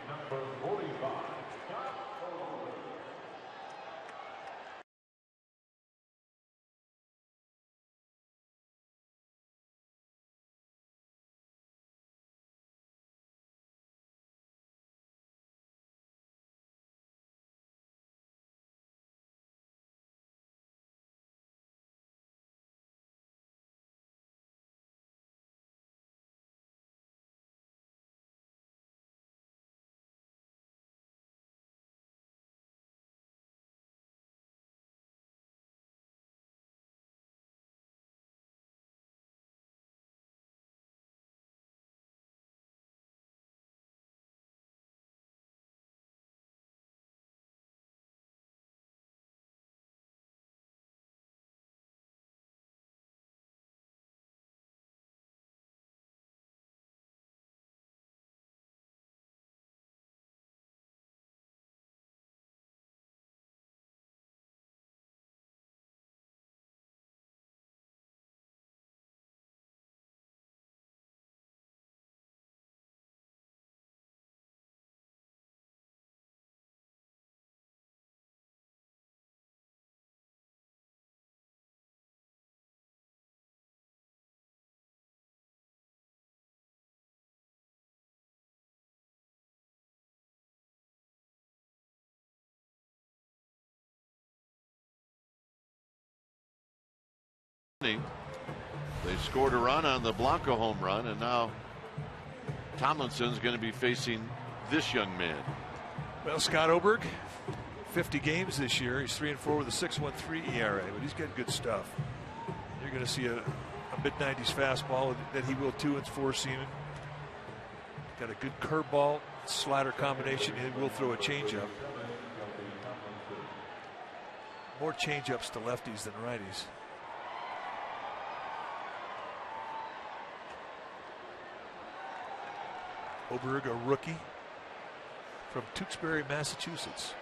They scored a run on the Blanco home run, and now Tomlinson's going to be facing this young man. Well, Scott Oberg, 50 games this year. He's 3-4 with a 6.13 ERA, but he's got good stuff. You're going to see a mid-90s fastball that he will too. It's four-seaming. Got a good curveball, slider combination. He will throw a changeup. More changeups to lefties than righties. Oberg, a rookie from Tewksbury, Massachusetts.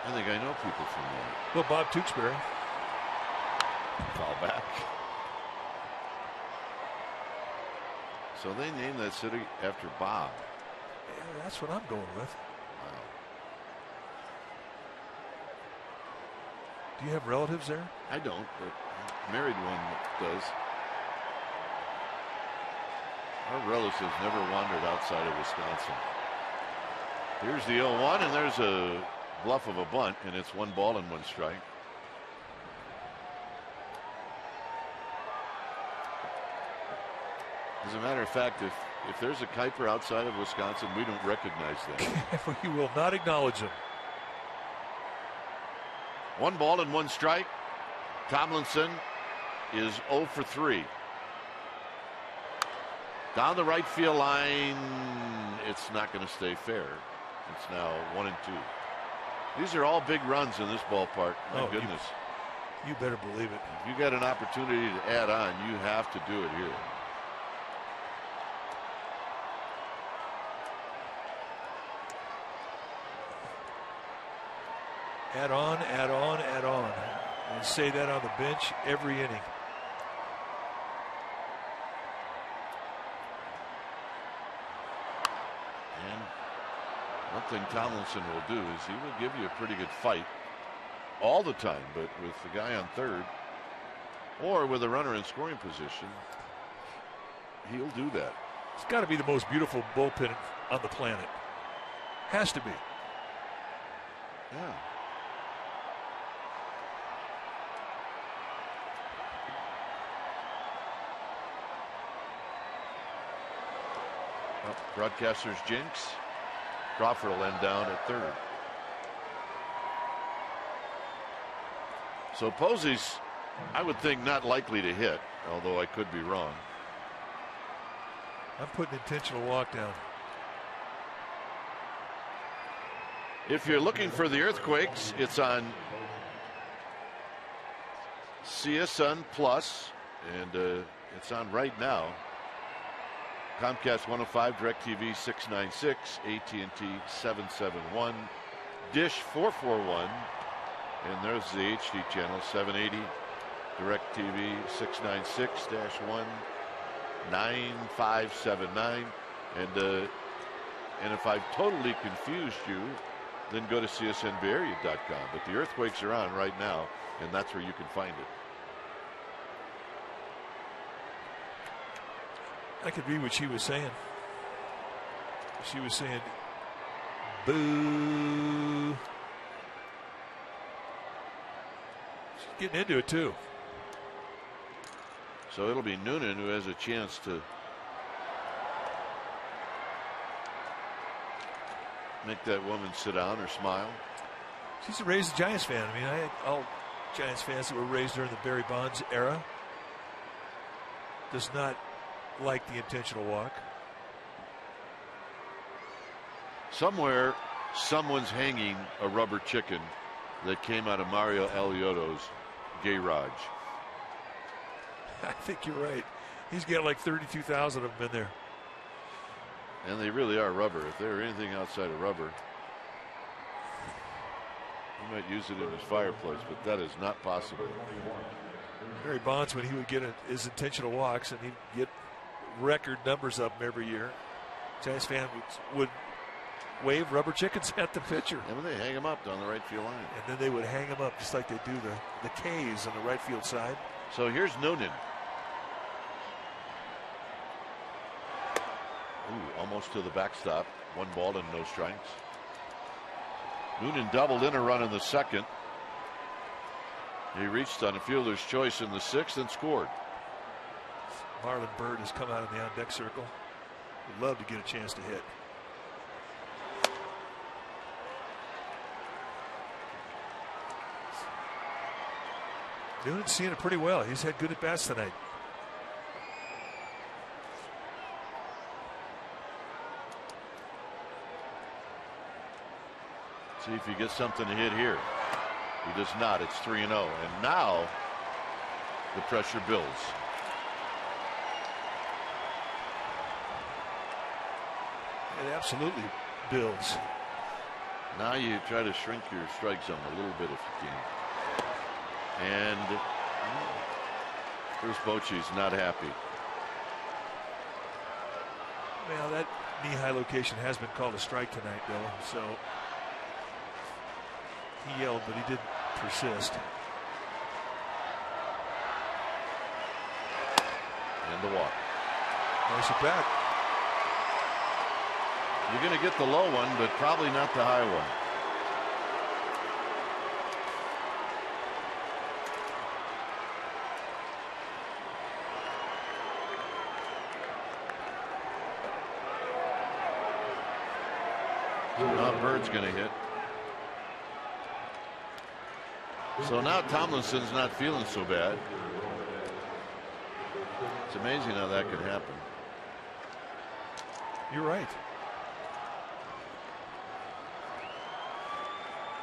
I think I know people from there. Well, Bob Tewksbury. Foul back. So they named that city after Bob. Yeah, that's what I'm going with. Wow. Do you have relatives there? I don't, but married one does. Our relatives never wandered outside of Wisconsin. Here's the 0-1, and there's a bluff of a bunt, and it's 1 ball and 1 strike. As a matter of fact, if there's a Kuiper outside of Wisconsin, we don't recognize that. We will not acknowledge him. 1 ball and 1 strike. Tomlinson is 0 for 3. Down the right field line, it's not going to stay fair. It's now 1-2. These are all big runs in this ballpark. My goodness. You better believe it. If you got an opportunity to add on, you have to do it here. Add on, add on, add on. And say that on the bench every inning. And one thing Tomlinson will do is he will give you a pretty good fight all the time, but with the guy on third or with a runner in scoring position, he'll do that. It's got to be the most beautiful bullpen on the planet. Has to be. Yeah. Broadcaster's jinx. Crawford will end down at third. So Posey's, I would think, not likely to hit, although I could be wrong. I'm putting intentional walk down. If you're looking for the earthquakes, it's on CSN Plus, and it's on right now. Comcast 105, DirecTV 696, AT&T 771, Dish 441, and there's the HD channel 780, DirecTV 696-1 9579, and if I've totally confused you, then go to csnbayarea.com. But the earthquakes are on right now, and that's where you can find it. I could read what she was saying. She was saying, boo. She's getting into it, too. So it'll be Noonan who has a chance to make that woman sit down or smile. She's a raised Giants fan. I mean, I had all Giants fans that were raised during the Barry Bonds era. Does not like the intentional walk. Somewhere, someone's hanging a rubber chicken that came out of Mario Alioto's garage. I think you're right. He's got like 32,000 of them in there. And they really are rubber. If they're anything outside of rubber, he might use it in his fireplace, but that is not possible. Barry Bonds, when he would get his intentional walks and he'd get record numbers of them every year, Giants fan would wave rubber chickens at the pitcher. And they hang them up down the right field line. And then they would hang them up just like they do the K's on the right field side. So here's Noonan. Ooh, almost to the backstop. 1 ball and no strikes. Noonan doubled in a run in the second. He reached on a fielder's choice in the sixth and scored. Marlon Byrd has come out of the on-deck circle. Would love to get a chance to hit. Noonan's seeing it pretty well. He's had good at-bats tonight. See if he gets something to hit here. He does not. It's 3-0. And now the pressure builds. It absolutely builds. Now you try to shrink your strike zone a little bit if you can. And Bruce Bochy's not happy. Well, that knee-high location has been called a strike tonight, Bill. So he yelled, but he didn't persist. And the walk. Nice at bat. You're going to get the low one, but probably not the high one. Now Bird's going to hit. So now Tomlinson's not feeling so bad. It's amazing how that could happen. You're right.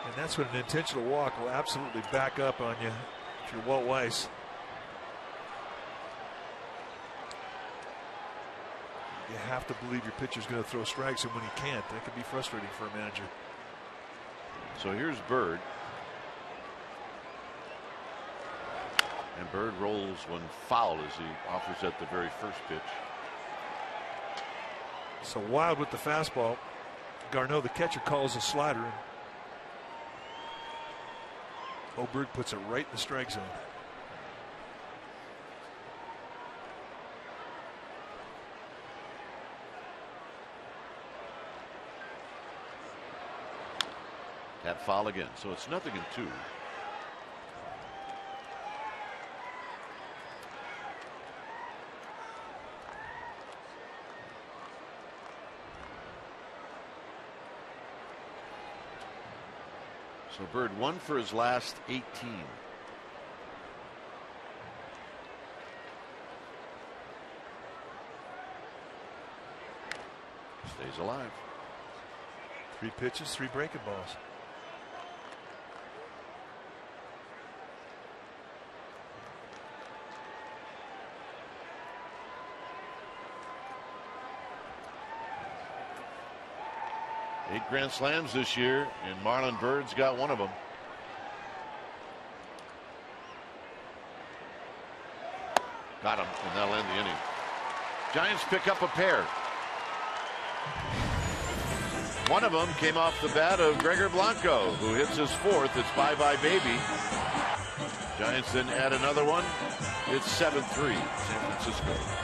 And that's when an intentional walk will absolutely back up on you if you're Walt Weiss. You have to believe your pitcher's going to throw strikes, and when he can't, that can be frustrating for a manager. So here's Bird. And Bird rolls when fouled as he offers at the very first pitch. So Wild with the fastball. Garneau, the catcher, calls a slider. Oberg puts it right in the strike zone. That foul again. So it's 0-2. So Bird 1 for his last 18. Stays alive. 3 pitches, 3 breaking balls. Eight grand slams this year, and Marlon Bird's got one of them. Got him, and that'll end the inning. Giants pick up a pair. One of them came off the bat of Gregor Blanco, who hits his 4th. It's bye-bye baby. Giants then add another one. It's 7-3 San Francisco.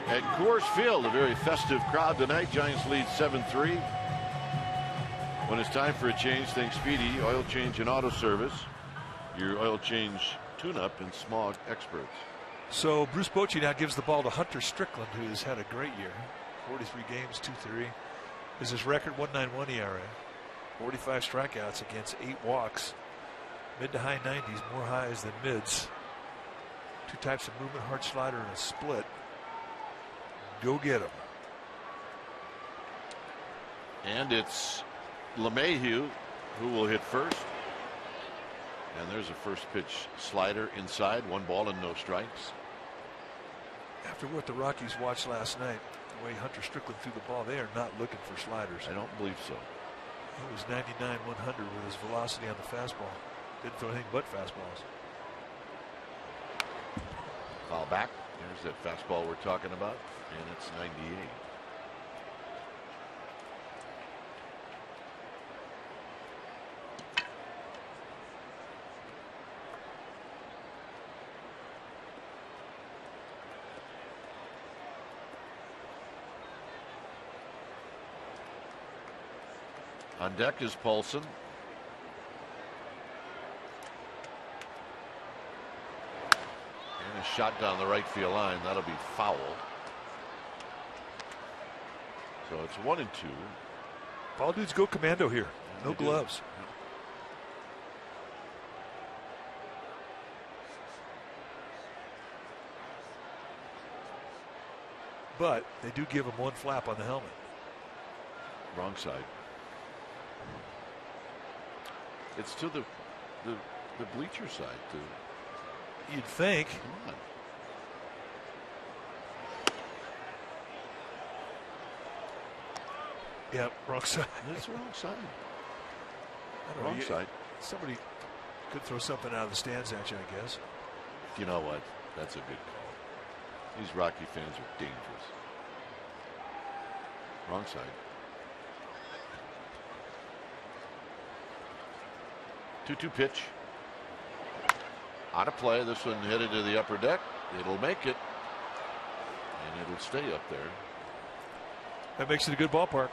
At Coors Field, a very festive crowd tonight. Giants lead 7-3. When it's time for a change, think Speedy Oil Change and Auto Service. Your oil change tune-up and smog experts. So Bruce Bochy now gives the ball to Hunter Strickland, who has had a great year. 43 games, 2-3. Is his record 1.91 ERA. 45 strikeouts against 8 walks. Mid to high 90s, more highs than mids. 2 types of movement, hard slider and a split. Go get him. And it's LeMahieu who will hit first. And there's a first pitch slider inside. 1 ball and no strikes. After what the Rockies watched last night, the way Hunter Strickland threw the ball, they are not looking for sliders. I don't believe so. He was 99-100 with his velocity on the fastball. Didn't throw anything but fastballs. Foul back. There's that fastball we're talking about. And it's 98. On deck is Paulson. And a shot down the right field line. That'll be foul. So it's 1-2. Ball dudes go commando here. No gloves. But they do give him 1 flap on the helmet. Wrong side. It's to the bleacher side too. You'd think. Come on. Yeah, wrong side. It's the wrong side. I don't Wrong know, side. Somebody could throw something out of the stands at you, I guess. You know what? That's a good call. These Rocky fans are dangerous. Wrong side. 2-2 pitch. Out of play. This one headed to the upper deck. It'll make it. And it'll stay up there. That makes it a good ballpark.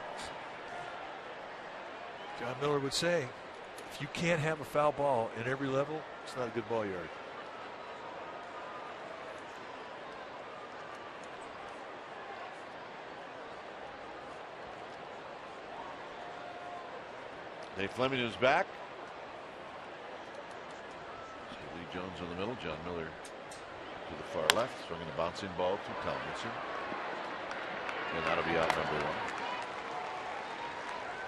John Miller would say, if you can't have a foul ball in every level, it's not a good ball yard. Dave Fleming is back. So Lee Jones in the middle. John Miller to the far left. Swinging a bouncing ball to Tomlinson. And that'll be out number 1.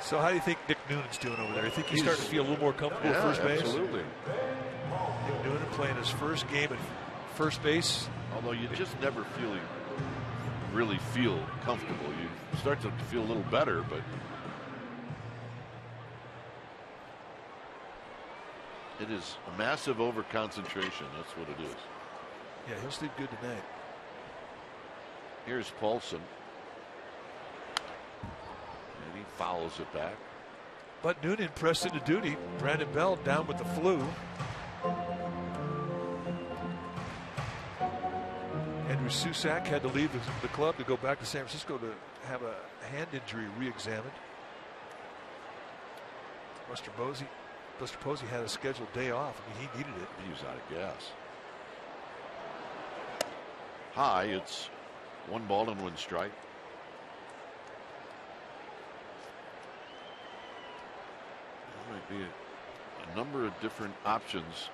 So how do you think Nick Noonan's doing over there? I think he's starting to feel a little more comfortable at first base. Absolutely. Nick Noonan playing his first game at first base. Although you just never really feel comfortable. You start to feel a little better, but it is a massive overconcentration. That's what it is. Yeah, he'll sleep good tonight. Here's Paulson. And he fouls it back. But Noonan pressed into duty. Brandon Bell down with the flu. Andrew Susac had to leave the club to go back to San Francisco to have a hand injury re-examined. Buster Posey had a scheduled day off. I mean, he needed it. He was out of gas. High, it's 1 ball and 1 strike. There might be a number of different options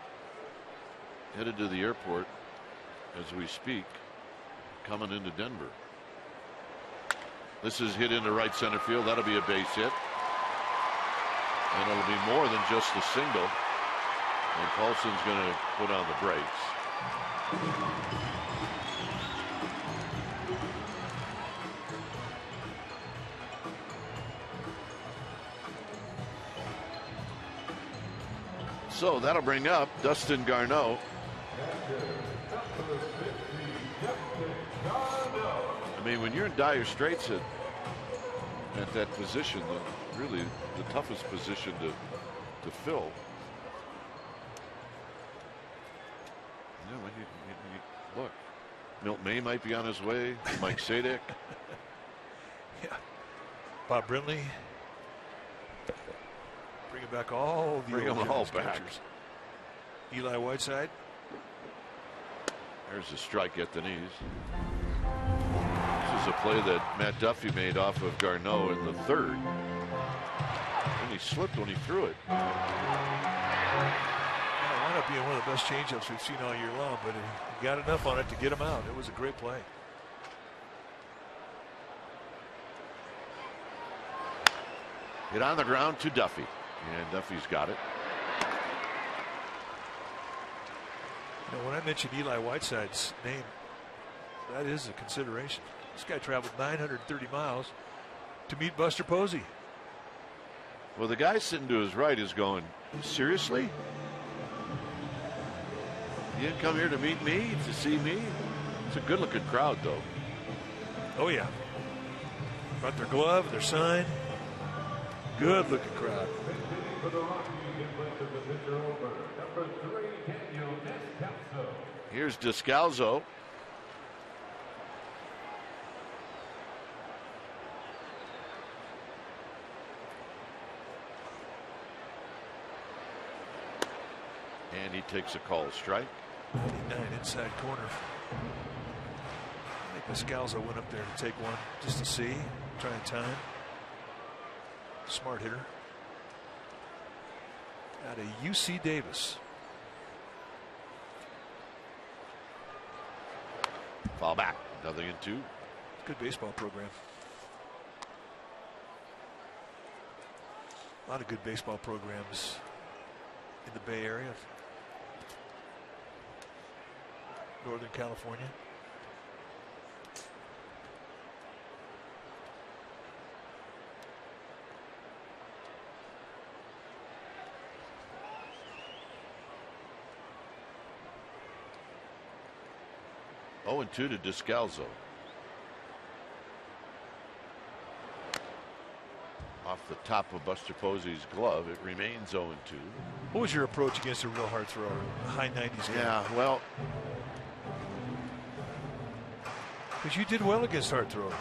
headed to the airport as we speak, coming into Denver. This is hit into right center field. That'll be a base hit. And it'll be more than just a single. And Paulson's going to put on the brakes. So that'll bring up Dustin Garneau. I mean, when you're in dire straits at that position, really the toughest position to fill. You know, look, Milt May might be on his way. Mike Sadek. Yeah. Bob Brinley. Bringing back all the Bring them all back. catchers. Eli Whiteside. There's a strike at the knees. This is a play that Matt Duffy made off of Garneau in the third. And he slipped when he threw it. It wound up being one of the best changeups we've seen all year long, but he got enough on it to get him out. It was a great play. Hit on the ground to Duffy. And Duffy's got it. You know, when I mentioned Eli Whiteside's name, that is a consideration. This guy traveled 930 miles to meet Buster Posey. Well, the guy sitting to his right is going, seriously? You didn't come here to meet me, to see me? It's a good-looking crowd, though. Oh, yeah. Brought their glove, their sign. Good-looking crowd. Here's Descalzo. And he takes a call strike. 99 inside corner. I think Descalzo went up there to take one just to see, try and time. Smart hitter. Out of UC Davis. Foul back. 0-2. Good baseball program. A lot of good baseball programs in the Bay Area. Northern California. Oh, and 2 to Descalzo. Off the top of Buster Posey's glove, it remains 0-2. What was your approach against a real hard thrower? A high 90s guy? Yeah, well, because you did well against hard throwers.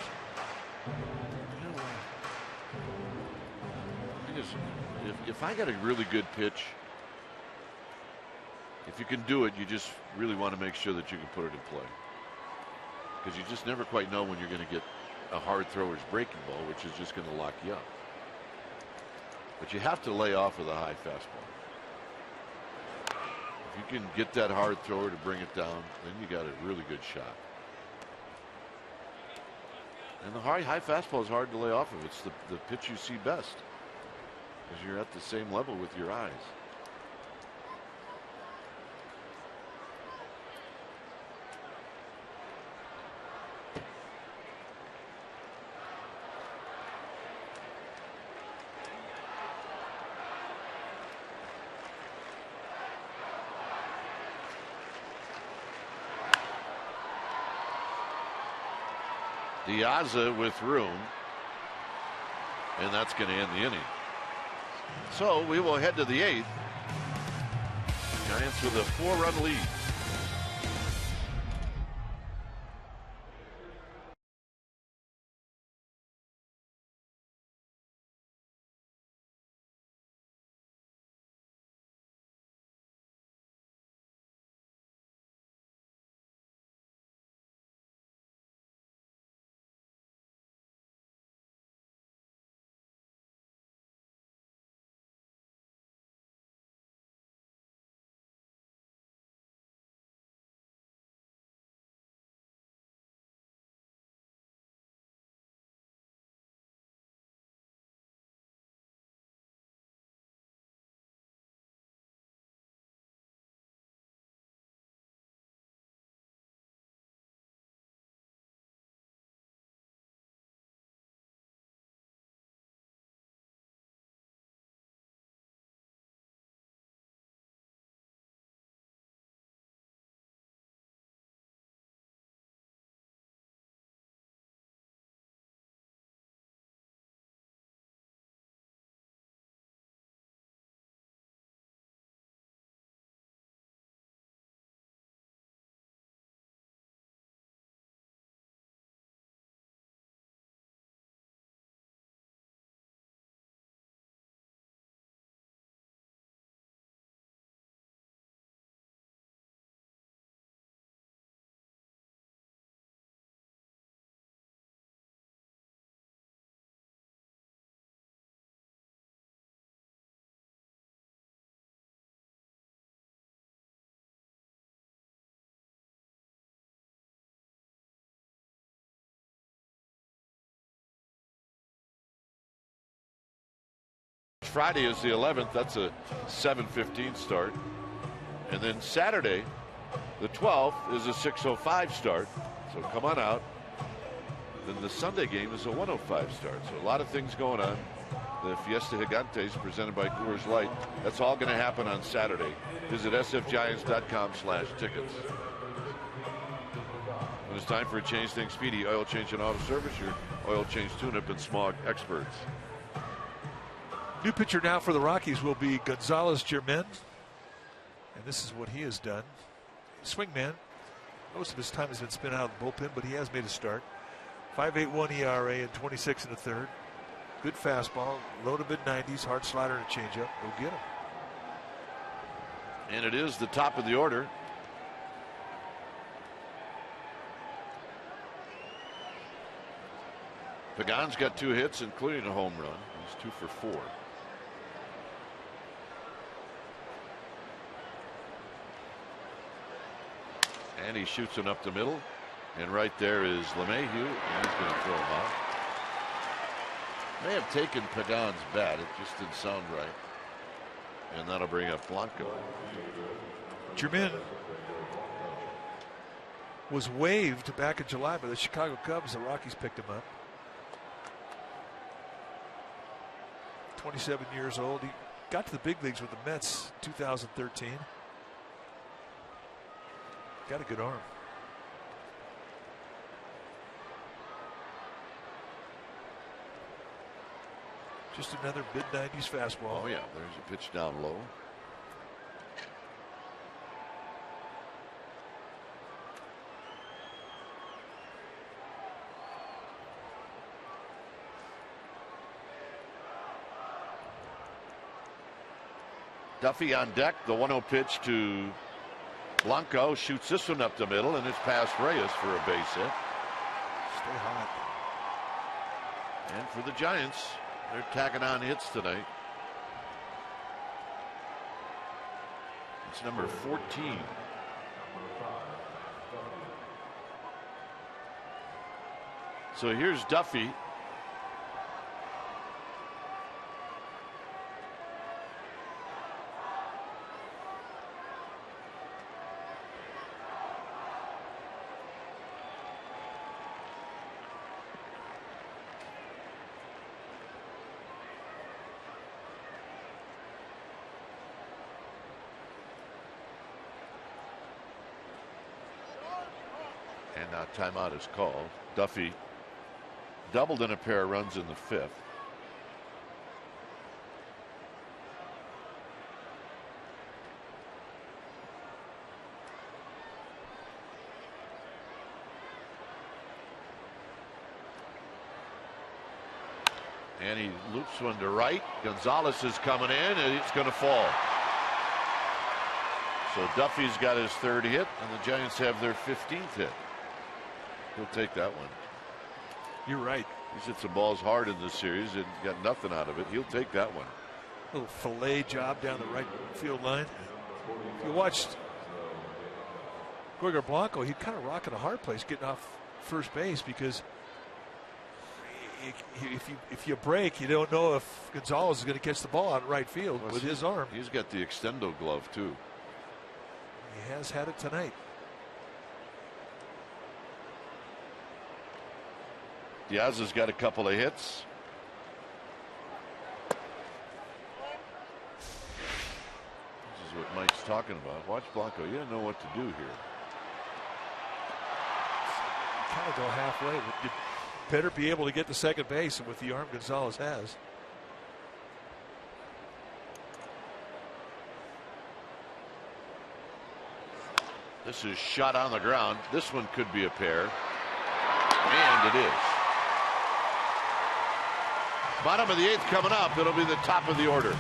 If I got a really good pitch, if you can do it, you just really want to make sure that you can put it in play. Because you just never quite know when you're going to get a hard thrower's breaking ball, which is just going to lock you up. But you have to lay off with a high fastball. If you can get that hard thrower to bring it down, then you got a really good shot. And the high fastball is hard to lay off of. It's the pitch you see best, because you're at the same level with your eyes. Diaza with room, and that's going to end the inning. So we will head to the 8th. Giants with a 4-run lead. Friday is the 11th. That's a 7:15 start. And then Saturday, the 12th, is a 6:05 start. So come on out. Then the Sunday game is a 1:05 start. So a lot of things going on. The Fiesta Gigantes presented by Coors Light. That's all going to happen on Saturday. Visit sfgiants.com/tickets. When it's time for a change, think Speedy Oil Change and Auto Service, your oil change tune-up and smog experts. New pitcher now for the Rockies will be Gonzalez-Germain. And this is what he has done. Swingman. Most of his time has been spent out of the bullpen, but he has made a start. 5.81 ERA and 26 1/3. Good fastball, low to mid-90s, hard slider and a changeup. Go get him. And it is the top of the order. Pagan's got 2 hits, including a home run. He's 2 for 4. And he shoots it up the middle. And right there is LeMahieu. And he's going to throw him out. May have taken Pagan's bat. It just didn't sound right. And that'll bring up Blanco. Germain was waived back in July by the Chicago Cubs. The Rockies picked him up. 27 years old. He got to the big leagues with the Mets in 2013. Got a good arm. Just another mid-90s fastball. Oh, yeah. There's a pitch down low. Duffy on deck. The 1-0 pitch to Blanco. Shoots this one up the middle, and it's past Reyes for a base hit. Stay hot. And for the Giants, they're tacking on hits tonight. It's number 14. So here's Duffy. And now timeout is called. Duffy doubled in a pair of runs in the 5th. And he loops one to right. Gonzalez is coming in, and it's going to fall. So Duffy's got his 3rd hit, and the Giants have their 15th hit. He'll take that one. You're right. He's hit some balls hard in this series and got nothing out of it. He'll take that one. A little fillet job down the right field line. If you watched Guigar Blanco, he'd kind of rock in a hard place getting off first base because if you break, you don't know if Gonzalez is going to catch the ball out in right field with his arm. He's got the extendo glove, too. He has had it tonight. Diaz has got a couple of hits. This is what Mike's talking about. Watch Blanco. You don't know what to do here. Kind of go halfway. You better be able to get to second base with the arm Gonzalez has. This is shot on the ground. This one could be a pair. And it is. Bottom of the 8th coming up. It'll be the top of the order.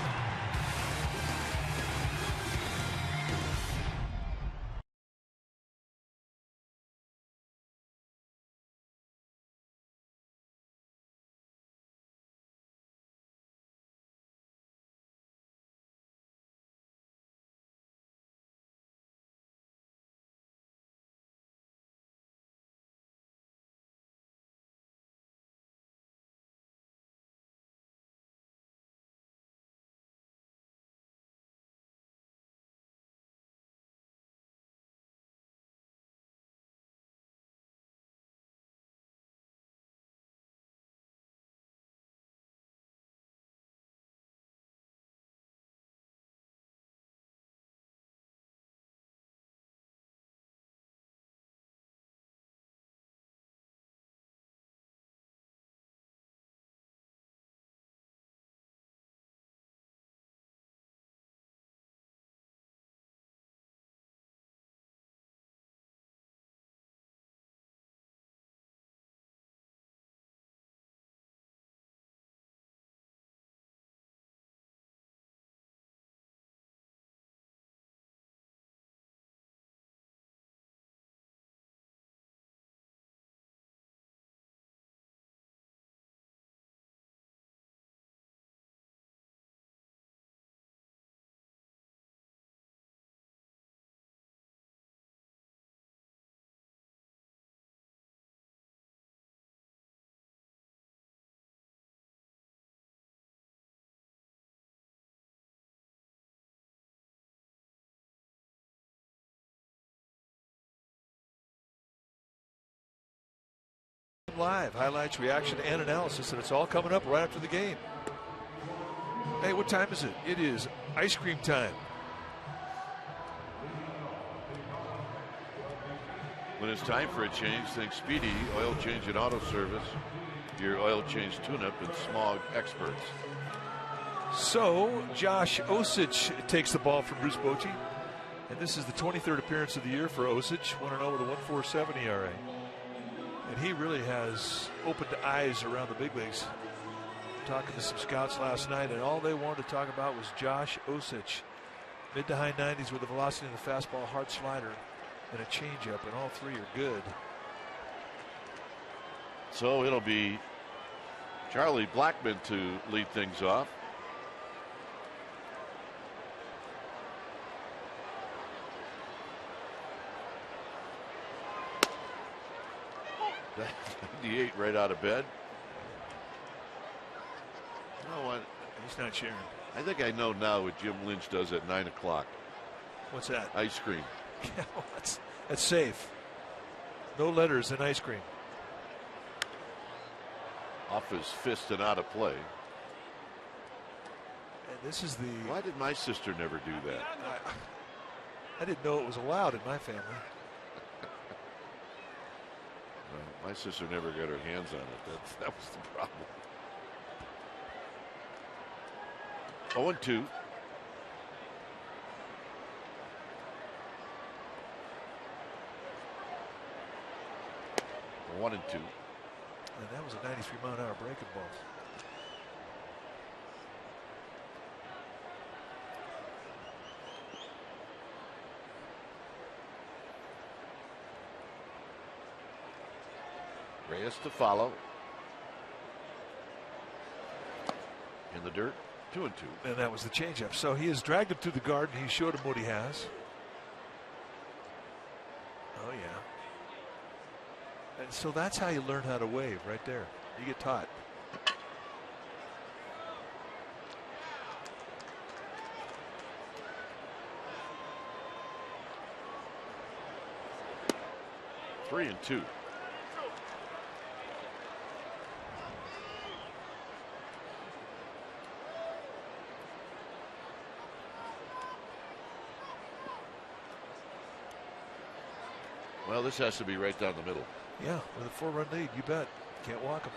Live highlights, reaction, and analysis, and it's all coming up right after the game. Hey, what time is it? It is ice cream time. When it's time for a change, think Speedy Oil Change and Auto Service, your oil change tune-up and smog experts. So Josh Osich takes the ball from Bruce Bochy, and this is the 23rd appearance of the year for Osich. 1-0 with a 1.47 ERA. And he really has opened eyes around the big leagues. Talking to some scouts last night, and all they wanted to talk about was Josh Osich. Mid to high 90s with the velocity in the fastball, hard slider, and a changeup, and all three are good. So it'll be Charlie Blackmon to lead things off. The 8 right out of bed. You know what? He's not sharing. I think I know now what Jim Lynch does at 9 o'clock. What's that? Ice cream. Yeah, well, that's safe. No letters in ice cream. Off his fist and out of play. And this is the. Why did my sister never do that? I didn't know it was allowed in my family. My sister never got her hands on it. That was the problem. 0-2. One and 2. And that was a 93-mile-an-hour breaking ball. Reyes to follow. In the dirt, 2-2. And that was the changeup. So he has dragged him through the garden. He showed him what he has. Oh, yeah. And so that's how you learn how to wave right there. You get taught. Three and 2. Well, this has to be right down the middle. Yeah, with a 4-run lead, you bet. Can't walk him.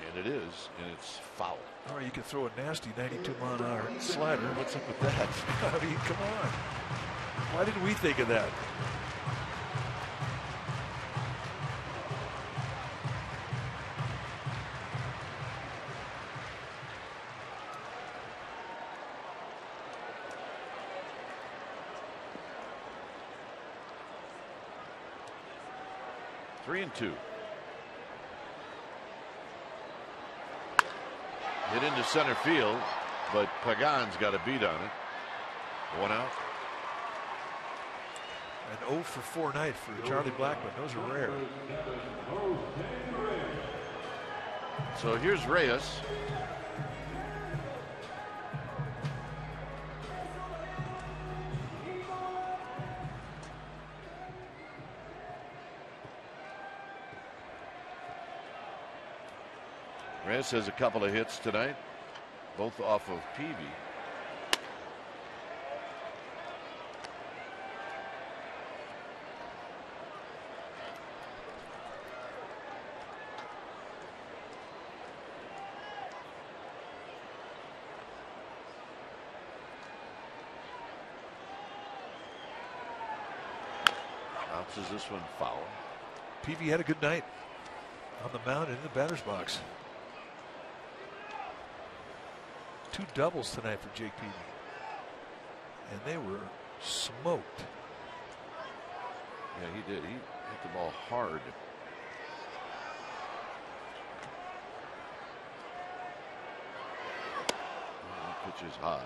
And it is, and it's foul. Or you can throw a nasty 92-mile-an-hour slider. What's up with that? I mean, come on. Why didn't we think of that? Three and 2. Hit into center field, but Pagan's got a beat on it. 1 out. An 0 for 4 night for Charlie Blackmon. Those are rare. So here's Reyes. Reyes has a couple of hits tonight, both off of Peavy. Bounces this one foul. Peavy had a good night on the mound and in the batter's box. 2 doubles tonight for Jake Peavy. And they were smoked. Yeah, he did. He hit the ball hard. Pitch is high.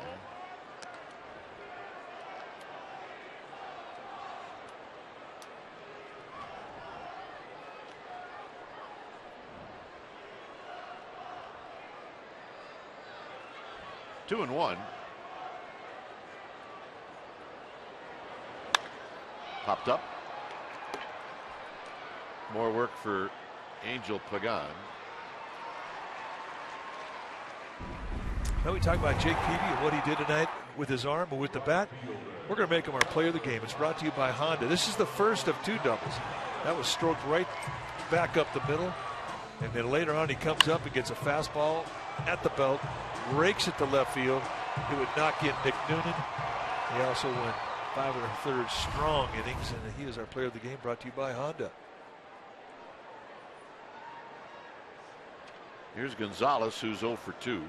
Two and 1. Popped up. More work for Angel Pagan. Now we talk about Jake Peavy and what he did tonight with his arm and with the bat. We're going to make him our player of the game. It's brought to you by Honda. This is the first of 2 doubles. That was stroked right back up the middle. And then later on he comes up and gets a fastball at the belt, rakes it to left field. It would knock in Nick Noonan. He also went 5 1/3 strong innings, and he is our player of the game, brought to you by Honda. Here's Gonzalez, who's 0 for 2.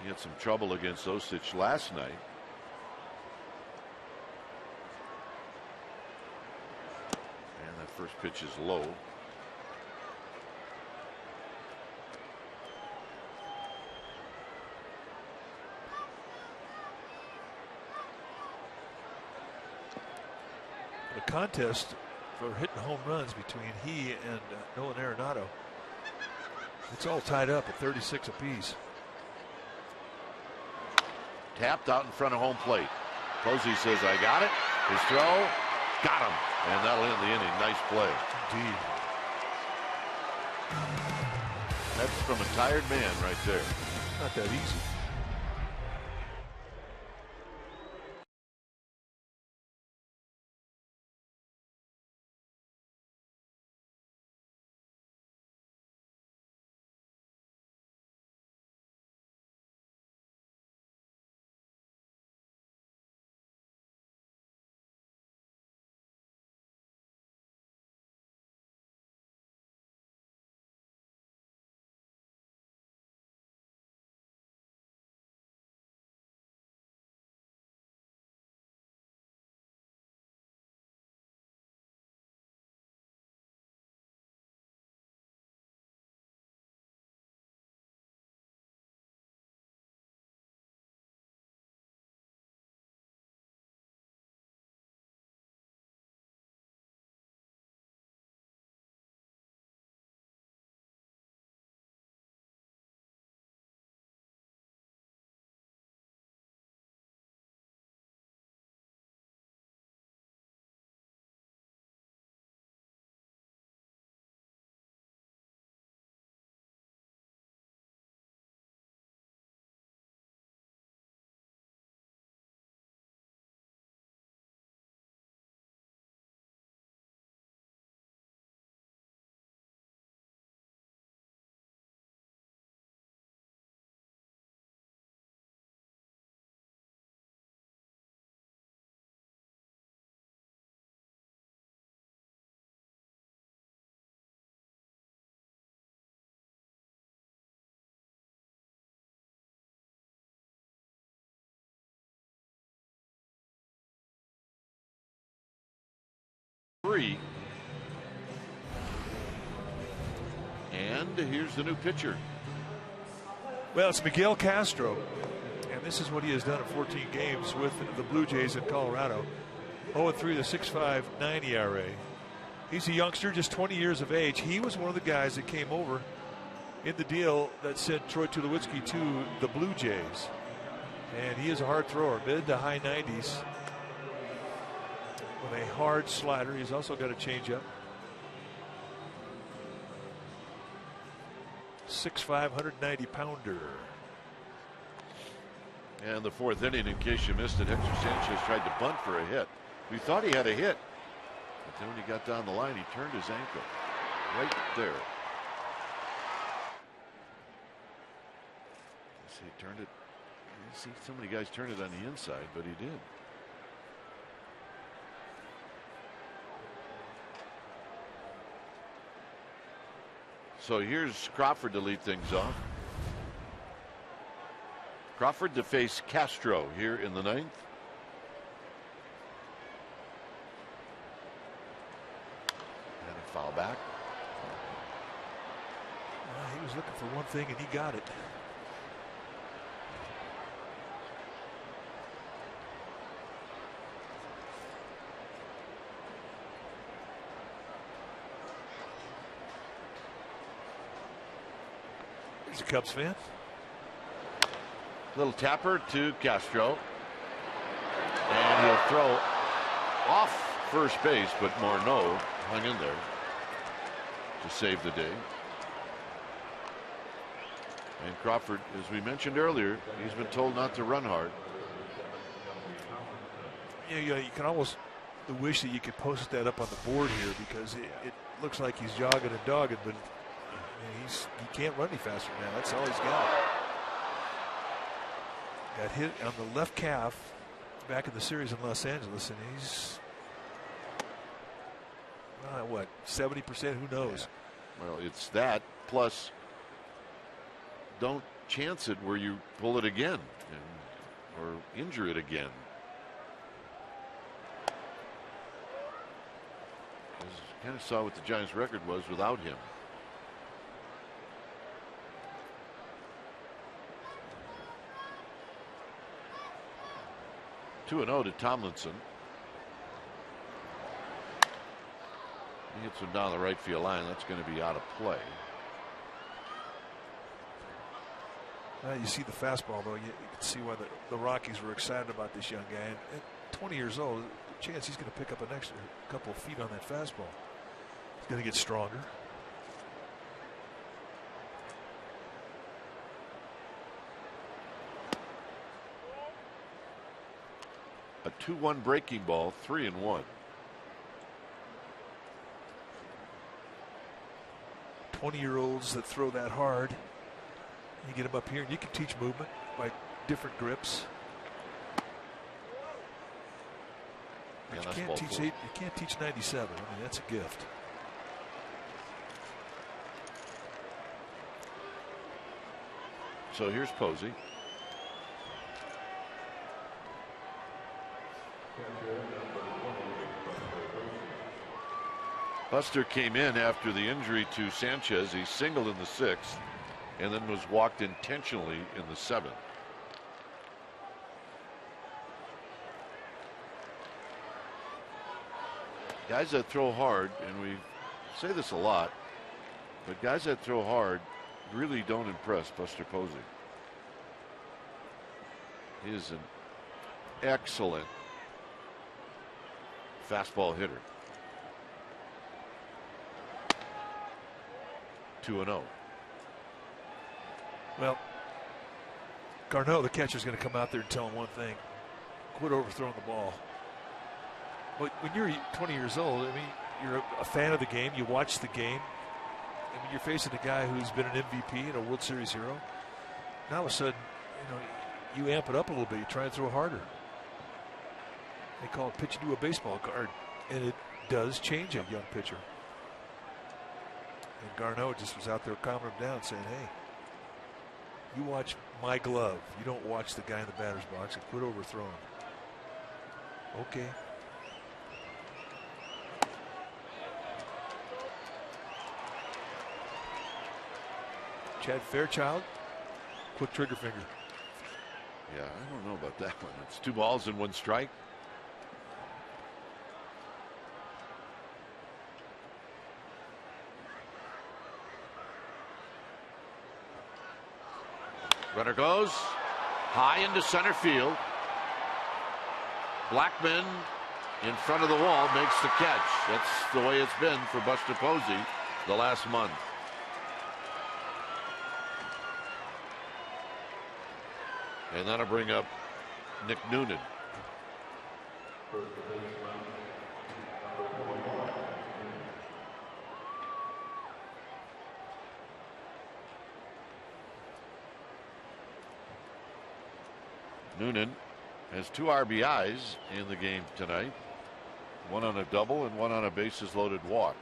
He had some trouble against Osich last night. And that first pitch is low. The contest for hitting home runs between he and Nolan Arenado. It's all tied up at 36 apiece. Tapped out in front of home plate. Posey says, I got it. His throw, got him. And that'll end the inning. Nice play. Indeed. That's from a tired man right there. Not that easy. And here's the new pitcher. Well, it's Miguel Castro, and this is what he has done in 14 games with the Blue Jays in Colorado. 0-3 to 6.59 ERA. He's a youngster, just 20 years of age. He was one of the guys that came over in the deal that sent Troy Tulowitzki to the Blue Jays. And he is a hard thrower, mid to high 90s. With a hard slider. He's also got a changeup. 6'5", 190-pounder. And the 4th inning, in case you missed it, Hector Sanchez tried to bunt for a hit. We thought he had a hit. But then when he got down the line, he turned his ankle. Right there. See, he turned it. You see, so many guys turn it on the inside, but he did. So here's Crawford to lead things off. Crawford to face Castro here in the 9th. And a foul back. He was looking for one thing and he got it. He's a Cubs fan. Little tapper to Castro. And he'll throw off first base, but Morneau hung in there to save the day. And Crawford, as we mentioned earlier, he's been told not to run hard. Yeah, you can almost wish that you could post that up on the board here, because it looks like he's jogging and dogging, but he can't run any faster now. That's all he's got. Got hit on the left calf back in the series in Los Angeles, and he's what, 70%? Who knows? Yeah. Well, it's that plus don't chance it where you pull it again or injure it again. Kind of saw what the Giants' record was without him. Two and 0 to Tomlinson. He hits him down the right field line. That's going to be out of play. You see the fastball, though. You can see why the Rockies were excited about this young guy. And at 20 years old, the chance he's going to pick up an extra couple of feet on that fastball. He's going to get stronger. A 2-1 breaking ball, 3-1. 20-year-olds that throw that hard, you get them up here, and you can teach movement by different grips. But you can't teach 97. I mean, that's a gift. So here's Posey. Buster came in after the injury to Sanchez. He singled in the 6th and then was walked intentionally in the 7th. Guys that throw hard, and we say this a lot, but guys that throw hard really don't impress Buster Posey. He is an excellent fastball hitter. 2-0. Well, Garneau, the catcher, is going to come out there and tell him one thing: quit overthrowing the ball. But when you're 20 years old, I mean, you're a fan of the game. You watch the game. I mean, you're facing a guy who's been an MVP and a World Series hero. Now all of a sudden, you amp it up a little bit. You try and throw harder. They call it pitching to a baseball card, and it does change a young pitcher. And Garneau just was out there calming him down, saying, "Hey, you watch my glove. You don't watch the guy in the batter's box, and quit overthrowing." Okay. Chad Fairchild, quick trigger finger. Yeah, I don't know about that one. It's 2 balls and 1 strike. Runner goes high into center field. Blackman in front of the wall makes the catch. That's the way it's been for Buster Posey the last month. And that'll bring up Nick Noonan. Noonan has 2 RBIs in the game tonight. 1 on a double and 1 on a bases loaded walk.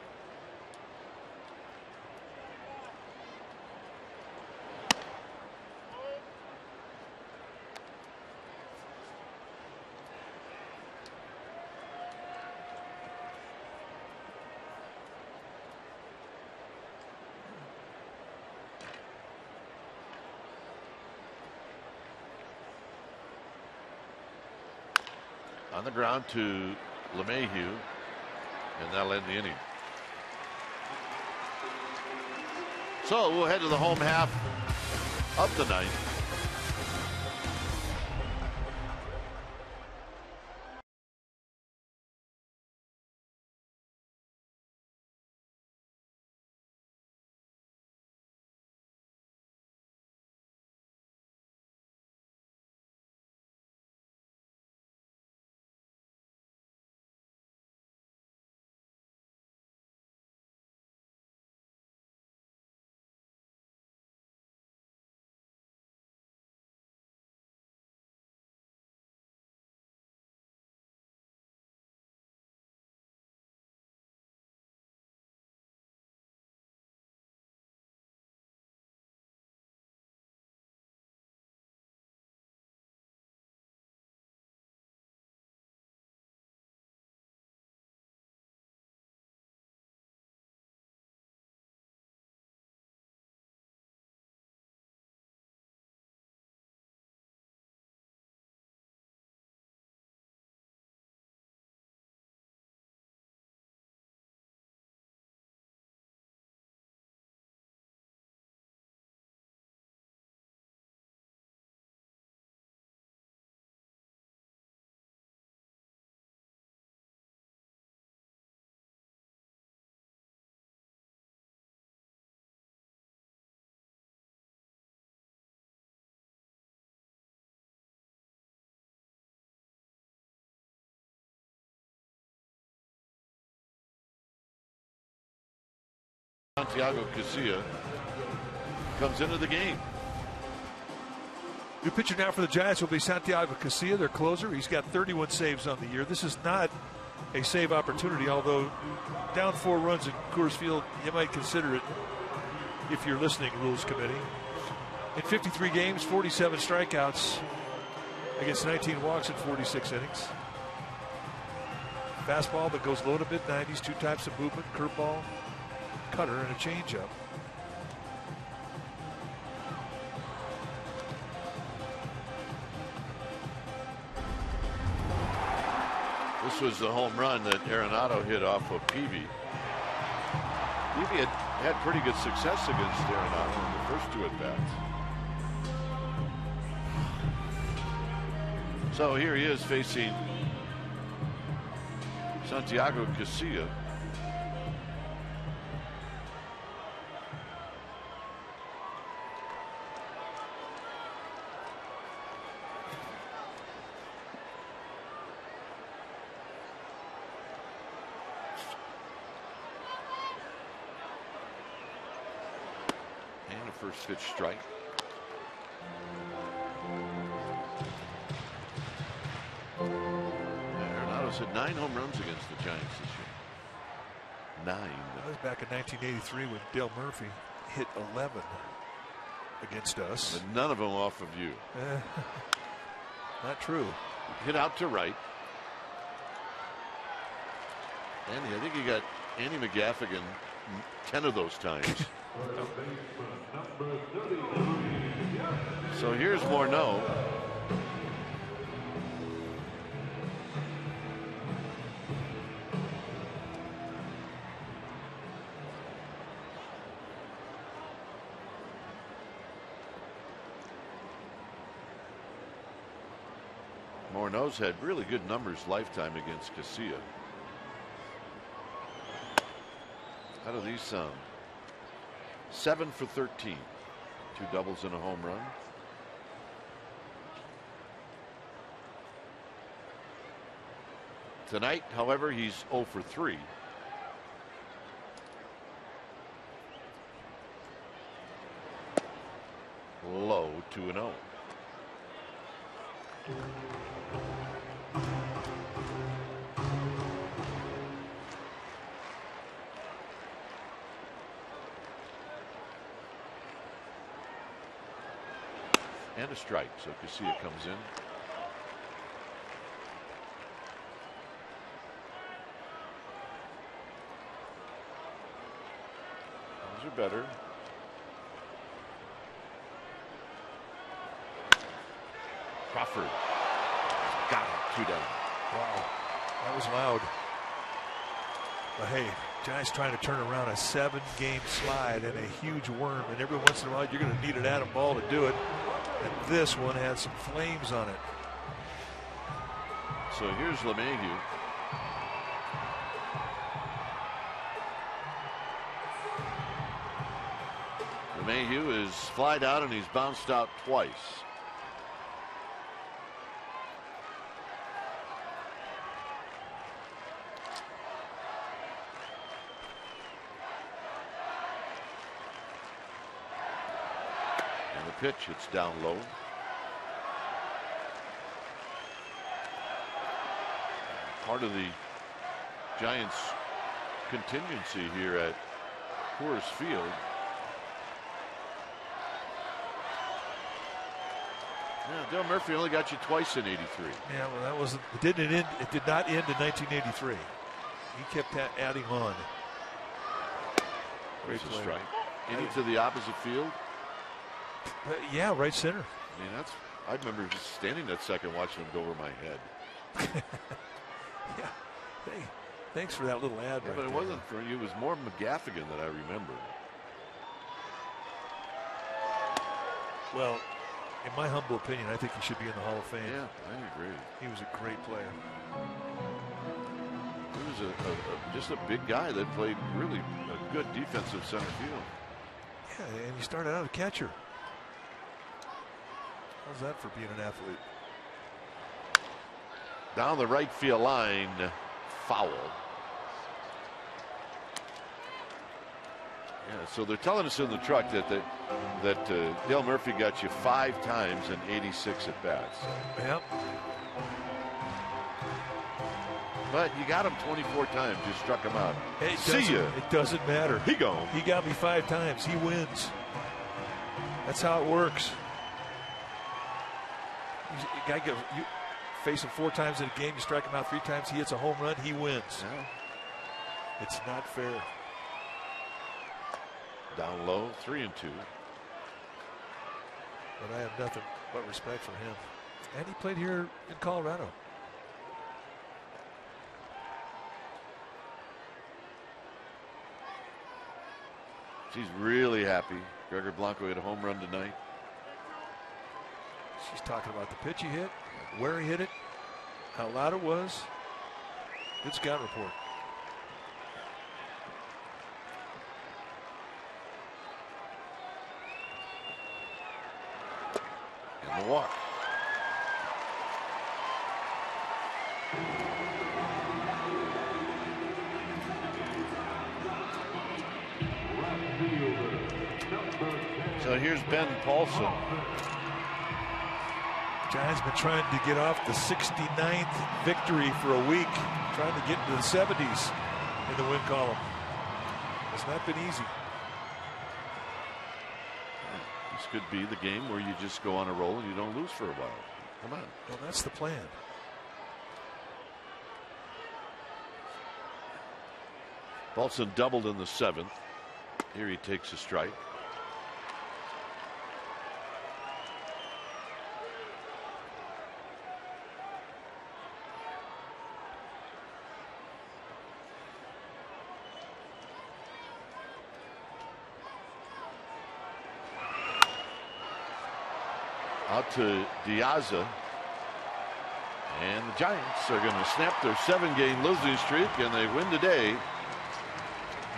On the ground to LeMahieu, and that'll end the inning. So we'll head to the home half of the ninth. Santiago Casilla comes into the game. New pitcher now for the Giants will be Santiago Casilla, their closer. He's got 31 saves on the year. This is not a save opportunity, although down 4 runs in Coors Field, you might consider it if you're listening, Rules Committee. In 53 games, 47 strikeouts against 19 walks in 46 innings. Fastball that goes low to mid-90s, 2 types of movement, curveball, cutter, and a changeup. This was the home run that Aronado hit off of Peavy. Peavy had pretty good success against Aronado in the first 2 at-bats. So here he is facing Santiago Casilla. And a first pitch strike. Arenado's hit 9 home runs against the Giants this year. 9. That was back in 1983 when Dale Murphy hit 11 against us. But none of them off of you. Not true. Hit out to right. And I think he got Andy McGaffigan 10 of those times. So here's Morneau. Morneau's had really good numbers lifetime against Casilla. How do these sound? 7 for 13. 2 doubles and a home run. Tonight, however, he's 0 for 3. Low 2-0. And a strike, so Casilla comes in. Those are better. Crawford got it. 2 down. Wow, that was loud. But hey, Giants trying to turn around a 7-game slide and a huge worm, and every once in a while you're going to need an atom ball to do it. And this one had some flames on it. So here's LeMahieu. LeMahieu is flied out and he's bounced out twice. Pitch, it's down low. Part of the Giants contingency here at Coors Field. Yeah, Dale Murphy only got you twice in '83. Yeah, well, that wasn't. It didn't end. It did not end in 1983. He kept adding on. Great strike. Into the opposite field. Yeah, right center. I mean, I remember just standing at second watching him go over my head. Yeah. Hey, thanks for that little ad. Yeah, right but it there. wasn't for you. It was more McGaffigan that I remember. Well, in my humble opinion, I think he should be in the Hall of Fame. Yeah, I agree. He was a great player. He was just a big guy that played really a good defensive center field. Yeah, and he started out a catcher. How's that for being an athlete? Down the right field line, foul. Yeah, so they're telling us in the truck that Dale Murphy got you 5 times in 86 at bats. Yep. But you got him 24 times. You struck him out. See ya. It doesn't matter. He gone. He got me 5 times. He wins. That's how it works. You face him 4 times in a game. You strike him out 3 times. He hits a home run. He wins. Yeah. It's not fair. Down low, 3-2. But I have nothing but respect for him. And he played here in Colorado. She's really happy. Gregor Blanco hit a home run tonight. She's talking about the pitch he hit, where he hit it, how loud it was. Good scout report. And the walk. So here's Ben Paulson. Giants been trying to get off the 69th victory for a week, trying to get into the 70s in the win column. It's not been easy. This could be the game where you just go on a roll and you don't lose for a while. Come on. Well, that's the plan. Paulson doubled in the 7th. Here he takes a strike. Out to Diaza, and the Giants are going to snap their 7-game losing streak, and they win today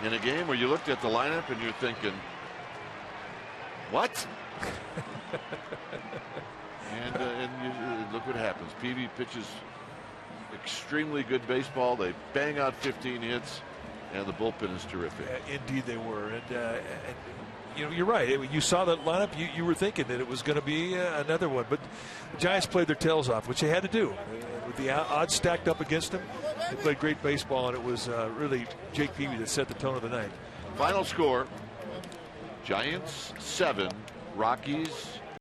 in a game where you looked at the lineup and you're thinking, what? and look what happens. Peavy pitches extremely good baseball. They bang out 15 hits, and the bullpen is terrific. Indeed they were. And you're right. You saw that lineup. You were thinking that it was going to be another one. But the Giants played their tails off, which they had to do. With the odds stacked up against them, they played great baseball, and it was really Jake Peavy that set the tone of the night. Final score, Giants 7, Rockies